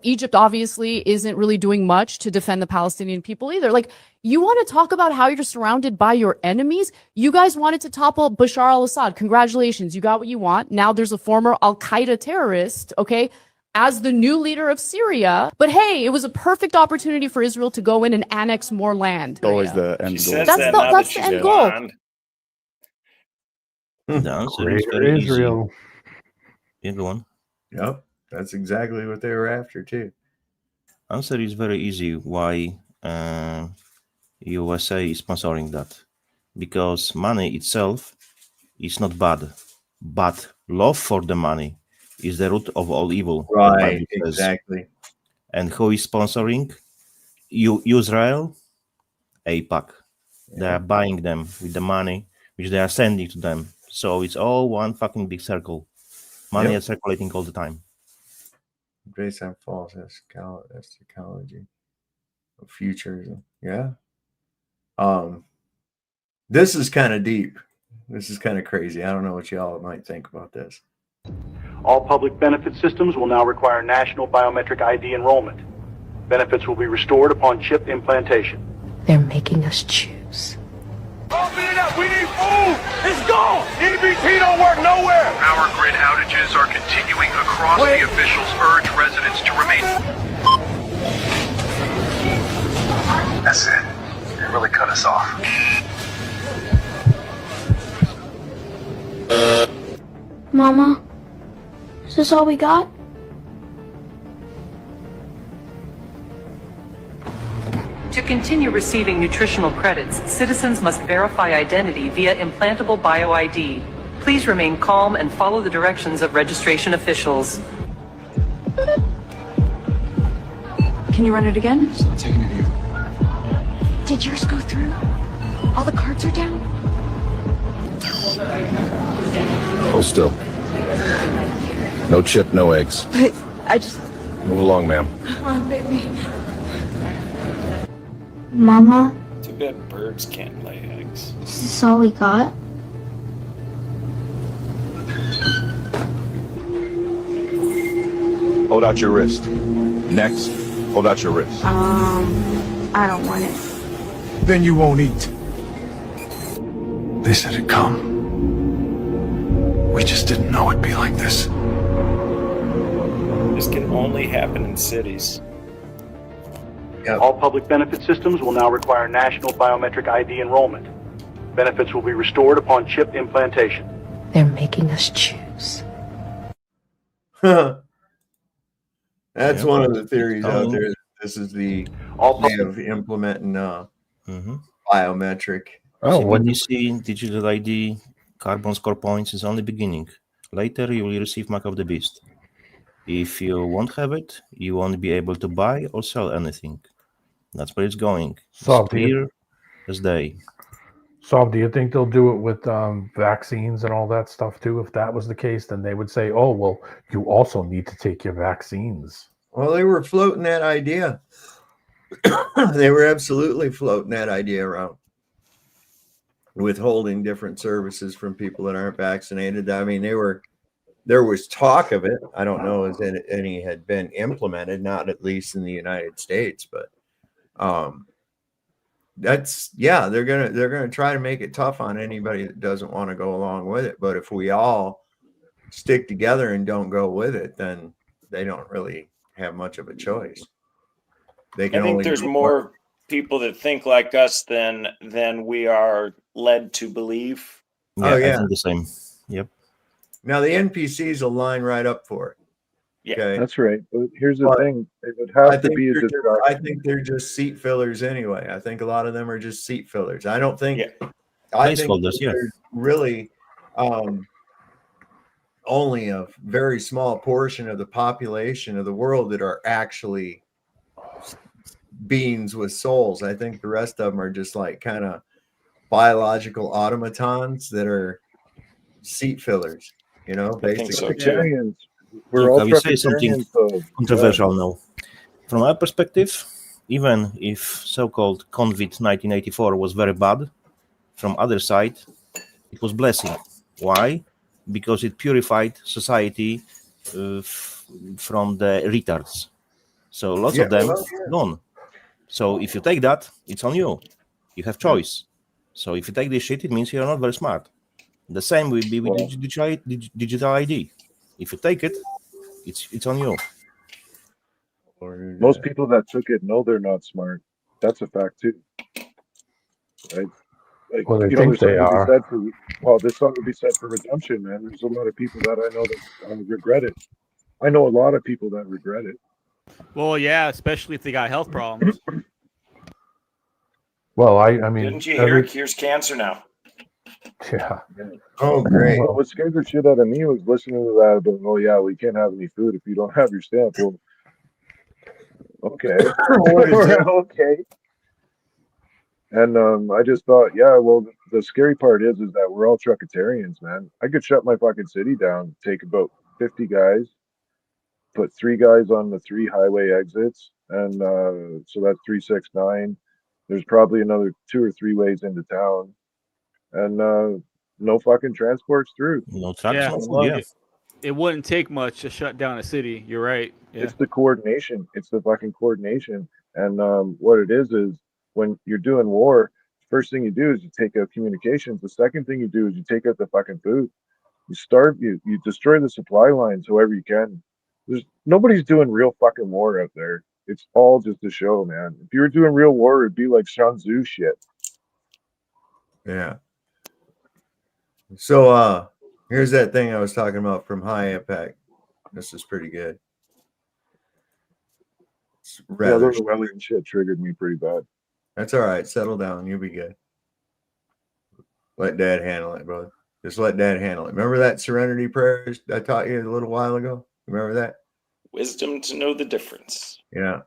Egypt obviously isn't really doing much to defend the Palestinian people either. Like, you want to talk about how you're surrounded by your enemies? You guys wanted to topple Bashar al-Assad. Congratulations. You got what you want. Now there's a former Al-Qaeda terrorist, okay, as the new leader of Syria. But hey, it was a perfect opportunity for Israel to go in and annex more land. Always the end goal. That's the end goal. The answer is very Israel. Easy. Go on. Yep, that's exactly what they were after too. Answer is very easy. Why USA is sponsoring that? Because money itself is not bad, but love for the money is the root of all evil. Right, exactly. And who is sponsoring? Israel, AIPAC. Yeah. They are buying them with the money which they are sending to them. So it's all one fucking big circle. Money is circulating all the time. Based on false eschatology of futurism. Yeah. This is kind of deep. This is kind of crazy. I don't know what y'all might think about this. All public benefit systems will now require national biometric ID enrollment. Benefits will be restored upon chip implantation. They're making us choose. Open it up. We need food. It's gone. EBT don't work nowhere. Power grid outages are continuing across the officials urge residents to remain. That's it. It really cut us off. Mama, is this all we got? To continue receiving nutritional credits, citizens must verify identity via implantable BioID. Please remain calm and follow the directions of registration officials. Can you run it again? It's not taking it here. Did yours go through? All the cards are down? Hold still. No chip, no eggs. But I just... Move along, ma'am. Come on, baby. Mama? Too bad birds can't lay eggs. Is this all we got? Hold out your wrist. Next, hold out your wrist. I don't want it. Then you won't eat. They said it'd come. We just didn't know it'd be like this. This can only happen in cities. All public benefit systems will now require national biometric ID enrollment. Benefits will be restored upon chip implantation. They're making us choose. That's one of the theories out there. This is the way of implementing biometric. When you see digital ID, carbon score points is only beginning. Later, you will receive mark of the beast. If you won't have it, you won't be able to buy or sell anything. That's where it's going. So clear as day. So do you think they'll do it with vaccines and all that stuff too? If that was the case, then they would say, oh, well, you also need to take your vaccines. Well, they were floating that idea. They were absolutely floating that idea around. Withholding different services from people that aren't vaccinated. I mean, there was talk of it. I don't know if any had been implemented, not at least in the United States, but they're gonna try to make it tough on anybody that doesn't want to go along with it. But if we all stick together and don't go with it, then they don't really have much of a choice. They can I think only there's go more people that think like us than we are led to believe. Yeah, Oh, yeah. I think the same. Yep. Now the NPCs will line right up for it. Yeah, okay? That's right. But here's the But thing: it would have to be a distraction. I think they're just seat fillers anyway. I think a lot of them are just seat fillers. I don't think. Yeah. I think Placeholders, yeah. there's really only a very small portion of the population of the world that are actually beings with souls. I think the rest of them are just like kind of biological automatons that are seat fillers. You know, I think so basically. too. Truckitarians, we're Look, all I will say something Truckitarians, so controversial now. From our perspective, even if so-called COVID 1984 was very bad, from other side, it was blessing. Why? Because it purified society from the retards. So lots of them gone. So if you take that, it's on you. You have choice. So if you take this shit, it means you're not very smart. The same will be with digital ID. If you take it, it's on you. most people that took it know they're not smart. That's a fact too, right? Like, Well, they you know, think there's they something to be are. said for there's something to be said for redemption, man. There's a lot of people that I know that regret it. I know a lot of people that regret it. Well, yeah, especially if they got health problems. Well, I mean, Didn't you hear it cures cancer now? Yeah. Oh, great. Well, what scared the shit out of me was listening to that about, oh yeah, we can't have any food if you don't have your stamp. Well, okay, okay. And I just thought, yeah, well, the scary part is that we're all Truckitarians, man. I could shut my fucking city down, take about 50 guys, put 3 guys on the 3 highway exits, and so that's 369. There's probably another 2 or 3 ways into town, and no fucking transports through. No trucks, Yeah. no food, yeah. It wouldn't take much to shut down a city. You're right. Yeah. It's the coordination. It's the fucking coordination. And what it is when you're doing war, first thing you do is you take out communications. The second thing you do is you take out the fucking food. You destroy the supply lines however you can. Nobody's doing real fucking war out there. It's all just a show, man. If you were doing real war, it'd be like Sun Tzu shit. Yeah. So here's that thing I was talking about from High Impact. This is pretty good. It's rather the Orwellian shit triggered me pretty bad. That's all right. Settle down. You'll be good. Let Dad handle it, brother. Just let Dad handle it. Remember that serenity prayer I taught you a little while ago? Remember that? Wisdom to know the difference. Yeah.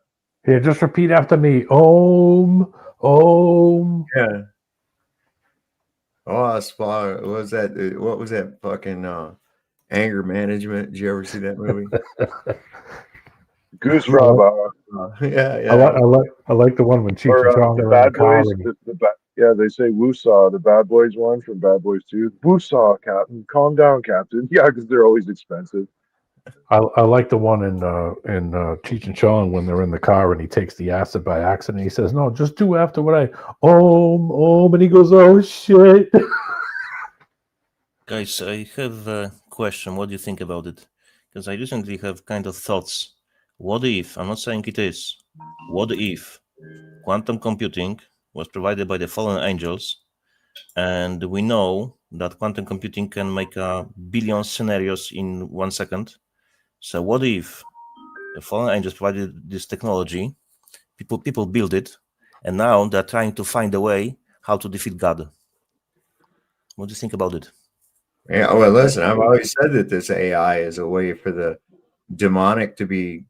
Here, just repeat after me. Om, Om. Yeah. Oh, what was that? What was that fucking anger management? Did you ever see that movie? Goose Rob. Yeah. I like the one when Cheech and Chong the are in Bad the car. Boys. They say Woosaw, the Bad Boys one from Bad Boys 2. Woosaw, Captain. Calm down, Captain. Yeah, because they're always expensive. I like the one in Cheech and Chong when they're in the car and he takes the acid by accident. He says, "No, just do after what I Om," and he goes, "Oh shit." Guys, I have a question. What do you think about it? Because I recently have kind of thoughts. What if, I'm not saying it is, what if quantum computing was provided by the fallen angels, and we know that quantum computing can make a billion scenarios in 1 second? So what if the fallen angels provided this technology, people build it, and now they're trying to find a way how to defeat God? What do you think about it? Yeah, well, listen, I've always said that this AI is a way for the demonic to be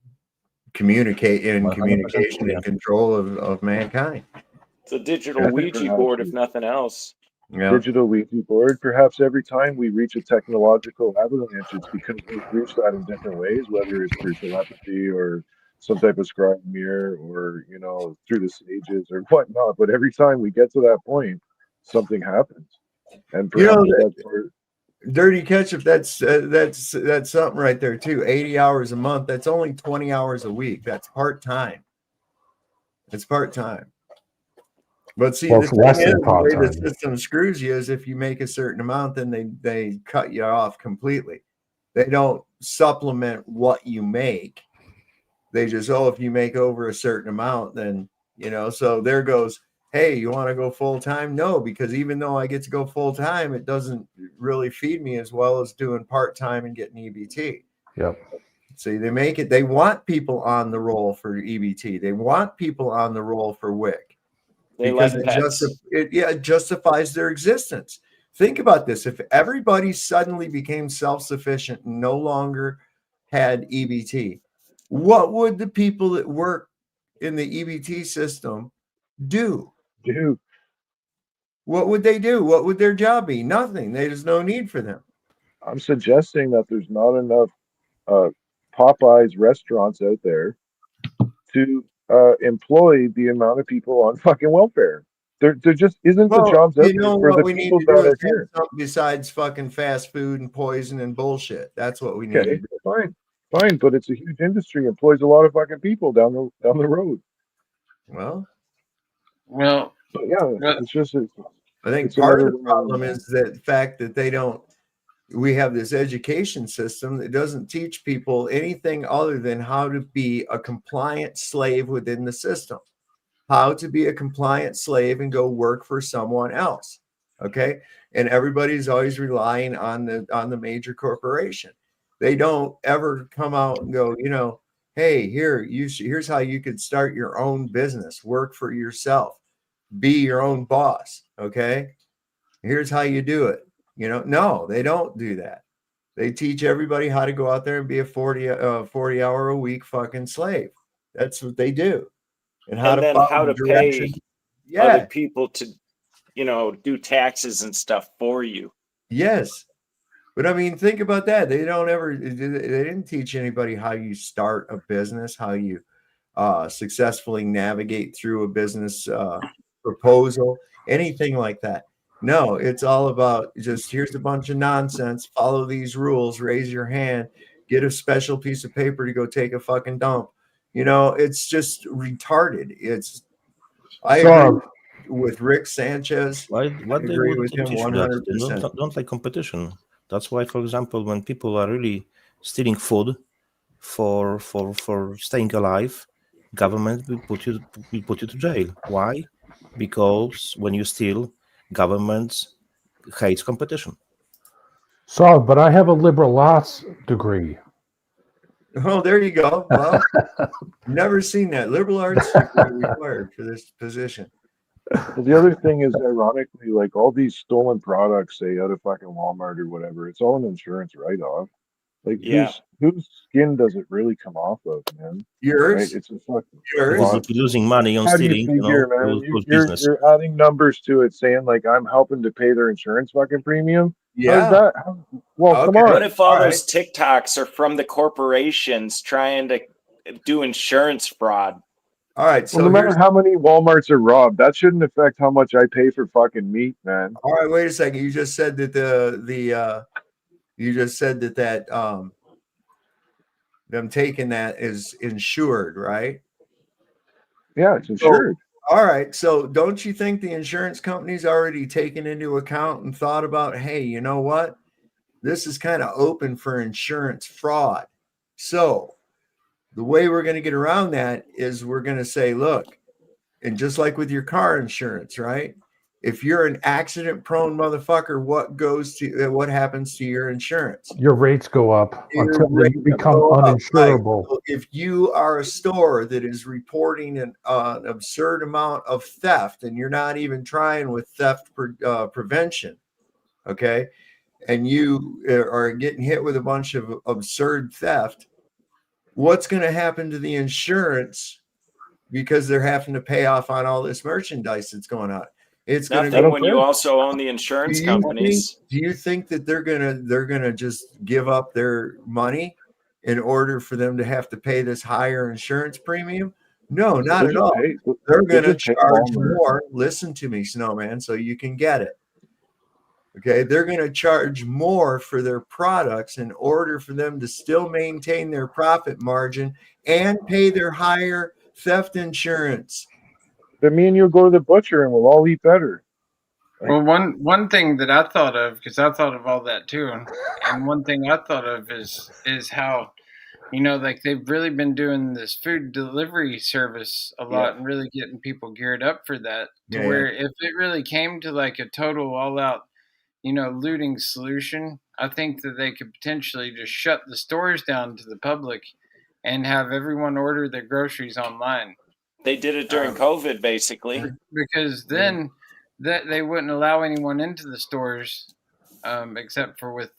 communication and control of mankind. It's a digital Ouija board, if nothing else. Yeah. Digital Ouija board. Perhaps every time we reach a technological avalanche, it's because we've reached that in different ways, whether it's through telepathy or some type of scrying mirror or, through the stages or whatnot. But every time we get to that point, something happens. And perhaps that's where Dirty Ketchup, that's something right there too. 80 hours a month. That's only 20 hours a week. That's part-time. It's part-time. But see, the thing is, the way the system screws you is if you make a certain amount, then they cut you off completely. They don't supplement what you make. They just, oh, if you make over a certain amount, then, you know, so there goes, hey, you want to go full time? No, because even though I get to go full time, it doesn't really feed me as well as doing part time and getting EBT. Yep. See, they want people on the roll for EBT. They want people on the roll for WIC because it justifies their existence. Think about this. If everybody suddenly became self-sufficient and no longer had EBT, what would the people that work in the EBT system do? What would they do? What would their job be? Nothing. There's no need for them. I'm suggesting that there's not enough Popeyes restaurants out there to employ the amount of people on fucking welfare. There just isn't the jobs out there for the people that are here. Besides fucking fast food and poison and bullshit. That's what we need to do. Fine, but it's a huge industry, employs a lot of fucking people down the road. Well, but yeah, it's just. I think part of the problem is the fact that we have this education system that doesn't teach people anything other than how to be a compliant slave within the system, how to be a compliant slave and go work for someone else. Okay. And everybody's always relying on the major corporation. They don't ever come out and go, you know, hey, here's how you could start your own business, work for yourself, be your own boss. Okay. Here's how you do it. You know, no, they don't do that. They teach everybody how to go out there and be a 40-hour a week fucking slave. That's what they do. And how to pay other people to, you know, do taxes and stuff for you. Yes. But I mean, think about that. They didn't teach anybody how you start a business, how you successfully navigate through a business proposal, anything like that. No, it's all about just here's a bunch of nonsense. Follow these rules, raise your hand, get a special piece of paper to go take a fucking dump. You know, it's just retarded. I agree with Rick Sanchez. Why I agree with him 100%. Don't like competition. That's why, for example, when people are really stealing food for staying alive, government will put you to jail. Why? Because when you steal, governments hates competition. So, but I have a liberal arts degree. Oh, there you go. Well, never seen that. Liberal arts degree required for this position. Well, the other thing is, ironically, like all these stolen products, say out of fucking Walmart or whatever, it's all an insurance write-off. Like, whose skin does it really come off of, man? Yours. Right? It's a fucking yours. Losing money on stealing. You're adding numbers to it, saying like I'm helping to pay their insurance fucking premium. Yeah. Come on. What if all those TikToks are from the corporations trying to do insurance fraud? All right. So no matter how many Walmarts are robbed, that shouldn't affect how much I pay for fucking meat, man. All right. Wait a second. You just said that them taking that is insured, right? Yeah, it's insured. All right. So don't you think the insurance company's already taken into account and thought about, hey, you know what? This is kind of open for insurance fraud. So the way we're going to get around that is we're going to say, look, and just like with your car insurance, right? If you're an accident-prone motherfucker, what happens to your insurance? Your rates go up until you become uninsurable. Right? So if you are a store that is reporting an absurd amount of theft, and you're not even trying with theft prevention, okay, and you are getting hit with a bunch of absurd theft, what's going to happen to the insurance because they're having to pay off on all this merchandise that's going on? It's going to when you also own the insurance companies. Do you think that they're gonna just give up their money in order for them to have to pay this higher insurance premium? No, not at all. They're going to charge more. Listen to me, Snowman, so you can get it. Okay, they're going to charge more for their products in order for them to still maintain their profit margin and pay their higher theft insurance. But me and you go to the butcher and we'll all eat better. Well, one thing that I thought of, because I thought of all that too, and one thing I thought of is how You know, like they've really been doing this food delivery service a lot Yeah. and really getting people geared up for that. To Yeah, where if it really came to like a total all out, looting solution, I think that they could potentially just shut the stores down to the public and have everyone order their groceries online. They did it during COVID, basically. Because then that they wouldn't allow anyone into the stores except for with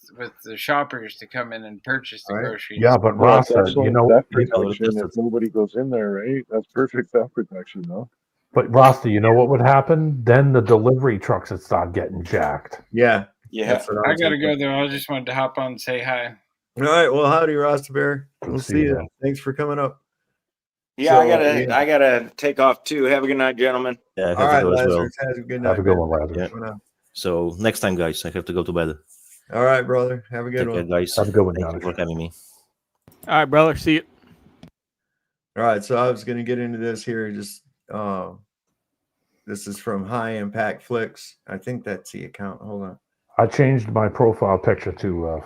the shoppers to come in and purchase the groceries. Yeah, but Yeah, Rasta, that's like theft protection know, if nobody goes in there, right? That's perfect theft protection, though. But Rasta, you know what would happen? Then the delivery trucks would start getting jacked. Yeah. Yeah, I gotta go though. I just wanted to hop on and say hi. All right. Well, howdy, Rasta Bear. We'll See see ya. you. Thanks for coming up. Yeah, I gotta take off too. Have a good night, gentlemen. Yeah, I have All to right, go as well. Lazarus. Have a good night. Have a good man. one, Lazarus. Yeah. So next time, guys, I have to go to bed. All right, brother. Have a good Take one. care, guys. Have a good one, Thank you Johnny. for having me. All right, brother. See you. All right, so I was going to get into this here. Just this is from High Impact Flicks. I think that's the account. Hold on. I changed my profile picture to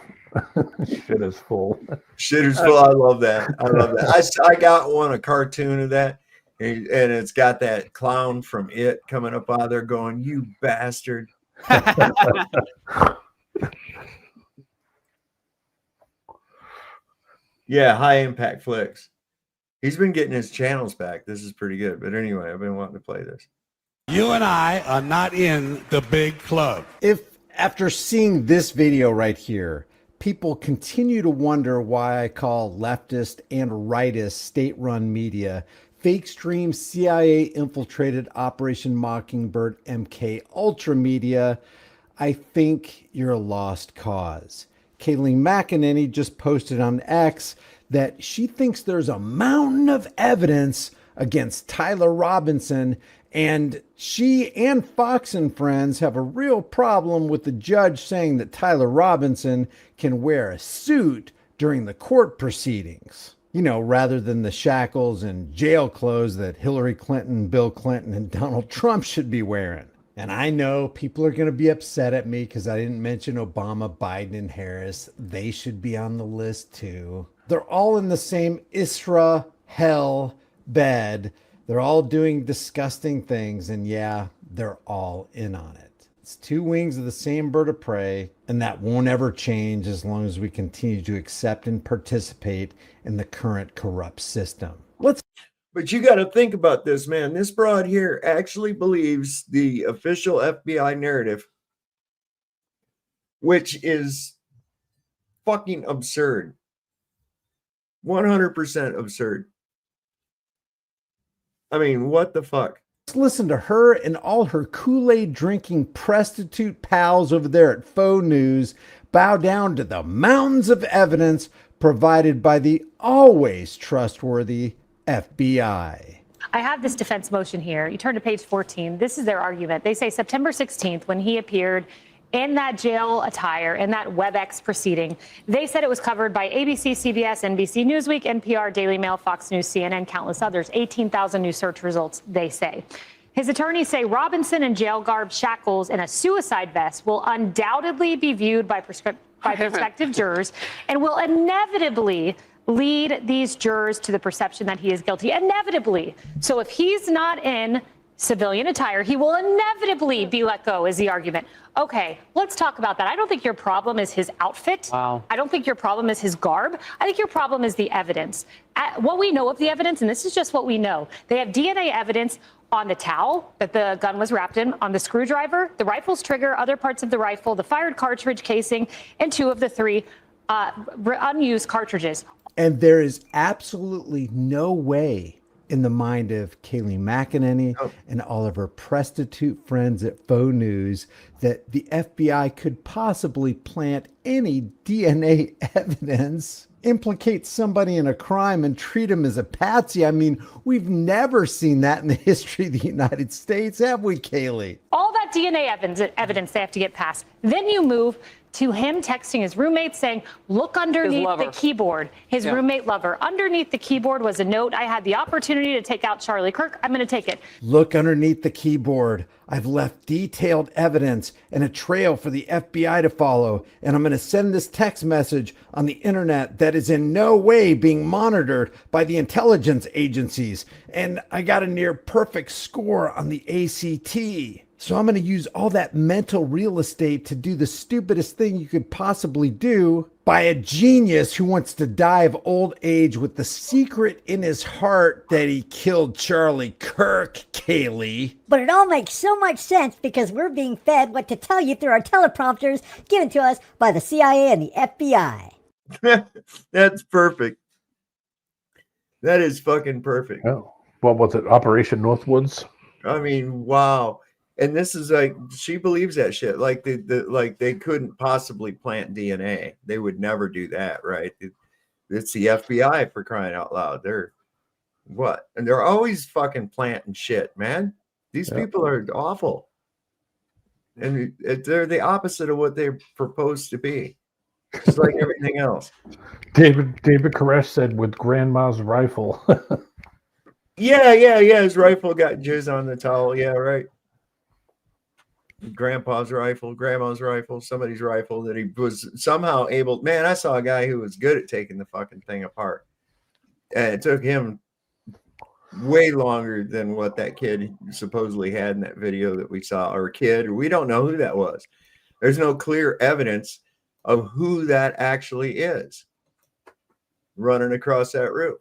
shit is full. Shit is full. I love that. I love that. I got one, a cartoon of that, and it's got that clown from It coming up out of there going, "You bastard." Yeah, High Impact Flicks. He's been getting his channels back. This is pretty good. But anyway, I've been wanting to play this. You and I are not in the big club. If after seeing this video right here, people continue to wonder why I call leftist and rightist state-run media fake stream CIA infiltrated Operation Mockingbird MK Ultra media, I think you're a lost cause. Kayleigh McEnany just posted on X that she thinks there's a mountain of evidence against Tyler Robinson, and she and Fox and Friends have a real problem with the judge saying that Tyler Robinson can wear a suit during the court proceedings. You know, rather than the shackles and jail clothes that Hillary Clinton, Bill Clinton, and Donald Trump should be wearing. And I know people are going to be upset at me because I didn't mention Obama, Biden, and Harris. They should be on the list too. They're all in the same Isra hell bed. They're all doing disgusting things. And yeah, they're all in on it. It's two wings of the same bird of prey. And that won't ever change as long as we continue to accept and participate in the current corrupt system. But you got to think about this, man. This broad here actually believes the official FBI narrative, which is fucking absurd. 100% absurd. I mean, what the fuck? Let's listen to her and all her Kool-Aid drinking prostitute pals over there at Faux News bow down to the mountains of evidence provided by the always trustworthy FBI. I have this defense motion here. You turn to page 14. This is their argument. They say September 16th, when he appeared in that jail attire, in that WebEx proceeding, they said it was covered by ABC, CBS, NBC, Newsweek, NPR, Daily Mail, Fox News, CNN, countless others. 18,000 new search results, they say. His attorneys say Robinson in jail garb, shackles, and a suicide vest will undoubtedly be viewed by prospective jurors and will inevitably lead these jurors to the perception that he is guilty. Inevitably. So if he's not in civilian attire, he will inevitably be let go, is the argument. Okay, let's talk about that. I don't think your problem is his outfit. Wow. I don't think your problem is his garb. I think your problem is the evidence. What we know of the evidence, and this is just what we know, they have DNA evidence on the towel that the gun was wrapped in, on the screwdriver, the rifle's trigger, other parts of the rifle, the fired cartridge casing, and 2 of the 3 unused cartridges. And there is absolutely no way in the mind of Kayleigh McEnany and all of her prostitute friends at Faux News that the FBI could possibly plant any DNA evidence, implicate somebody in a crime, and treat him as a patsy. I mean, we've never seen that in the history of the United States, have we, Kayleigh? All that DNA evidence they have to get past. Then you move to him texting his roommate saying, look underneath the keyboard. His roommate lover. Underneath the keyboard was a note. I had the opportunity to take out Charlie Kirk. I'm going to take it. Look underneath the keyboard. I've left detailed evidence and a trail for the FBI to follow. And I'm going to send this text message on the internet that is in no way being monitored by the intelligence agencies. And I got a near perfect score on the ACT. So I'm going to use all that mental real estate to do the stupidest thing you could possibly do by a genius who wants to die of old age with the secret in his heart that he killed Charlie Kirk, Kaylee. But it all makes so much sense because we're being fed what to tell you through our teleprompters given to us by the CIA and the FBI. That's perfect. That is fucking perfect. Oh, what was it? Operation Northwoods? I mean, wow. And this is like, she believes that shit. Like like they couldn't possibly plant DNA. They would never do that, right? It's the FBI, for crying out loud. They're what? And they're always fucking planting shit, man. These people are awful. And they're the opposite of what they're proposed to be. Just like everything else. David Koresh said with grandma's rifle. Yeah. His rifle got jizz on the towel. Yeah, right. Grandpa's rifle, grandma's rifle, somebody's rifle that he was somehow able. Man, I saw a guy who was good at taking the fucking thing apart. And it took him way longer than what that kid supposedly had in that video that we saw, or kid, or we don't know who that was. There's no clear evidence of who that actually is running across that roof.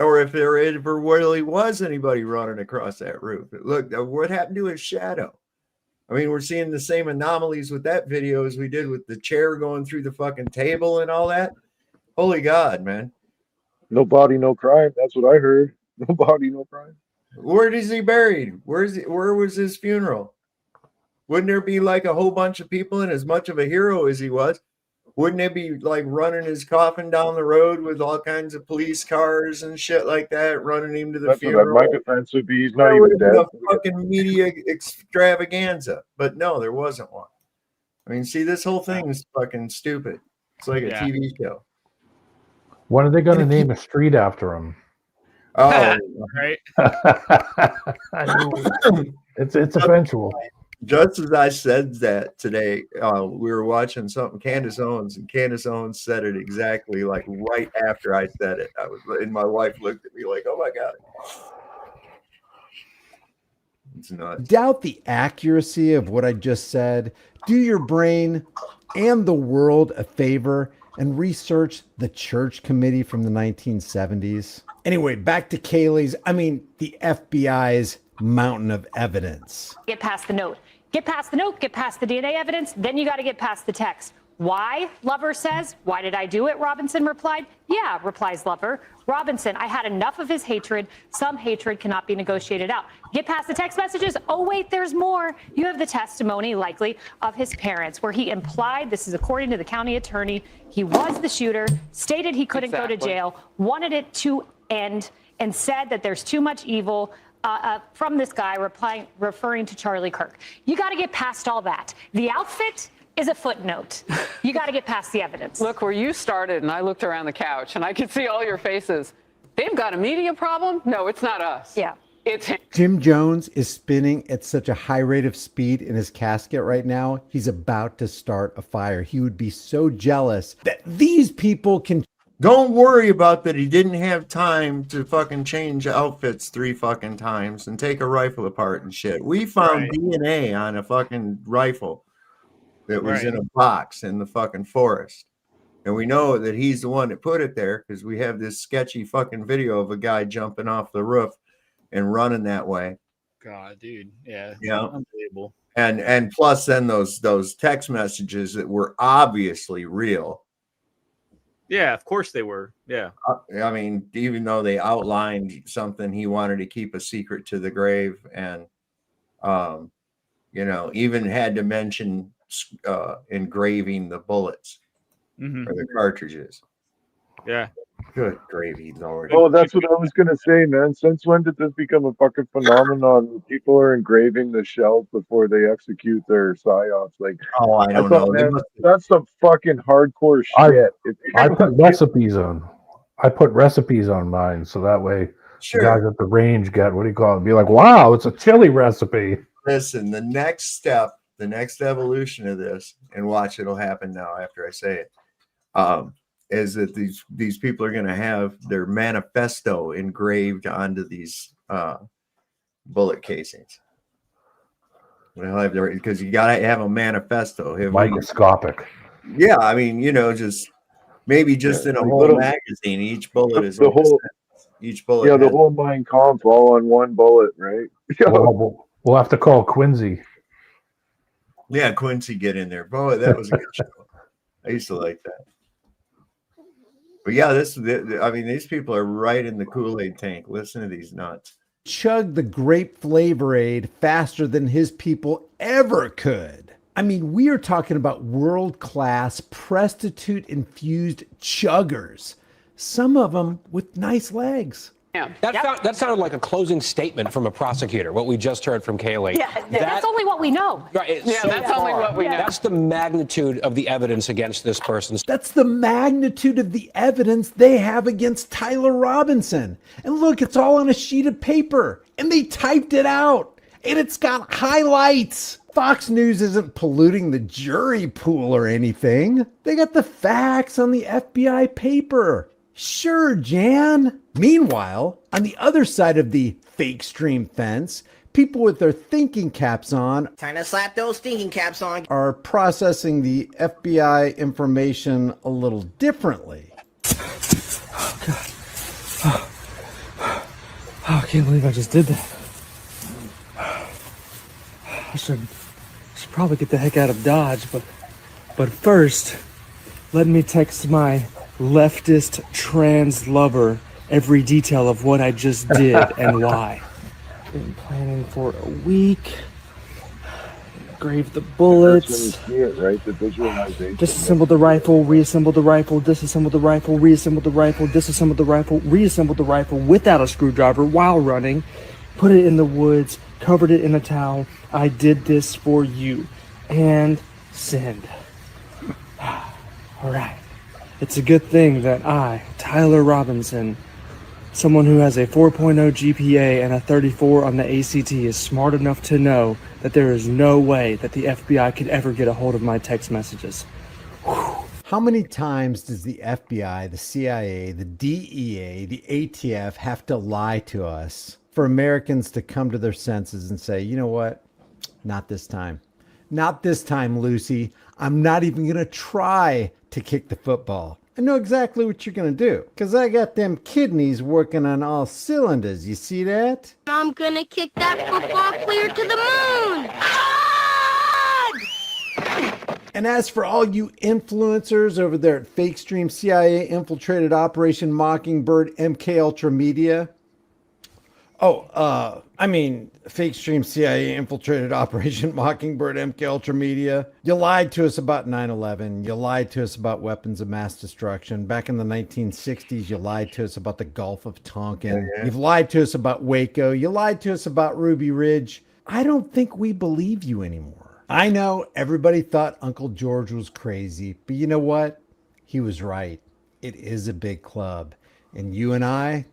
Or if there ever really was anybody running across that roof. Look, what happened to his shadow? I mean, we're seeing the same anomalies with that video as we did with the chair going through the fucking table and all that. Holy God, man. No body, no crime. That's what I heard. No body, no crime. Where is he buried? Where was his funeral? Wouldn't there be like a whole bunch of people, and as much of a hero as he was, wouldn't it be like running his coffin down the road with all kinds of police cars and shit like that, running him to the funeral? My defense would be he's not even dead. A fucking media extravaganza, but no, there wasn't one. I mean, see, this whole thing is fucking stupid. It's like a TV show. When are they going to name a street after him? Oh, right. It's eventual. Just as I said that today, we were watching something, Candace Owens, and Candace Owens said it exactly like right after I said it. And my wife looked at me like, "Oh my God." It's nuts. Doubt the accuracy of what I just said. Do your brain and the world a favor and research the church committee from the 1970s. Anyway, back to Kaylee's, the FBI's mountain of evidence. Get past the note. Get past the note, get past the DNA evidence, then you got to get past the text. Why? Lover says. Why did I do it? Robinson replied. Yeah, replies Lover. Robinson, I had enough of his hatred. Some hatred cannot be negotiated out. Get past the text messages. Oh, wait, there's more. You have the testimony, likely, of his parents, where he implied, this is according to the county attorney, he was the shooter, stated he couldn't go to jail, wanted it to end, and said that there's too much evil from this guy referring to Charlie Kirk. You got to get past all that. The outfit is a footnote. You got to get past the evidence. Look, where you started, and I looked around the couch, and I could see all your faces. They've got a media problem? No, it's not us. Yeah. It's him. Jim Jones is spinning at such a high rate of speed in his casket right now. He's about to start a fire. He would be so jealous that these people can. Don't worry about that. He didn't have time to fucking change outfits 3 fucking times and take a rifle apart and shit. We found DNA on a fucking rifle that was in a box in the fucking forest. And we know that he's the one that put it there because we have this sketchy fucking video of a guy jumping off the roof and running that way. God, dude. Yeah. Unbelievable. And plus then those text messages that were obviously real. Yeah, of course they were. Yeah. I mean, even though they outlined something he wanted to keep a secret to the grave, and even had to mention engraving the bullets or the cartridges. Yeah. Good gravy, Lord. Oh, that's what I was gonna say, man. Since when did this become a fucking phenomenon? People are engraving the shells before they execute their psyops. Like, Oh, I I don't thought, know. They man, must that's some fucking hardcore shit. If I people put can recipes on. I put recipes on mine so that way the guys sure. at the range get what do you call it? Be like, wow, it's a chili recipe. Listen, the next step, the next evolution of this, and watch it'll happen now after I say it. Is that these people are going to have their manifesto engraved onto these bullet casings. They'll have their, because you got to have a manifesto. Microscopic. Yeah, I mean, just maybe just in a like whole little, magazine, each bullet is the like a whole, sentence. Each bullet yeah, the has. whole Mein Kampf all on one bullet, right? We'll have to call Quincy. Yeah, Quincy, get in there. Boy, that was a good show. I used to like that. But yeah, I mean, these people are right in the Kool-Aid tank. Listen to these nuts. Chug the grape flavor aid faster than his people ever could. I mean, we are talking about world-class prostitute-infused chuggers. Some of them with nice legs. That sounded like a closing statement from a prosecutor, what we just heard from Kaylee. Yeah, that's only what we know. Right, That's only what we know. That's the magnitude of the evidence against this person. That's the magnitude of the evidence they have against Tyler Robinson. And look, it's all on a sheet of paper. And they typed it out. And it's got highlights. Fox News isn't polluting the jury pool or anything. They got the facts on the FBI paper. Sure, Jan. Meanwhile, on the other side of the fake stream fence, people with their thinking caps on Time to slap those thinking caps on. are processing the FBI information a little differently. Oh, God. Oh, I can't believe I just did that. I should probably get the heck out of Dodge, but first, let me text my leftist trans lover every detail of what I just did and why. Been planning for a week. Engraved the bullets. That's when you see it, right? The visualization. Disassembled the rifle, reassembled the rifle, disassembled the rifle, reassembled the rifle, disassembled the rifle, reassembled the rifle without a screwdriver while running. Put it in the woods, covered it in a towel. I did this for you. And send. All right. It's a good thing that I, Tyler Robinson, someone who has a 4.0 GPA and a 34 on the ACT, is smart enough to know that there is no way that the FBI could ever get a hold of my text messages. Whew. How many times does the FBI, the CIA, the DEA, the ATF have to lie to us for Americans to come to their senses and say, you know what? Not this time. Not this time, Lucy. I'm not even going to try to kick the football. I know exactly what you're going to do because I got them kidneys working on all cylinders. You see that? I'm gonna kick that football clear to the moon. And as for all you influencers over there at Fake Stream CIA infiltrated Operation Mockingbird MK Ultra Media. Fake Stream CIA infiltrated Operation Mockingbird MK Ultra Media. You lied to us about 9/11. You lied to us about weapons of mass destruction. Back in the 1960s, you lied to us about the Gulf of Tonkin. Yeah. You've lied to us about Waco. You lied to us about Ruby Ridge. I don't think we believe you anymore. I know everybody thought Uncle George was crazy, but you know what? He was right. It is a big club, and you and I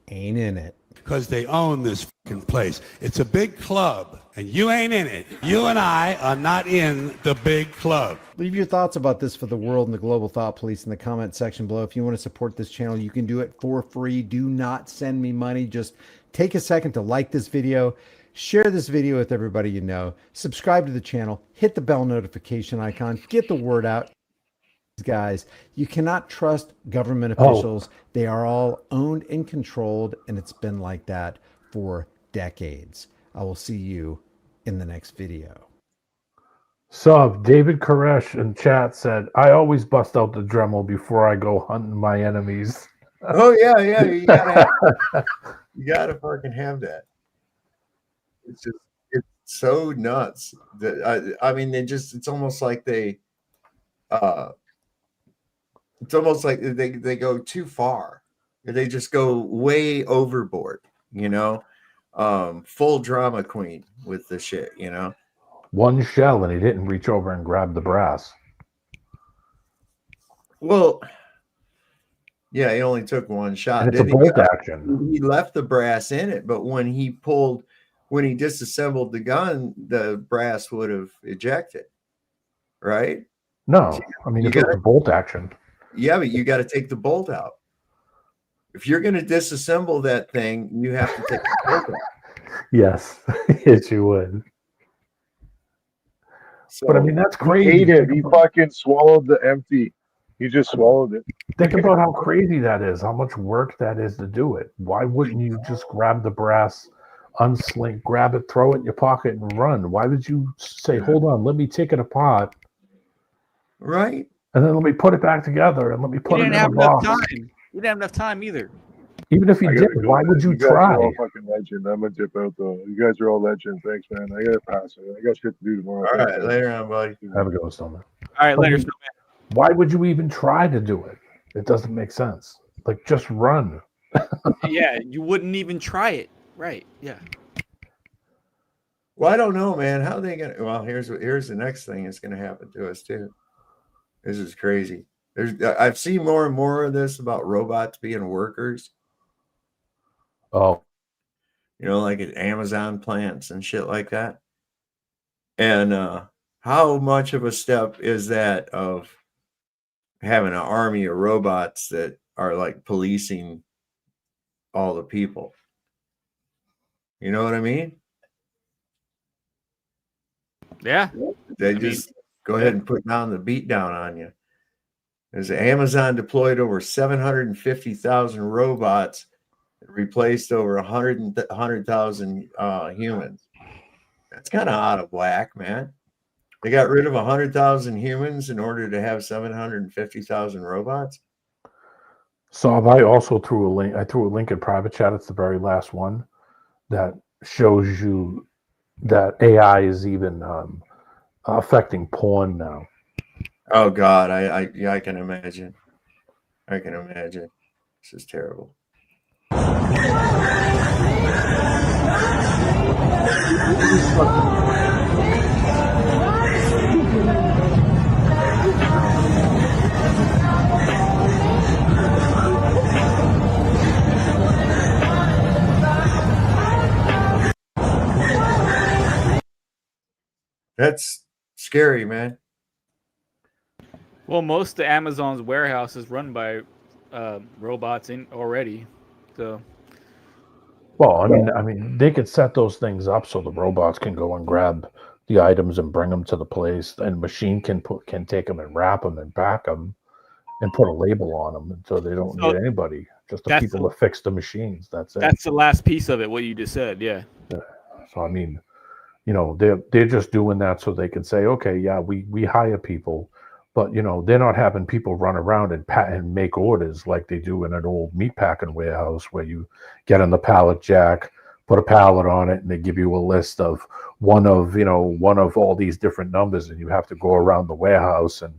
ain't in it. Because they own this fucking place. It's a big club, and you ain't in it. You and I are not in the big club. Leave your thoughts about this for the world and the global thought police in the comment section below. If you want to support this channel, you can do it for free. Do not send me money. Just take a second to like this video, share this video with everybody you know, subscribe to the channel, hit the bell notification icon, get the word out. Guys, you cannot trust government officials. They are all owned and controlled, and it's been like that for decades. I will see you in the next video. So David Koresh in chat said, I always bust out the Dremel before I go hunting my enemies. Oh yeah, you gotta fucking have that. It's so nuts that it's almost like they go too far. They just go way overboard, full drama queen with the shit, One shell, and he didn't reach over and grab the brass. Well, yeah, he only took one shot. And it's a bolt action. He left the brass in it, but when he disassembled the gun, the brass would have ejected, right? No, I mean, it's a bolt action. Yeah, but you got to take the bolt out. If you're going to disassemble that thing, you have to take the bolt out. Yes, yes, you would. So, but I mean, that's crazy. He ate it. He fucking swallowed the empty. He just swallowed it. Think about how crazy that is, how much work that is to do it. Why wouldn't you just grab the brass, unsling, grab it, throw it in your pocket, and run? Why would you say, hold on, let me take it apart? Right. And then let me put it back together, and let me put it in a box. You didn't have enough time either. Even if you did, why would you try? You guys are all fucking legend. I'm gonna dip out though. You guys are all legend. Thanks, man. I gotta pass it. I got shit to do tomorrow. All right, later on, buddy. Have a good one, Snowman. All right, later, Snowman. Why would you even try to do it? It doesn't make sense. Like, just run. Yeah, you wouldn't even try it. Right, yeah. Well, I don't know, man. How are they gonna? Well, here's the next thing that's gonna happen to us too. This is crazy. I've seen more and more of this about robots being workers. Oh, like at Amazon plants and shit like that. And how much of a step is that of having an army of robots that are like policing all the people? You know what I mean? Yeah. They just go ahead and put down the beat down on you. As Amazon deployed over 750,000 robots, replaced over 100,000 humans. That's kind of out of whack, man. They got rid of 100,000 humans in order to have 750,000 robots. So I also threw a link. I threw a link in private chat. It's the very last one that shows you that AI is even affecting porn now. Oh God, I can imagine. I can imagine. This is terrible. That's scary, man. Well, most of Amazon's warehouse is run by robots already. So, well, I mean, they could set those things up so the robots can go and grab the items and bring them to the place, and machine can take them and wrap them and pack them and put a label on them, and so they don't need anybody, just the people to fix the machines. That's it. That's the last piece of it. What you just said, yeah. So I mean, they're just doing that so they can say, okay, yeah, we hire people. But, they're not having people run around and make orders like they do in an old meatpacking warehouse where you get on the pallet jack, put a pallet on it, and they give you a list of one of all these different numbers, and you have to go around the warehouse and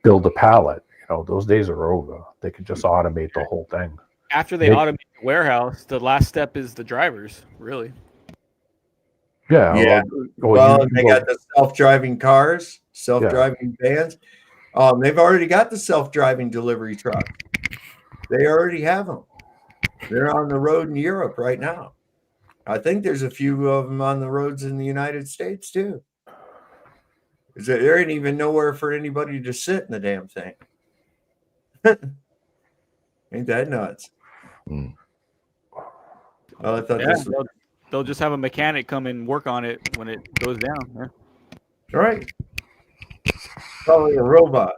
build a pallet. Those days are over. They can just automate the whole thing. After they automate the warehouse, the last step is the drivers, really. Yeah. Yeah. Well, they got the self-driving cars, self-driving vans. They've already got the self-driving delivery truck. They already have them. They're on the road in Europe right now. I think there's a few of them on the roads in the United States too. There ain't even nowhere for anybody to sit in the damn thing. Ain't that nuts? Mm. Oh, I thought this was... They'll just have a mechanic come and work on it when it goes down. Yeah. Right. Probably a robot.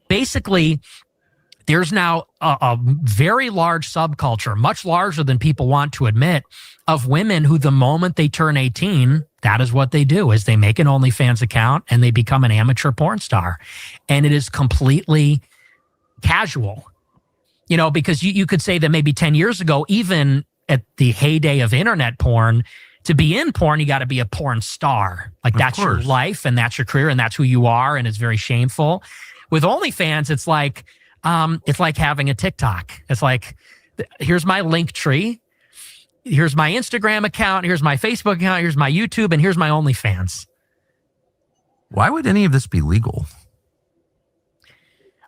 Basically, there's now a very large subculture, much larger than people want to admit, of women who the moment they turn 18, that is what they do, is they make an OnlyFans account and they become an amateur porn star. And it is completely casual, because you could say that maybe 10 years ago, even at the heyday of internet porn, to be in porn, you got to be a porn star. Like that's your life and that's your career and that's who you are. And it's very shameful. With OnlyFans, it's like, It's like having a TikTok. It's like, here's my link tree. Here's my Instagram account. Here's my Facebook account. Here's my YouTube. And here's my OnlyFans. Why would any of this be legal?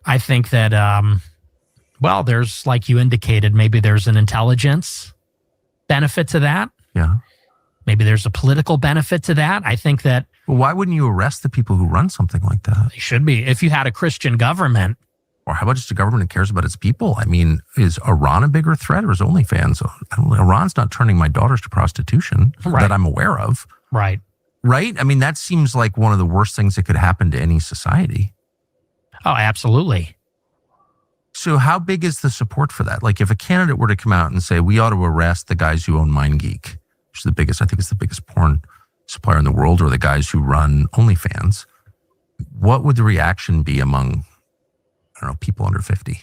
I think that, well, there's, like you indicated, maybe there's an intelligence benefit to that. Yeah. Maybe there's a political benefit to that. I think that. Well, why wouldn't you arrest the people who run something like that? They should be. If you had a Christian government. Or how about just a government that cares about its people? I mean, is Iran a bigger threat or is OnlyFans? Iran's not turning my daughters to prostitution that I'm aware of. Right. Right? I mean, that seems like one of the worst things that could happen to any society. Oh, absolutely. So how big is the support for that? Like if a candidate were to come out and say, we ought to arrest the guys who own MindGeek, which is the biggest, I think it's the biggest porn supplier in the world, or the guys who run OnlyFans, what would the reaction be among, I don't know, people under 50?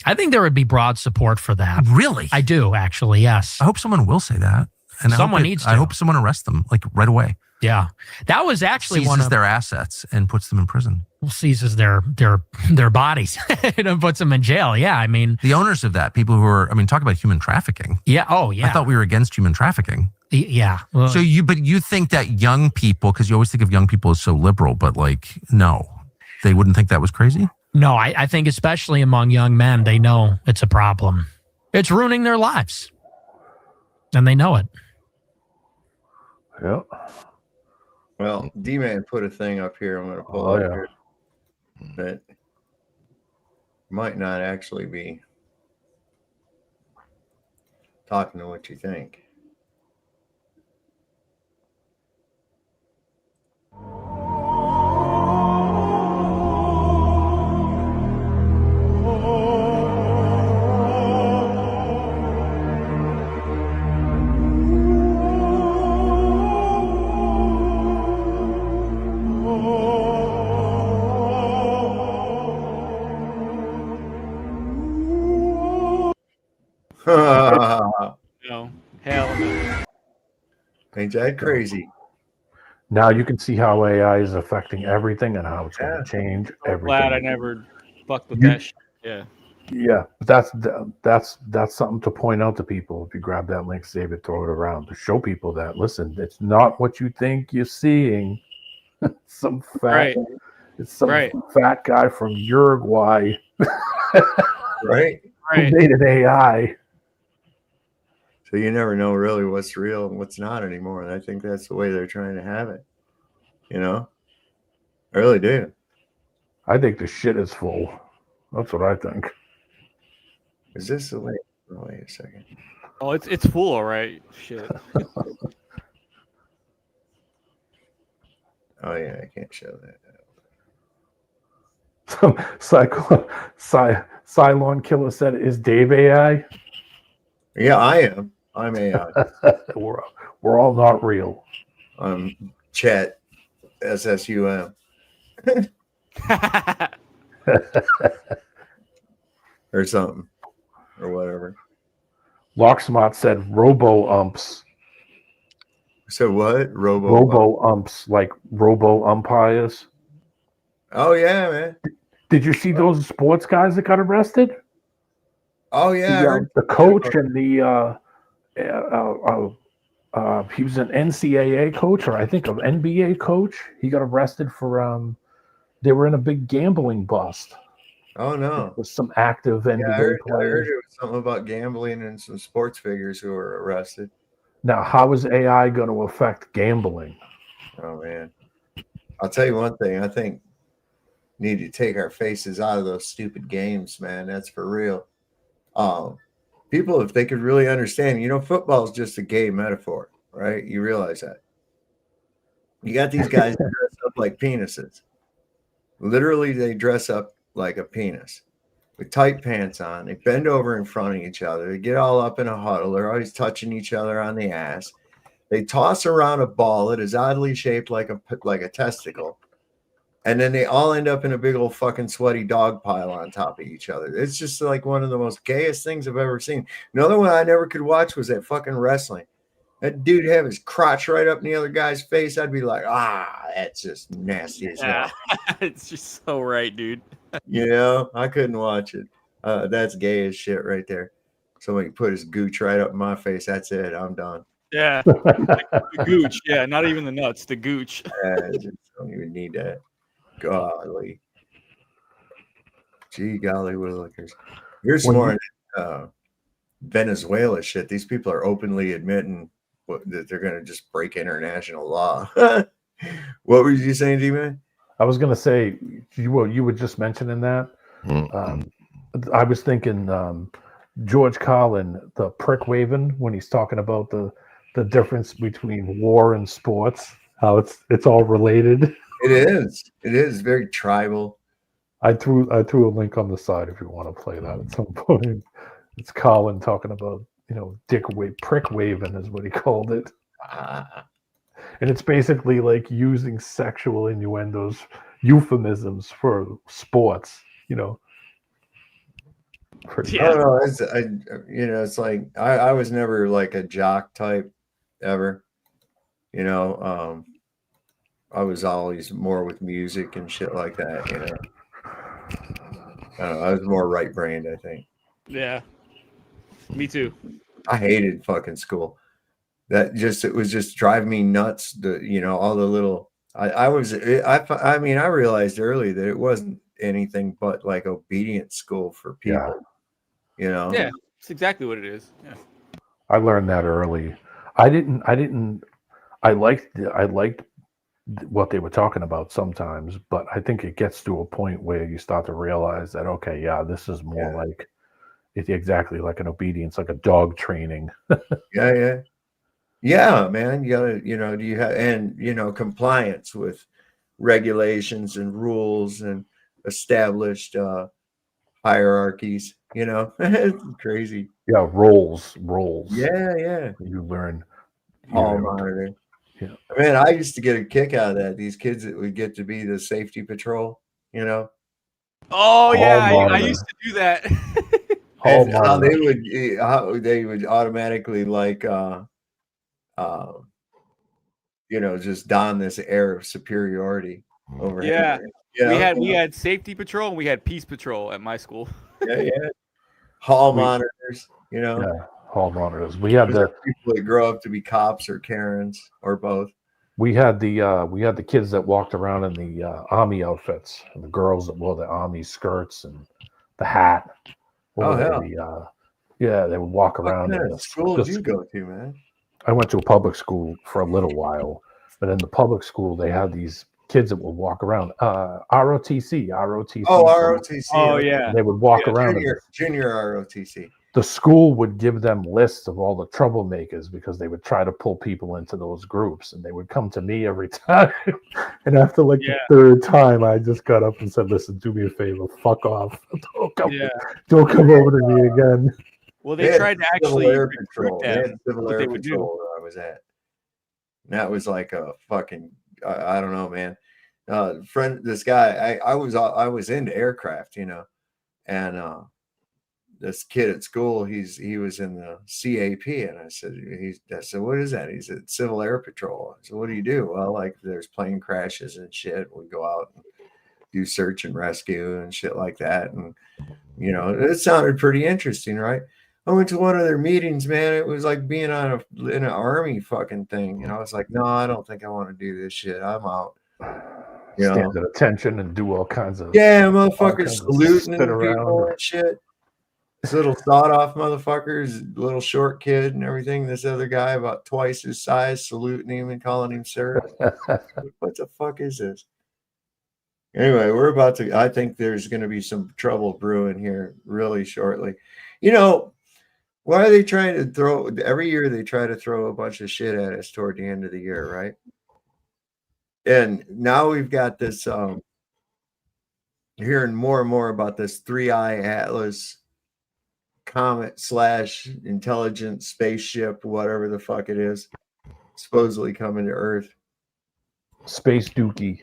I think there would be broad support for that. Really? I do, actually, yes. I hope someone will say that. And someone needs to. I hope someone arrests them, like right away. Yeah. That was actually seizes their assets and puts them in prison. Well, seizes their bodies and puts them in jail. Yeah, I mean. The owners of that, people who are, I mean, talk about human trafficking. Yeah, oh, yeah. I thought we were against human trafficking. Yeah. Well, so but you think that young people, because you always think of young people as so liberal, but like, no, they wouldn't think that was crazy? No, I think especially among young men, they know it's a problem. It's ruining their lives. And they know it. Yeah. Well, D-Man put a thing up here. I'm going to pull up here that might not actually be talking to what you think. No, hell no. Ain't that crazy? Now you can see how AI is affecting everything and how it's going to change everything. Glad I never fucked with that shit. Yeah. Yeah, that's something to point out to people. If you grab that link, save it, throw it around to show people that, listen, it's not what you think you're seeing. Some fat, it's some fat guy from Uruguay, right? Who made an AI. So you never know really what's real and what's not anymore. And I think that's the way they're trying to have it. You know, I really do. I think the shit is full. That's what I think. Is this the way? Oh, wait a second. Oh, it's full, all right. Shit. Oh yeah, I can't show that. Cylon Killer said, "Is Dave AI?" Yeah, I am. I'm AI. we're all not real. I'm Chet SSUM. Or something. Or whatever. Locksmart said robo-umps. So what? Robo-umps, like robo-umpires. Oh, yeah, man. Did you see those sports guys that got arrested? Oh, yeah. The coach and the he was an NCAA coach, or I think an NBA coach. He got arrested for they were in a big gambling bust. Oh no! With some active NBA players. I players. heard it was something about gambling and some sports figures who were arrested. Now, how is AI going to affect gambling? Oh man, I'll tell you one thing. I think we need to take our faces out of those stupid games, man. That's for real. People, if they could really understand, football is just a gay metaphor, right? You realize that. You got these guys that dress up like penises. Literally, they dress up like a penis with tight pants on. They bend over in front of each other. They get all up in a huddle. They're always touching each other on the ass. They toss around a ball that is oddly shaped like a testicle. And then they all end up in a big old fucking sweaty dog pile on top of each other. It's just like one of the most gayest things I've ever seen. Another one I never could watch was that fucking wrestling. That dude have his crotch right up in the other guy's face. I'd be like, that's just nasty as hell. It's just so right, dude. You know, I couldn't watch it. That's gay as shit right there. Somebody put his gooch right up in my face. That's it. I'm done. Yeah, the gooch. Yeah, not even the nuts. The gooch. I just don't even need that. Golly. Gee, golly, willikers. Here's some more Venezuela shit. These people are openly admitting that they're going to just break international law. What were you saying, D-Man? I was going to say, you were just mentioning that. I was thinking George Carlin, the prick waving, when he's talking about the difference between war and sports, how it's all related. It is. It is very tribal. I threw a link on the side if you want to play that at some point. It's Colin talking about, prick waving is what he called it. And it's basically like using sexual innuendos, euphemisms for sports, I don't know. It's like I was never like a jock type ever. I was always more with music and shit like that. I don't know. I was more right brained, I think. Yeah, me too. I hated fucking school. It was just driving me nuts. All the little. I realized early that it wasn't anything but like obedient school for people. Yeah, it's exactly what it is. Yeah. I learned that early. I liked what they were talking about sometimes, but I think it gets to a point where you start to realize that, okay, yeah, this is more like it's exactly like an obedience, like a dog training. Yeah, man. You gotta, do you have, and compliance with regulations and rules and established hierarchies, it's crazy. Yeah, roles. Yeah. You learn hall monitor. Yeah. Man, I used to get a kick out of that. These kids that would get to be the safety patrol, Oh yeah, I used to do that. And how they would automatically like just don this air of superiority over him. We had safety patrol and we had peace patrol at my school. Yeah. Hall monitors, Yeah, hall monitors. We had the people that grow up to be cops or Karens or both. We had the kids that walked around in the army outfits, and the girls that wore the army skirts and the hat. They would walk around. What kind of school did you go to, man? I went to a public school for a little while, but in the public school they had these kids that would walk around. ROTC. Oh, ROTC. Oh yeah. They would walk around. Junior ROTC. The school would give them lists of all the troublemakers because they would try to pull people into those groups, and they would come to me every time. And after the third time, I just got up and said, "Listen, do me a favor, fuck off. Don't come over to me again." Well, they tried to actually recruit them. Civil Air Patrol where I was at. And that was like a fucking, I don't know, man. This guy, I was into aircraft, and this kid at school, he was in the CAP, and I said, what is that? He said, Civil Air Patrol. I said, what do you do? Well, like there's plane crashes and shit. We go out and do search and rescue and shit like that. And it sounded pretty interesting, right? I went to one of their meetings, man. It was like being in an army fucking thing. I was like, no, I don't think I want to do this shit. I'm out. Stand at attention and do all kinds of motherfuckers saluting people and shit. This little sawed-off motherfuckers, little short kid and everything. This other guy about twice his size saluting him and calling him sir. What the fuck is this? Anyway, I think there's going to be some trouble brewing here really shortly. Why are they trying to every year they try to throw a bunch of shit at us toward the end of the year, right? And now we've got this, hearing more and more about this 3i Atlas comet / intelligent spaceship, whatever the fuck it is, supposedly coming to Earth. Space Dookie.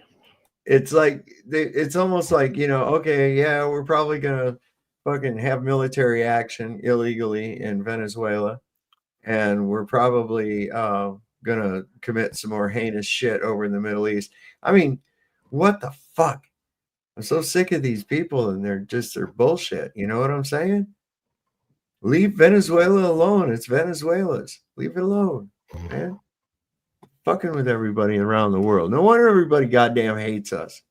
It's like it's almost like, okay, yeah, we're probably gonna fucking have military action illegally in Venezuela, and we're probably gonna commit some more heinous shit over in the Middle East. I mean, what the fuck? I'm so sick of these people and they're bullshit. You know what I'm saying? Leave Venezuela alone. It's Venezuela's. Leave it alone, man. Fucking with everybody around the world. No wonder everybody goddamn hates us.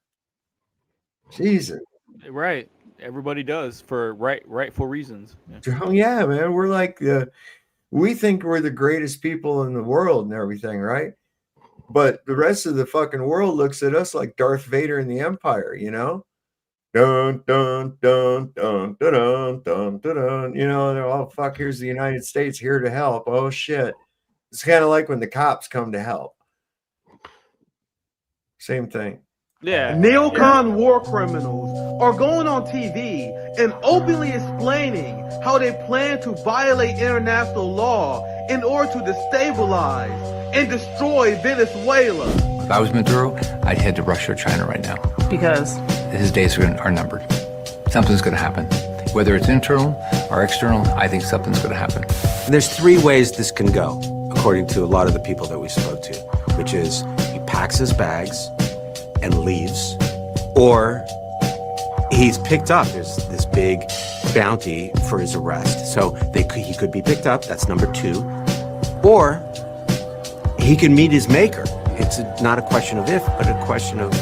Jesus. Right. Everybody does for rightful reasons. Oh, yeah, man. We're like we think we're the greatest people in the world and everything, right? But the rest of the fucking world looks at us like Darth Vader in the Empire, you know? Dun dun dun dun dun dun dun dun dun. You know, they're all fuck, here's the United States here to help. Oh shit. It's kind of like when the cops come to help. Same thing. Yeah. Neocon war criminals are going on TV and openly explaining how they plan to violate international law in order to destabilize and destroy Venezuela. If I was Maduro, I'd head to Russia or China right now. Because His days are numbered. Something's going to happen. Whether it's internal or external, I think something's going to happen. There's three ways this can go, according to a lot of the people that we spoke to, which is he packs his bags and leaves, or he's picked up. There's this big bounty for his arrest. So he could be picked up. That's number two. Or he can meet his maker. It's not a question of if, but a question of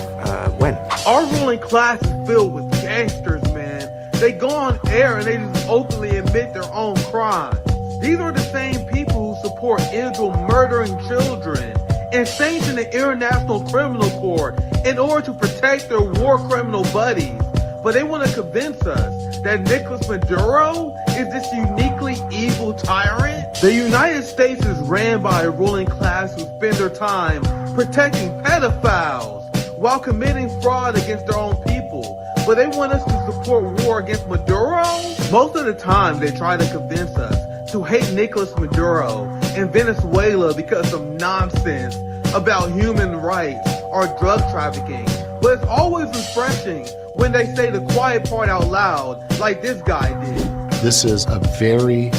when. Our ruling class is filled with gangsters, man. They go on air and they just openly admit their own crimes. These are the same people who support Israel murdering children and sanction the International Criminal Court in order to protect their war criminal buddies. But they want to convince us that Nicolas Maduro is this uniquely evil tyrant. The United States is ran by a ruling class who spend their time protecting pedophiles while committing fraud against their own people. But they want us to support war against Maduro? Most of the time they try to convince us to hate Nicolas Maduro and Venezuela because of nonsense about human rights or drug trafficking. But it's always refreshing when they say the quiet part out loud, like this guy did. This is a very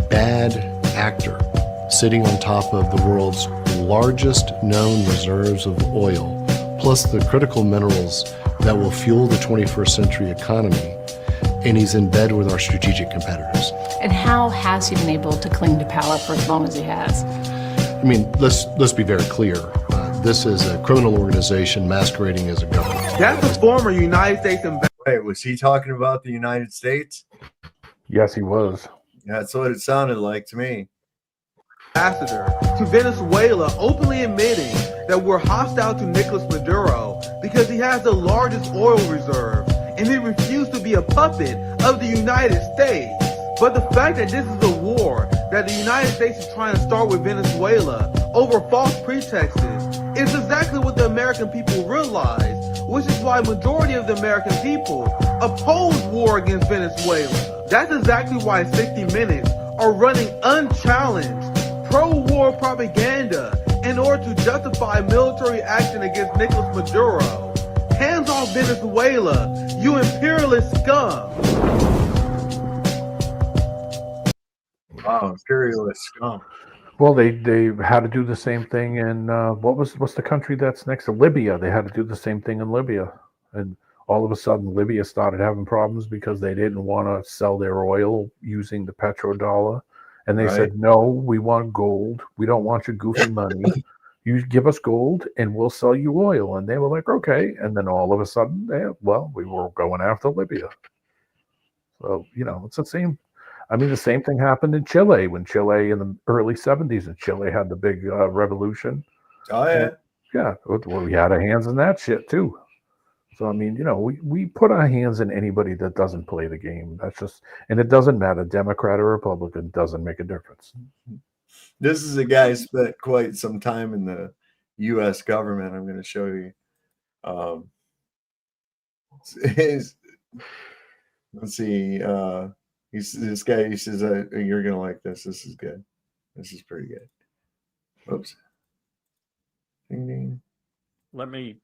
bad actor sitting on top of the world's largest known reserves of oil, plus the critical minerals that will fuel the 21st century economy, and he's in bed with our strategic competitors. And how has he been able to cling to power for as long as he has? I mean, let's be very clear. This is a criminal organization masquerading as a government. That's the former United States ambassador. Wait, was he talking about the United States? Yes, he was. That's what it sounded like to me. To Venezuela, openly admitting that we're hostile to Nicolas Maduro because he has the largest oil reserve and he refused to be a puppet of the United States. But the fact that this is a war that the United States is trying to start with Venezuela over false pretexts is exactly what the American people realize, which is why majority of the American people oppose war against Venezuela. That's exactly why 60 Minutes are running unchallenged pro-war propaganda in order to justify military action against Nicolas Maduro. Hands off Venezuela, you imperialist scum. Wow, imperialist scum. Well, they had to do the same thing in what's the country that's next to Libya? They had to do the same thing in Libya, and all of a sudden Libya started having problems because they didn't want to sell their oil using the petrodollar, and they said, no, we want gold. We don't want your goofy money. You give us gold and we'll sell you oil. And they were like, okay. And then all of a sudden, we were going after Libya. So, it's the same. I mean, the same thing happened in Chile when Chile in the early 70s and Chile had the big revolution. Oh, yeah. Yeah. We had our hands in that shit too. So, I mean, we put our hands in anybody that doesn't play the game. That's just, and it doesn't matter. Democrat or Republican doesn't make a difference. This is a guy who spent quite some time in the U.S. government. I'm going to show you. Let's see. This guy, he says, you're going to like this. This is good. This is pretty good. Oops. Ding, ding. Let me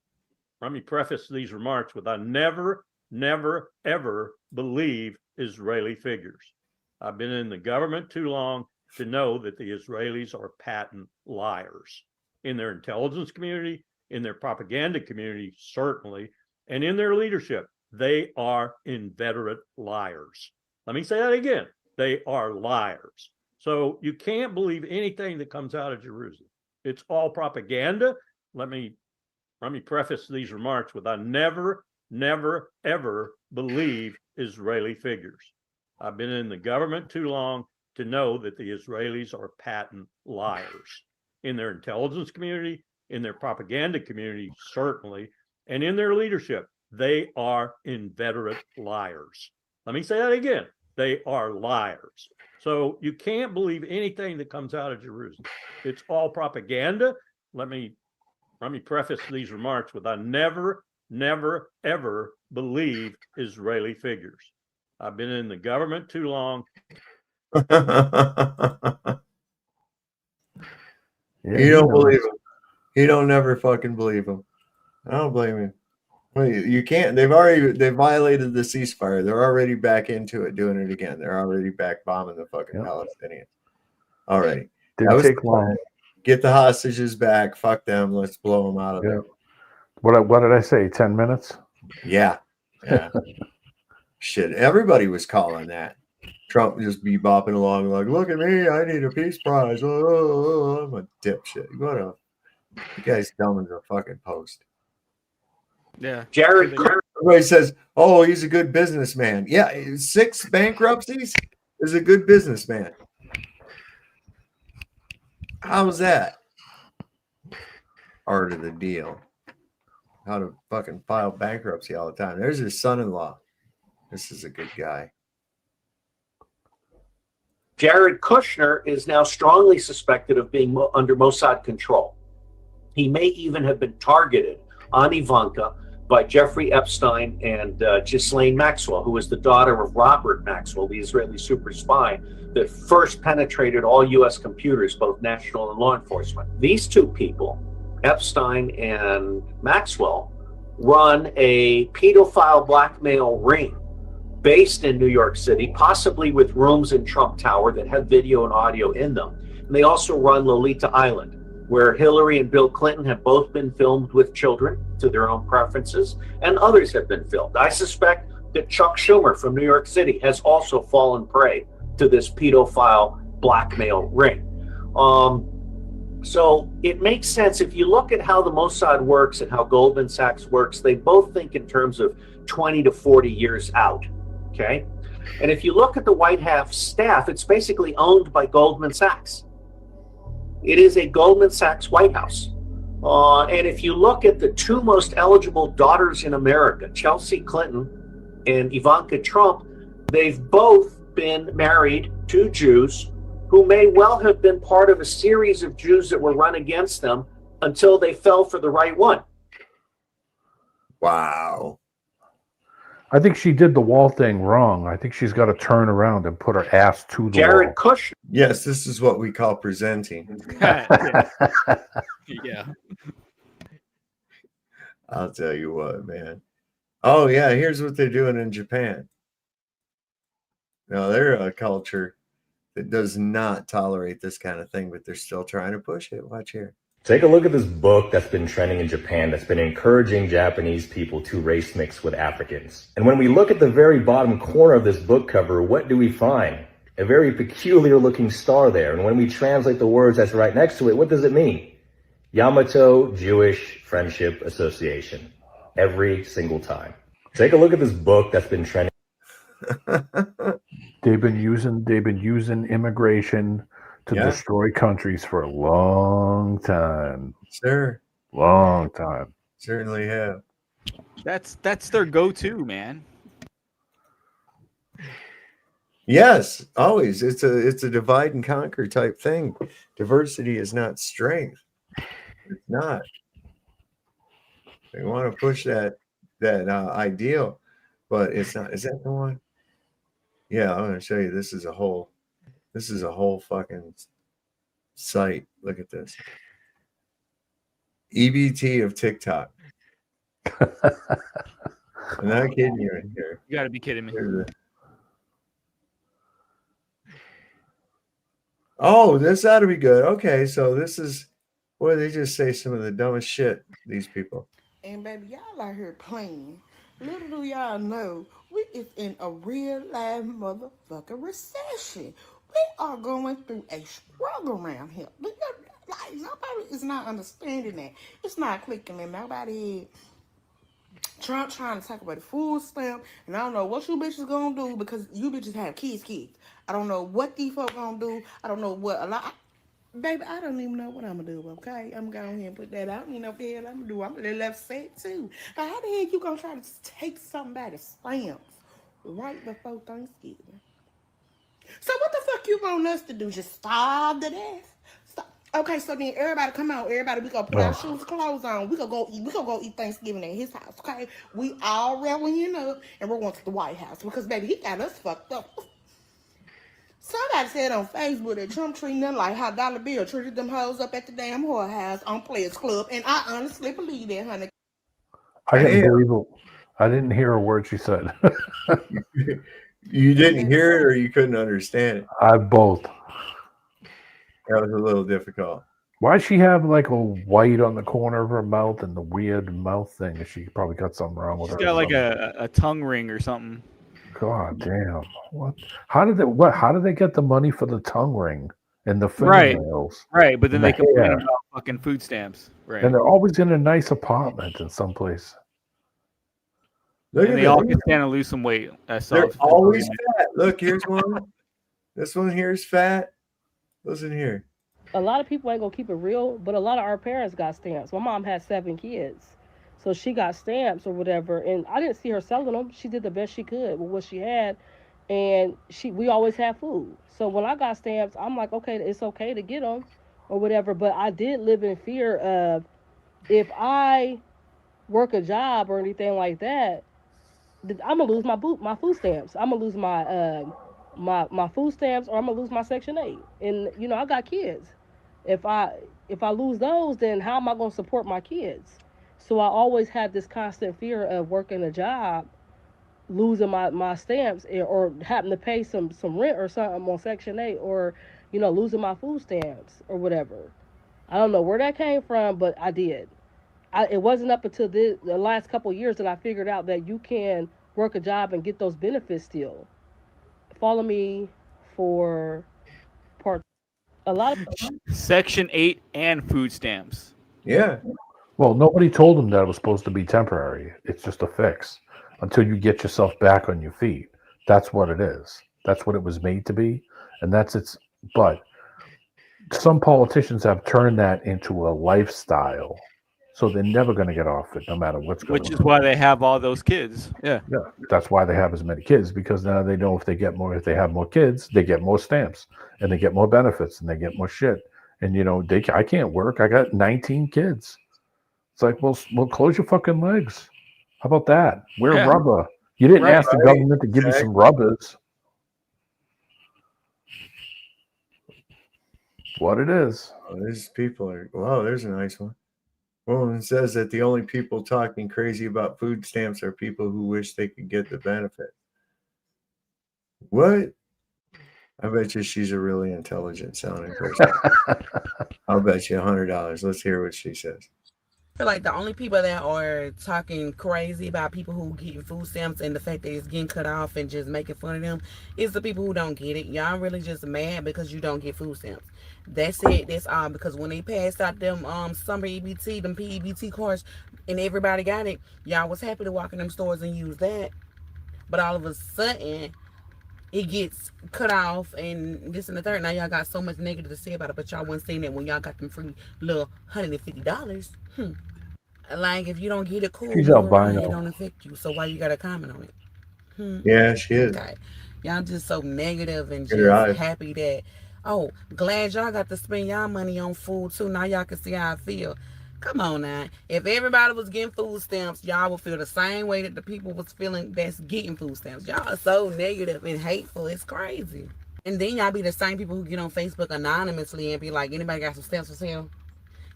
preface these remarks with I never, ever believe Israeli figures. I've been in the government too long to know that the Israelis are patent liars in their intelligence community, in their propaganda community, certainly, and in their leadership, they are inveterate liars. Let me say that again. They are liars. So you can't believe anything that comes out of Jerusalem. It's all propaganda. Let me preface these remarks with I never, ever believe Israeli figures. I've been in the government too long to know that the Israelis are patent liars in their intelligence community, in their propaganda community, certainly, and in their leadership. They are inveterate liars. Let me say that again. They are liars. So you can't believe anything that comes out of Jerusalem. It's all propaganda. Let me preface these remarks with I never, ever believe Israeli figures. I've been in the government too long. You don't believe him. You don't never fucking believe him. I don't blame you. Well, you can't. They violated the ceasefire. They're already back into it, doing it again. They're already back bombing the fucking Palestinians. All right. Didn't take long. Get the hostages back. Fuck them. Let's blow them out of there. What did I say? 10 minutes? Yeah. Shit. Everybody was calling that. Trump just be bopping along like, look at me. I need a peace prize. Oh, I'm a dipshit. You guys dumb as a fucking post. Yeah. Jared, everybody says, oh, he's a good businessman. Yeah. 6 bankruptcies is a good businessman. How's that? Art of the deal. How to fucking file bankruptcy all the time. There's his son-in-law. This is a good guy. Jared Kushner is now strongly suspected of being under Mossad control. He may even have been targeted on Ivanka by Jeffrey Epstein and Ghislaine Maxwell, who is the daughter of Robert Maxwell, the Israeli super spy that first penetrated all U.S. computers, both national and law enforcement. These two people, Epstein and Maxwell, run a pedophile blackmail ring based in New York City, possibly with rooms in Trump Tower that have video and audio in them. And they also run Lolita Island, where Hillary and Bill Clinton have both been filmed with children to their own preferences, and others have been filmed. I suspect that Chuck Schumer from New York City has also fallen prey to this pedophile blackmail ring. So it makes sense. If you look at how the Mossad works and how Goldman Sachs works, they both think in terms of 20 to 40 years out, okay? And if you look at the White House staff, it's basically owned by Goldman Sachs. It is a Goldman Sachs White House. And if you look at the 2 most eligible daughters in America, Chelsea Clinton and Ivanka Trump, they've both been married to Jews who may well have been part of a series of Jews that were run against them until they fell for the right one. Wow. I think she did the wall thing wrong. I think she's got to turn around and put her ass to the Jared wall. Kushner. Yes, this is what we call presenting. Yeah. I'll tell you what, man. Oh, yeah, here's what they're doing in Japan. Now, they're a culture that does not tolerate this kind of thing, but they're still trying to push it. Watch here. Take a look at this book that's been trending in Japan that's been encouraging Japanese people to race mix with Africans. And when we look at the very bottom corner of this book cover, what do we find? A very peculiar looking star there. And when we translate the words that's right next to it, what does it mean? Yamato Jewish Friendship Association. Every single time. Take a look at this book that's been trending. They've been using immigration to destroy countries for a long time. Sure. Long time. Certainly have. That's their go-to, man. Yes, always. It's a divide and conquer type thing. Diversity is not strength. It's not. They want to push that ideal, but it's not. Is that the one? Yeah, I'm going to show you. This is a whole fucking site. Look at this. EBT of TikTok. I'm not kidding you right here. You got to be kidding me. Oh, this ought to be good. Okay, so this is, boy, they just say some of the dumbest shit, these people. And baby, y'all out here playing. Little do y'all know, we is in a real life motherfucking recession. We are going through a struggle around here. Like nobody is not understanding that. It's not clicking in nobody's head. Trump trying to take away the food stamp, and I don't know what you bitches gonna do because you bitches have kids. I don't know what these folk gonna do. I don't know what a lot. Baby, I don't even know what I'm gonna do, okay? I'm gonna go ahead and put that out. You know what the hell I'm gonna do? I'm a little upset too. Now, how the hell you gonna try to take somebody's stamps right before Thanksgiving? So what the fuck you want us to do? Just starve to death? Stop. Okay, so then everybody come on, everybody, we gonna put our shoes, clothes on. We gonna go eat. We gonna go eat Thanksgiving at his house, okay? We all rallying up and we're going to the White House because baby, he got us fucked up. Somebody said on Facebook that Trump treating them like how Dollar Bill treated them hoes up at the damn whorehouse on Players Club, and I honestly believe that, honey. I didn't believe it. I didn't hear a word she said. You didn't hear it, or you couldn't understand it? I both. That was a little difficult. Why'd she have like a white on the corner of her mouth and the weird mouth thing? She probably got something wrong with her. She's got like a tongue ring or something. God damn! What? How did they get the money for the tongue ring and the fingernails? Right, but then they complain hair? about fucking food stamps. Right, And they're always in a nice apartment in some place. And they all can stand to lose some weight. They're always fat. Look, here's one. This one here is fat. Listen here. A lot of people ain't gonna keep it real, but a lot of our parents got stamps. My mom had 7 kids, so she got stamps or whatever, and I didn't see her selling them. She did the best she could with what she had, and we always had food. So when I got stamps, I'm like, okay, it's okay to get them or whatever, but I did live in fear of if I work a job or anything like that, I'm gonna lose my food stamps. I'm gonna lose my food stamps, or I'm gonna lose my Section 8. And you know, I got kids. If I lose those, then how am I gonna support my kids? So I always had this constant fear of working a job, losing my stamps, or having to pay some rent or something on Section 8, or you know, losing my food stamps or whatever. I don't know where that came from, but I did. It wasn't up until the last couple of years that I figured out that you can work a job and get those benefits still. Follow me for part. A lot of Section 8 and food stamps. Yeah. Well, nobody told them that it was supposed to be temporary. It's just a fix until you get yourself back on your feet. That's what it is. That's what it was made to be, and that's its. But some politicians have turned that into a lifestyle. So they're never going to get off it, no matter what's going on. Which is why they have all those kids. Yeah. Yeah. That's why they have as many kids, because now they know if they have more kids, they get more stamps and they get more benefits and they get more shit. And you know, I can't work. I got 19 kids. It's like, well, close your fucking legs. How about that? Wear rubber. You didn't ask the government to give you some rubbers. What it is. Oh, these people are. Wow, there's a nice one. Woman says that the only people talking crazy about food stamps are people who wish they could get the benefit. What? I bet you she's a really intelligent sounding person. I'll bet you $100. Let's hear what she says. I feel like the only people that are talking crazy about people who getting food stamps and the fact that it's getting cut off and just making fun of them is the people who don't get it. Y'all really just mad because you don't get food stamps. That's it. That's all. Because when they passed out them summer EBT, them PEBT cards, and everybody got it, y'all was happy to walk in them stores and use that. But all of a sudden, it gets cut off and this and the third. Now y'all got so much negative to say about it, but y'all wasn't saying that when y'all got them free little $150. Like, if you don't get it, cool. She's albino. It don't affect you. So why you got to comment on it? Yeah, she is. Okay. Y'all just so negative and You're just right. happy that, oh, glad y'all got to spend y'all money on food too. Now y'all can see how I feel. Come on now. If everybody was getting food stamps, y'all would feel the same way that the people was feeling that's getting food stamps. Y'all are so negative and hateful. It's crazy. And then y'all be the same people who get on Facebook anonymously and be like, anybody got some stamps for sale?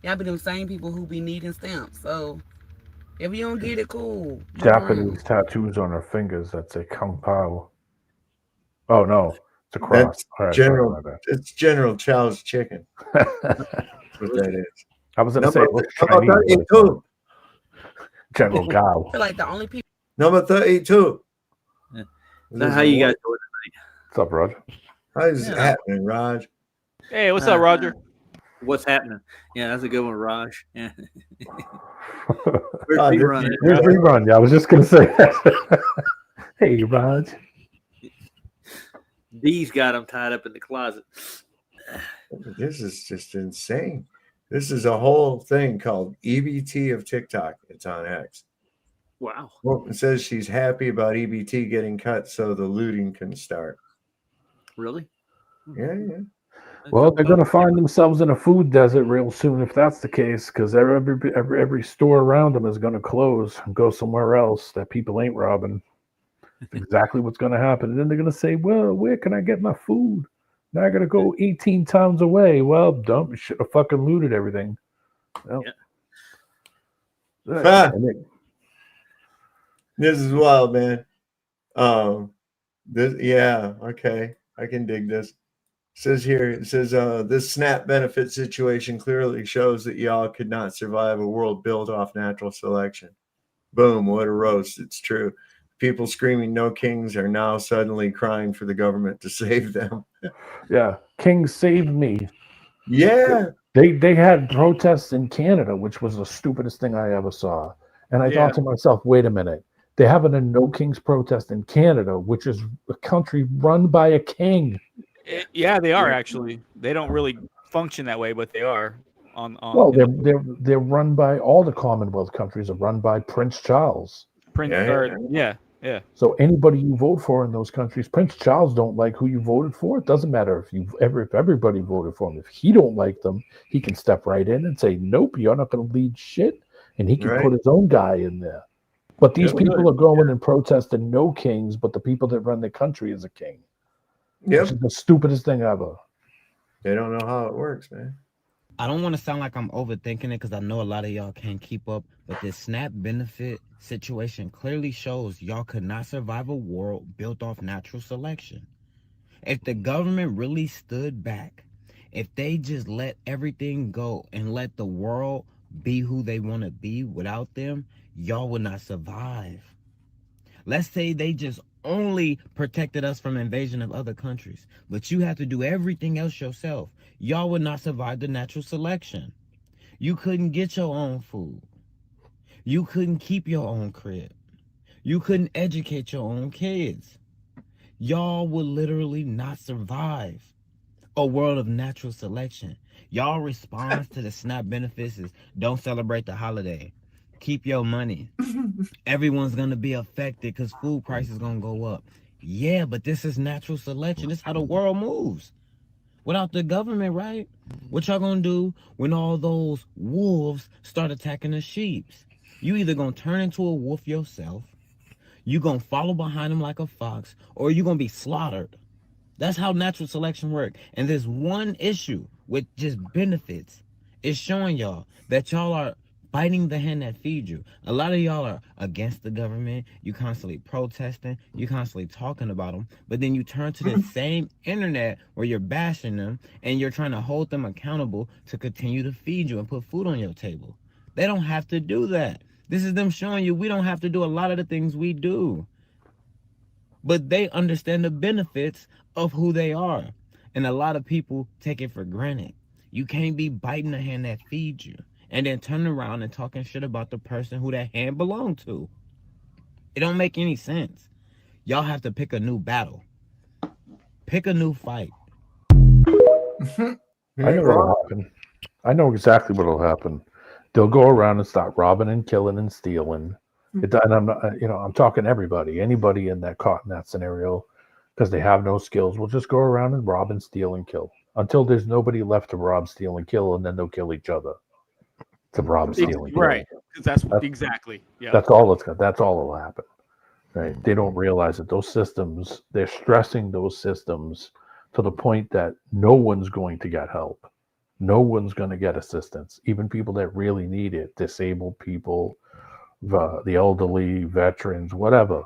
Y'all be them same people who be needing stamps. So if you don't get it, cool. Japanese tattoos on her fingers that say Kung Pao. Oh no, it's a cross. That's it's General Chow's chicken. That's what that is. I was going to say, it looks Chinese. General Gao. I feel like the only people. Number 32. Yeah. So how you guys doing tonight? What's up, Roger? How's it happening, Raj? Hey, what's up, Roger? What's happening? Yeah, that's a good one, Raj. Yeah. Where's rerun? Where's rerun? Yeah, I was just gonna say that. Hey, Raj. D's got him tied up in the closet. This is just insane. This is a whole thing called EBT of TikTok. It's on X. Wow. Well, it says she's happy about EBT getting cut so the looting can start. Really? Yeah. Well, they're going to find themselves in a food desert real soon if that's the case, because every store around them is going to close and go somewhere else that people ain't robbing. That's exactly what's going to happen. And then they're going to say, well, where can I get my food? Now I got to go 18 towns away. Well, dump. You should have fucking looted everything. Well, This is wild, man. Okay. I can dig this. It says this SNAP benefit situation clearly shows that y'all could not survive a world built off natural selection. Boom, what a roast. It's true. People screaming no kings are now suddenly crying for the government to save them. Yeah, King saved me. Yeah. They had protests in Canada, which was the stupidest thing I ever saw. And I thought to myself, wait a minute. They're having a no kings protest in Canada, which is a country run by a king. Yeah, they are actually. They don't really function that way, but they are. Well, they're run by all the Commonwealth countries are run by Prince Charles. Yeah. So anybody you vote for in those countries, Prince Charles don't like who you voted for. It doesn't matter if everybody voted for him. If he don't like them, he can step right in and say, "Nope, you're not going to lead shit," and he can put his own guy in there. But these people are going and protesting no kings, but the people that run the country is a king. Yep. Which is the stupidest thing ever. They don't know how it works, man. I don't want to sound like I'm overthinking it because I know a lot of y'all can't keep up, but this SNAP benefit situation clearly shows y'all could not survive a world built off natural selection. If the government really stood back, if they just let everything go and let the world be who they want to be without them, y'all would not survive. Let's say they just only protected us from invasion of other countries, but you have to do everything else yourself. Y'all would not survive the natural selection. You couldn't get your own food. You couldn't keep your own crib. You couldn't educate your own kids. Y'all would literally not survive a world of natural selection. Y'all response to the SNAP benefits is don't celebrate the holiday. Keep your money. Everyone's going to be affected because food prices going to go up. Yeah, but this is natural selection. This is how the world moves. Without the government, right? What y'all going to do when all those wolves start attacking the sheep? You either going to turn into a wolf yourself, you going to follow behind them like a fox, or you going to be slaughtered. That's how natural selection works. And this one issue with just benefits is showing y'all that y'all are biting the hand that feeds you. A lot of y'all are against the government. You constantly protesting. You constantly talking about them. But then you turn to the same internet where you're bashing them and you're trying to hold them accountable to continue to feed you and put food on your table. They don't have to do that. This is them showing you we don't have to do a lot of the things we do. But they understand the benefits of who they are. And a lot of people take it for granted. You can't be biting the hand that feeds you and then turning around and talking shit about the person who that hand belonged to. It don't make any sense. Y'all have to pick a new battle. Pick a new fight. I know what'll happen. I know exactly what'll happen. They'll go around and start robbing and killing and stealing. And I'm not, I'm talking everybody, anybody in that caught in that scenario, because they have no skills. Will just go around and rob and steal and kill until there's nobody left to rob, steal, and kill, and then they'll kill each other. To rob, steal, and kill. Right. That's exactly. Yeah. That's all that'll happen. Right. They don't realize that those systems, they're stressing those systems to the point that no one's going to get help. No one's going to get assistance. Even people that really need it, disabled people, the elderly, veterans, whatever.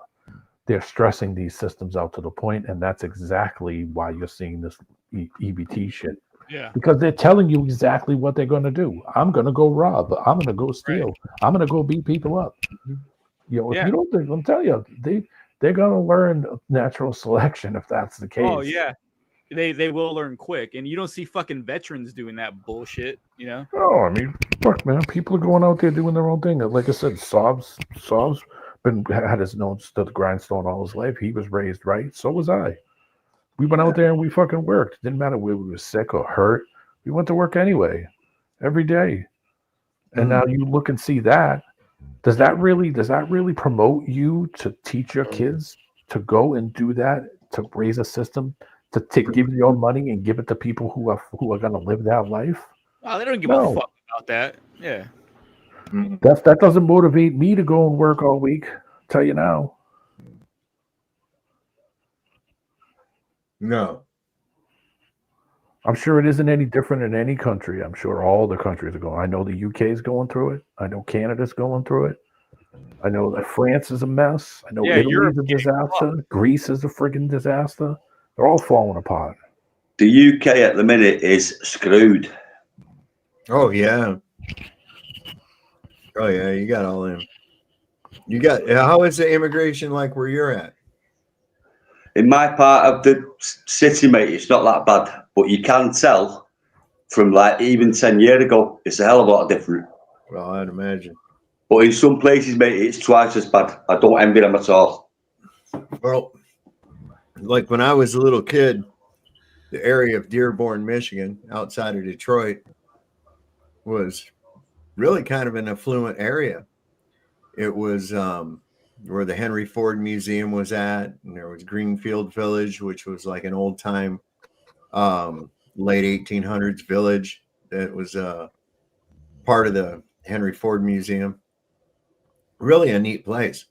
They're stressing these systems out to the point, and that's exactly why you're seeing this EBT shit Yeah. Because they're telling you exactly what they're going to do. I'm going to go rob. I'm going to go steal. I'm going to go beat people up. You know, if you don't think, I'm telling you, they're going to learn natural selection if that's the case. Oh yeah, they will learn quick, and you don't see fucking veterans doing that bullshit. You know? Oh, I mean, fuck, man. People are going out there doing their own thing. Like I said, Saab's had his nose to the grindstone all his life. He was raised right. So was I. We went out there and we fucking worked. Didn't matter whether we were sick or hurt. We went to work anyway, every day. And now you look and see that. Does that really promote you to teach your kids to go and do that, to raise a system, to give your money and give it to people who are going to live that life? Oh, they don't give a fuck about that. Yeah. That doesn't motivate me to go and work all week. Tell you now. No. I'm sure it isn't any different in any country. I'm sure all the countries are going. I know the UK is going through it. I know Canada's going through it. I know that France is a mess. I know Italy's a disaster. Greece is a friggin' disaster. They're all falling apart. The UK at the minute is screwed. Oh yeah. Oh yeah, you got all them. You got how is the immigration like where you're at? In my part of the city, mate, it's not that bad, but you can tell from like even 10 years ago, it's a hell of a lot different. Well, I'd imagine. But in some places, mate, it's twice as bad. I don't envy them at all. Well, like when I was a little kid, the area of Dearborn, Michigan, outside of Detroit, was really kind of an affluent area. It was where the Henry Ford Museum was at, and there was Greenfield Village, which was like an old time late 1800s village that was part of the Henry Ford Museum. Really a neat place.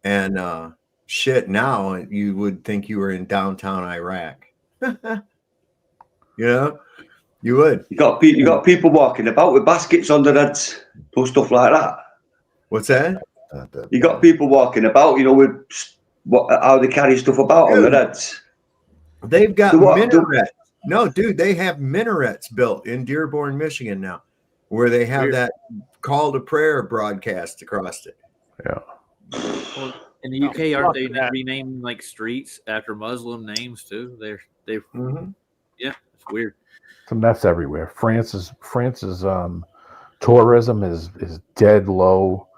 And shit, now you would think you were in downtown Iraq. You know, you would. You got people walking about with baskets on their heads, or stuff like that. What's that? You got people walking about, you know, with how they carry stuff about on their heads. They've got minarets. No, dude, they have minarets built in Dearborn, Michigan now, where they have that call to prayer broadcast across it. Yeah. Well, in the UK, aren't they renaming like streets after Muslim names too? They've yeah, it's weird. It's a mess everywhere. France's tourism is dead low.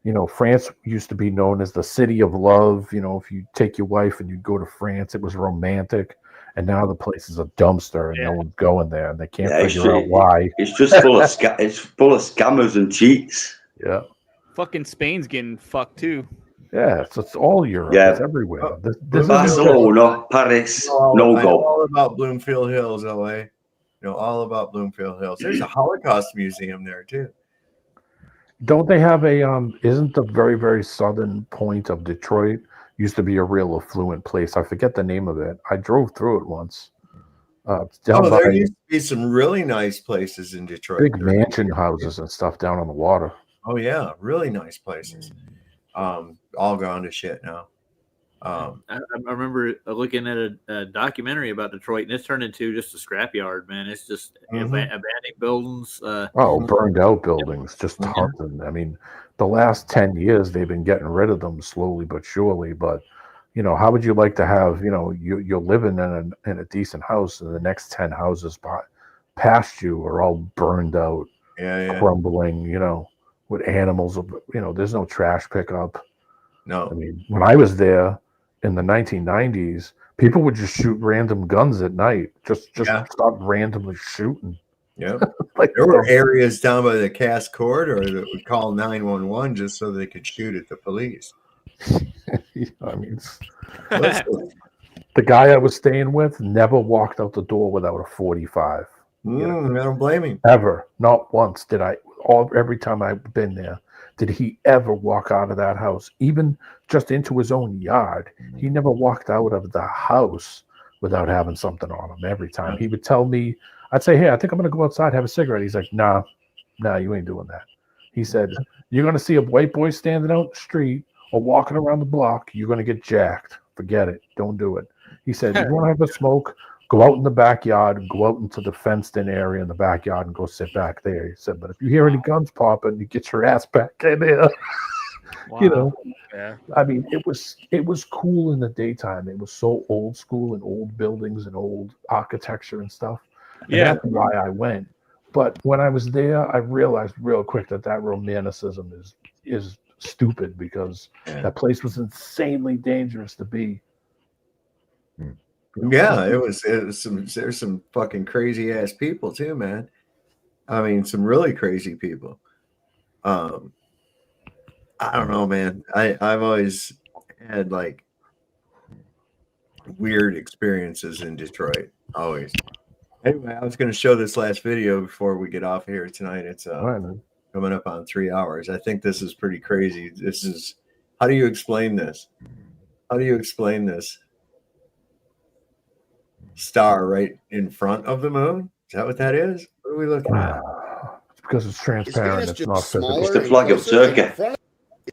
You know, France used to be known as the city of love. You know, if you take your wife and you go to France, it was romantic. And now the place is a dumpster, and no one's going there, and they can't figure out why. It's just full of it's full of scammers and cheats. Yeah. Fucking Spain's getting fucked too. Yeah, it's all Europe. Yeah. It's everywhere. Barcelona, Paris, no I know go. all about Bloomfield Hills, LA. You know all about Bloomfield Hills. There's a Holocaust museum there too. Don't they have isn't the very, very southern point of Detroit used to be a real affluent place? I forget the name of it. I drove through it once. There used to be some really nice places in Detroit. Big mansion houses and stuff down on the water. Oh yeah, really nice places. All gone to shit now. I remember looking at a documentary about Detroit, and it's turned into just a scrapyard, man. It's just abandoned buildings. Burned out buildings, just tons of them. I mean, the last 10 years, they've been getting rid of them slowly but surely. But, you know, how would you like to have, you know, you're living in a decent house, and the next 10 houses past you are all burned out, crumbling, you know, with animals. You know, there's no trash pickup. No. I mean, when I was there in the 1990s, people would just shoot random guns at night. Just stop randomly shooting. Yeah. Like, there were areas down by the Cass Corridor that would call 911 just so they could shoot at the police. I mean, the guy I was staying with never walked out the door without a 45. I don't blame him. Ever. Not once did every time I've been there, did he ever walk out of that house, even just into his own yard. He never walked out of the house without having something on him every time. He would tell me, I'd say, hey, I think I'm going to go outside, have a cigarette. He's like, nah, you ain't doing that. He said, you're going to see a white boy standing out in the street or walking around the block, you're going to get jacked. Forget it. Don't do it. He said, you want to have a smoke? go out in the backyard, go out into the fenced-in area in the backyard, and go sit back there. He said, but if you hear any guns popping, you get your ass back in there. Wow. You know, Yeah. I mean, it was cool in the daytime. It was so old school and old buildings and old architecture and stuff. And Yeah. that's why I went. But when I was there, I realized real quick that romanticism is stupid, because that place was insanely dangerous to be. Yeah, it was there's some fucking crazy ass people too, man. I mean, some really crazy people. I don't know, man. I've always had like weird experiences in Detroit. Always. Anyway, I was going to show this last video before we get off here tonight. It's coming up on 3 hours. I think this is pretty crazy. This is, how do you explain this? How do you explain this star right in front of the moon? Is that what that is? What are we looking at? It's because it's transparent. It's not physical. It's the flag of Turkey.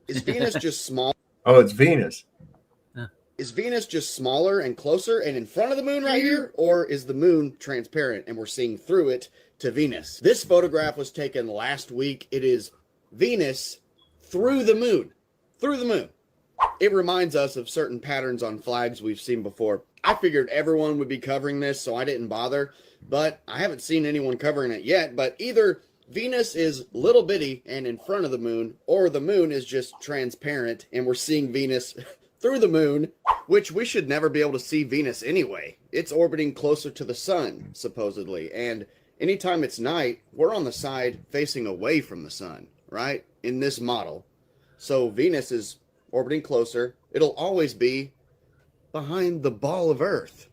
Is Venus just small? Oh, it's Venus. Is Venus just smaller and closer and in front of the moon right here? Or is the moon transparent and we're seeing through it to Venus? This photograph was taken last week. It is Venus through the moon. Through the moon. It reminds us of certain patterns on flags we've seen before. I figured everyone would be covering this, so I didn't bother. But I haven't seen anyone covering it yet. But either Venus is little bitty and in front of the moon, or the moon is just transparent and we're seeing Venus through the moon, which we should never be able to see Venus anyway. It's orbiting closer to the sun, supposedly. And anytime it's night, we're on the side facing away from the sun, right? In this model. So Venus is orbiting closer. It'll always be behind the ball of Earth.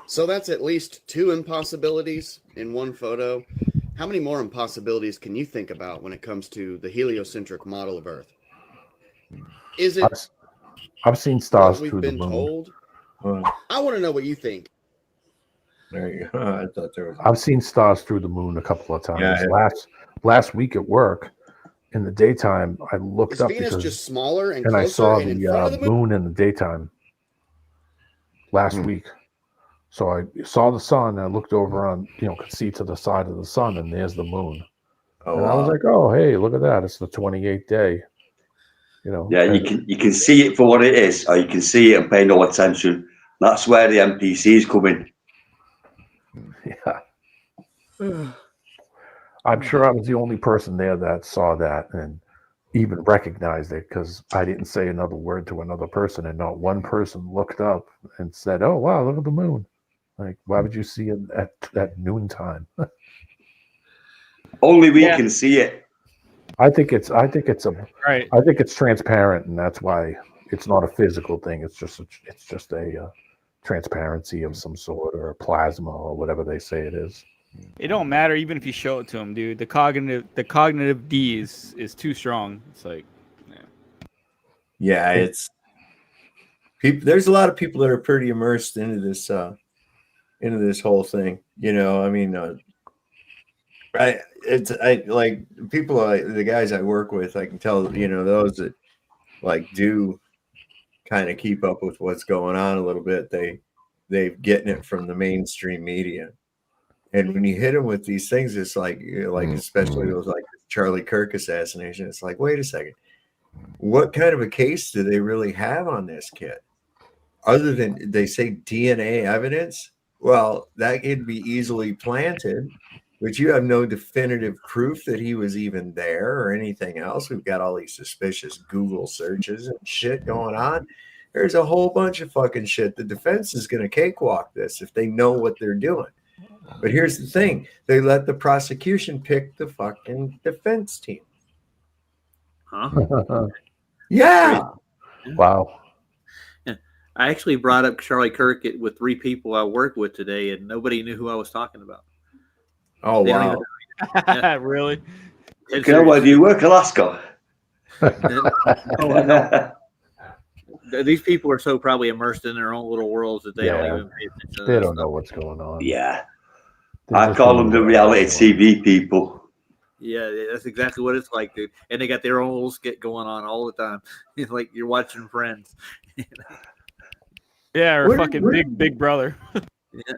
So that's at least 2 impossibilities in one photo. How many more impossibilities can you think about when it comes to the heliocentric model of Earth? Is it I've seen stars what through we've the been moon. told? I want to know what you think. There you go. I thought there was. I've seen stars through the moon a couple of times. Yeah. Last week at work, in the daytime, I looked Is up Venus because, just smaller and and I closer saw and in front of the the moon? moon in the daytime last week. So I saw the sun, and I looked over on, could see to the side of the sun, and there's the moon. Oh, and I was like, oh, hey, look at that. It's the 28th day. Yeah, you can see it for what it is, or you can see it and pay no attention. That's where the NPCs come in. Yeah. I'm sure I was the only person there that saw that and even recognized it, because I didn't say another word to another person, and not one person looked up and said, oh, wow, look at the moon. Like, why would you see it at noontime? Only we can see it. I think it's transparent, and that's why it's not a physical thing. It's just a transparency of some sort, or a plasma, or whatever they say it is. It don't matter even if you show it to them, dude. The cognitive D is too strong. It's like, yeah, it's people. There's a lot of people that are pretty immersed into this whole thing. I mean, I like people, the guys I work with. I can tell, those that like do kind of keep up with what's going on a little bit. They've getting it from the mainstream media. And when you hit them with these things, it's like especially with like Charlie Kirk assassination, it's like, wait a second, what kind of a case do they really have on this kid? Other than they say DNA evidence, well, that could be easily planted, but you have no definitive proof that he was even there or anything else. We've got all these suspicious Google searches and shit going on. There's a whole bunch of fucking shit. The defense is going to cakewalk this if they know what they're doing. But here's the thing. They let the prosecution pick the fucking defense team. Huh? Yeah. Wow. Yeah. I actually brought up Charlie Kirk with 3 people I worked with today, and nobody knew who I was talking about. Oh, They don't wow. even know. Yeah. Really? Okay, where do you work, Alaska? Oh, no. These people are so probably immersed in their own little worlds that they don't even pay attention to They that don't stuff. know what's going on. Yeah. They I just call don't them the know reality what's going on. TV people. Yeah, that's exactly what it's like, dude. And they got their own little skit going on all the time. It's like you're watching Friends. Yeah, or Where- fucking where- Big Brother. Yeah.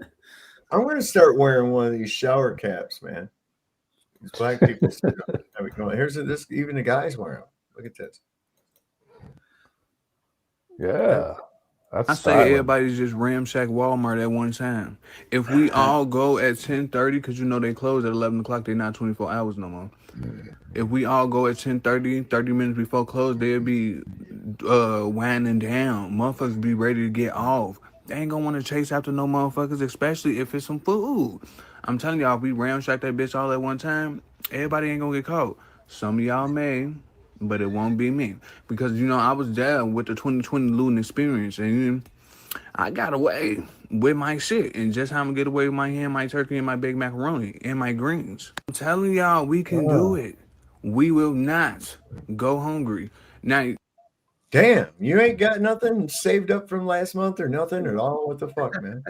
I'm going to start wearing one of these shower caps, man. These black people. Here's this. Even the guys wear them. Look at this. Yeah. That's I say everybody's just ramshack Walmart at one time. If we all go at 10:30, because you know they close at 11 o'clock, they're not 24 hours no more. If we all go at 10:30, 30 minutes before close, they'll be winding down. Motherfuckers be ready to get off. They ain't gonna want to chase after no motherfuckers, especially if it's some food. I'm telling y'all, if we ramshack that bitch all at one time, everybody ain't gonna get caught. Some of y'all may, but it won't be me. Because, you know, I was there with the 2020 looting experience, and I got away with my shit. And just how I'm gonna get away with my ham, my turkey, and my baked macaroni, and my greens. I'm telling y'all, we can do it. We will not go hungry. Now, damn, you ain't got nothing saved up from last month or nothing at all? What the fuck, man?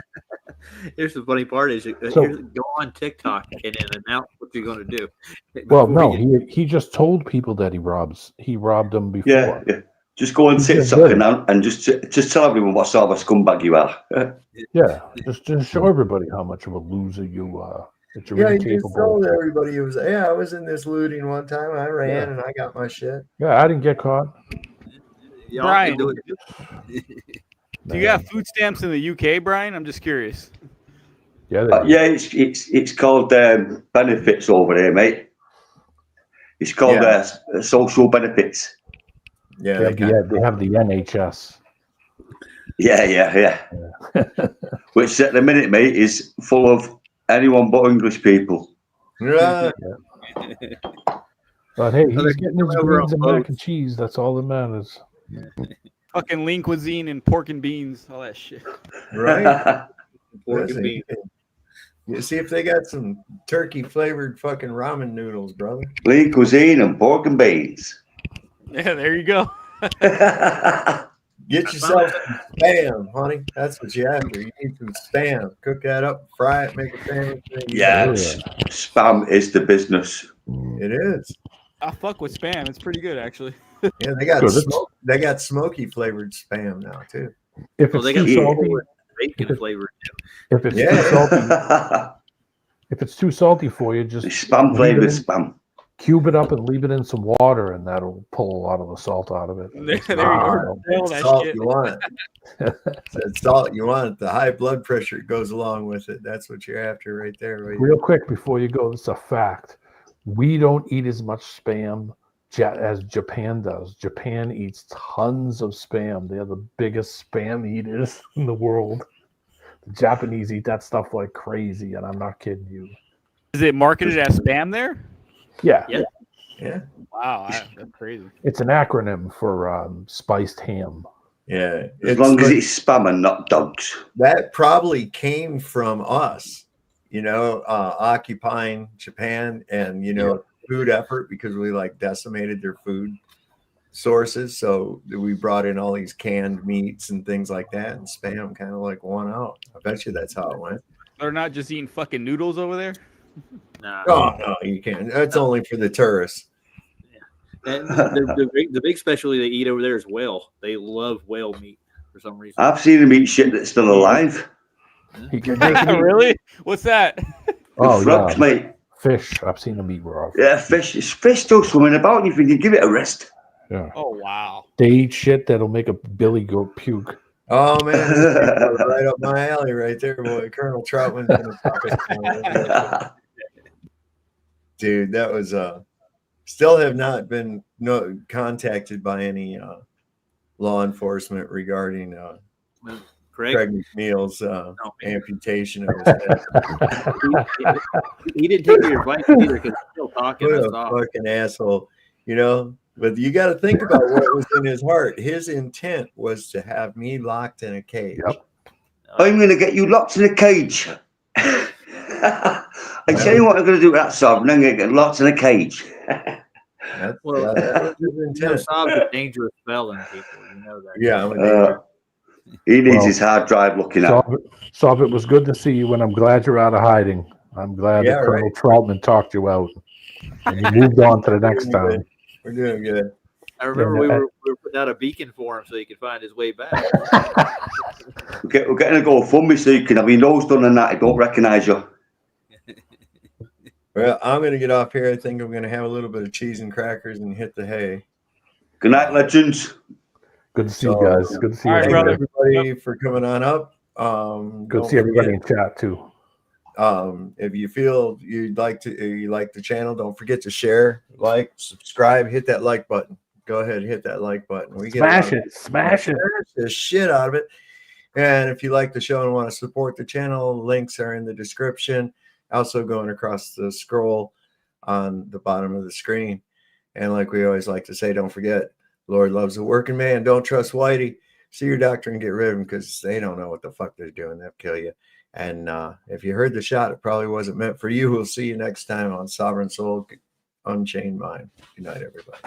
Here's the funny part is go on TikTok and then announce what you're going to do. Well, no, he just told people that he robbed them before. Yeah. Just go on TikTok and just tell everyone what sort of a scumbag you are. Yeah, just show everybody how much of a loser you are. That you're You incapable. just told everybody I was in this looting one time. I ran and I got my shit. Yeah, I didn't get caught. Brian, do you have food stamps in the UK, Brian? I'm just curious. Yeah, it's called benefits over there, mate. It's called social benefits. Yeah, they have the NHS. Yeah. Which at the minute, mate, is full of anyone but English people. Right. But hey, he's getting his greens and mac and cheese. That's all that matters. Fucking lean cuisine and pork and beans, all that shit. Right. Pork and beans. You see if they got some turkey flavored fucking ramen noodles, brother. Lean cuisine and pork and beans. Yeah, there you go. Get yourself some Spam, honey. That's what you have. You need some Spam. Cook that up, fry it, make a sandwich. Yes, Spam is the business. It is. I fuck with Spam. It's pretty good, actually. Yeah, they got smoky flavored Spam now too. If it's too salty, bacon flavored. If it's too salty, if it's too salty for you, just Spam flavored Spam. Cube it up and leave it in some water, and that'll pull a lot of the salt out of it. Salt you want it. It's salt you want it. The high blood pressure goes along with it. That's what you're after right there. Real quick before you go, this is a fact. We don't eat as much Spam as Japan does. Japan eats tons of Spam. They are the biggest Spam eaters in the world. The Japanese eat that stuff like crazy, and I'm not kidding you. Is it marketed as Spam there? Yeah. Wow, that's crazy. It's an acronym for spiced ham. Yeah. As long as it's Spam and not dogs. That probably came from us, occupying Japan and, food effort, because we decimated their food sources. So we brought in all these canned meats and things like that, and Spam kind of won out. I bet you that's how it went. They're not just eating fucking noodles over there? Nah. Oh, no, you can't. That's only for the tourists. And the big specialty they eat over there is whale. They love whale meat for some reason. I've seen them eat shit that's still alive. Really? What's that? Frogs, mate. Fish. I've seen them eat raw. Yeah, fish. It's fish still swimming about, and you think you give it a rest. Yeah. Oh, wow. They eat shit that'll make a billy goat puke. Oh, man. Right up my alley right there, boy. Colonel Troutman. Dude, that was still have not been contacted by any law enforcement regarding Craig McNeil's amputation of his head. He didn't take your advice either, because he's still talking. What a fucking asshole, But you got to think about what was in his heart. His intent was to have me locked in a cage. Yep. I'm going to get you locked in a cage. I tell you what I'm going to do with that Sob. I'm going to get locked in a cage. That was his intent. Sob's a dangerous felon, people. You know that. Yeah. He needs his hard drive looking at. Sob, it was good to see you, and I'm glad you're out of hiding. I'm glad that Colonel Troutman talked you out. And you moved on to the next time. We're doing good. I remember we were putting out a beacon for him so he could find his way back. We're getting a GoFundMe so you can have your nose done and that. I don't recognise you. Well, I'm going to get off here. I think I'm going to have a little bit of cheese and crackers and hit the hay. Good night, legends. Good to see you guys. Good to see you, everybody, for coming on up. Good to see everybody in chat too. If you feel you like the channel, don't forget to share, like, subscribe, hit that like button. Go ahead and hit that like button. We Smash get smash the shit out of it. And if you like the show and want to support the channel, links are in the description. Also going across the scroll on the bottom of the screen. And like we always like to say, don't forget, Lord loves a working man. Don't trust Whitey. See your doctor and get rid of him because they don't know what the fuck they're doing. They'll kill you. And if you heard the shot, it probably wasn't meant for you. We'll see you next time on Sovereign Soul Unchained Mind. Good night, everybody.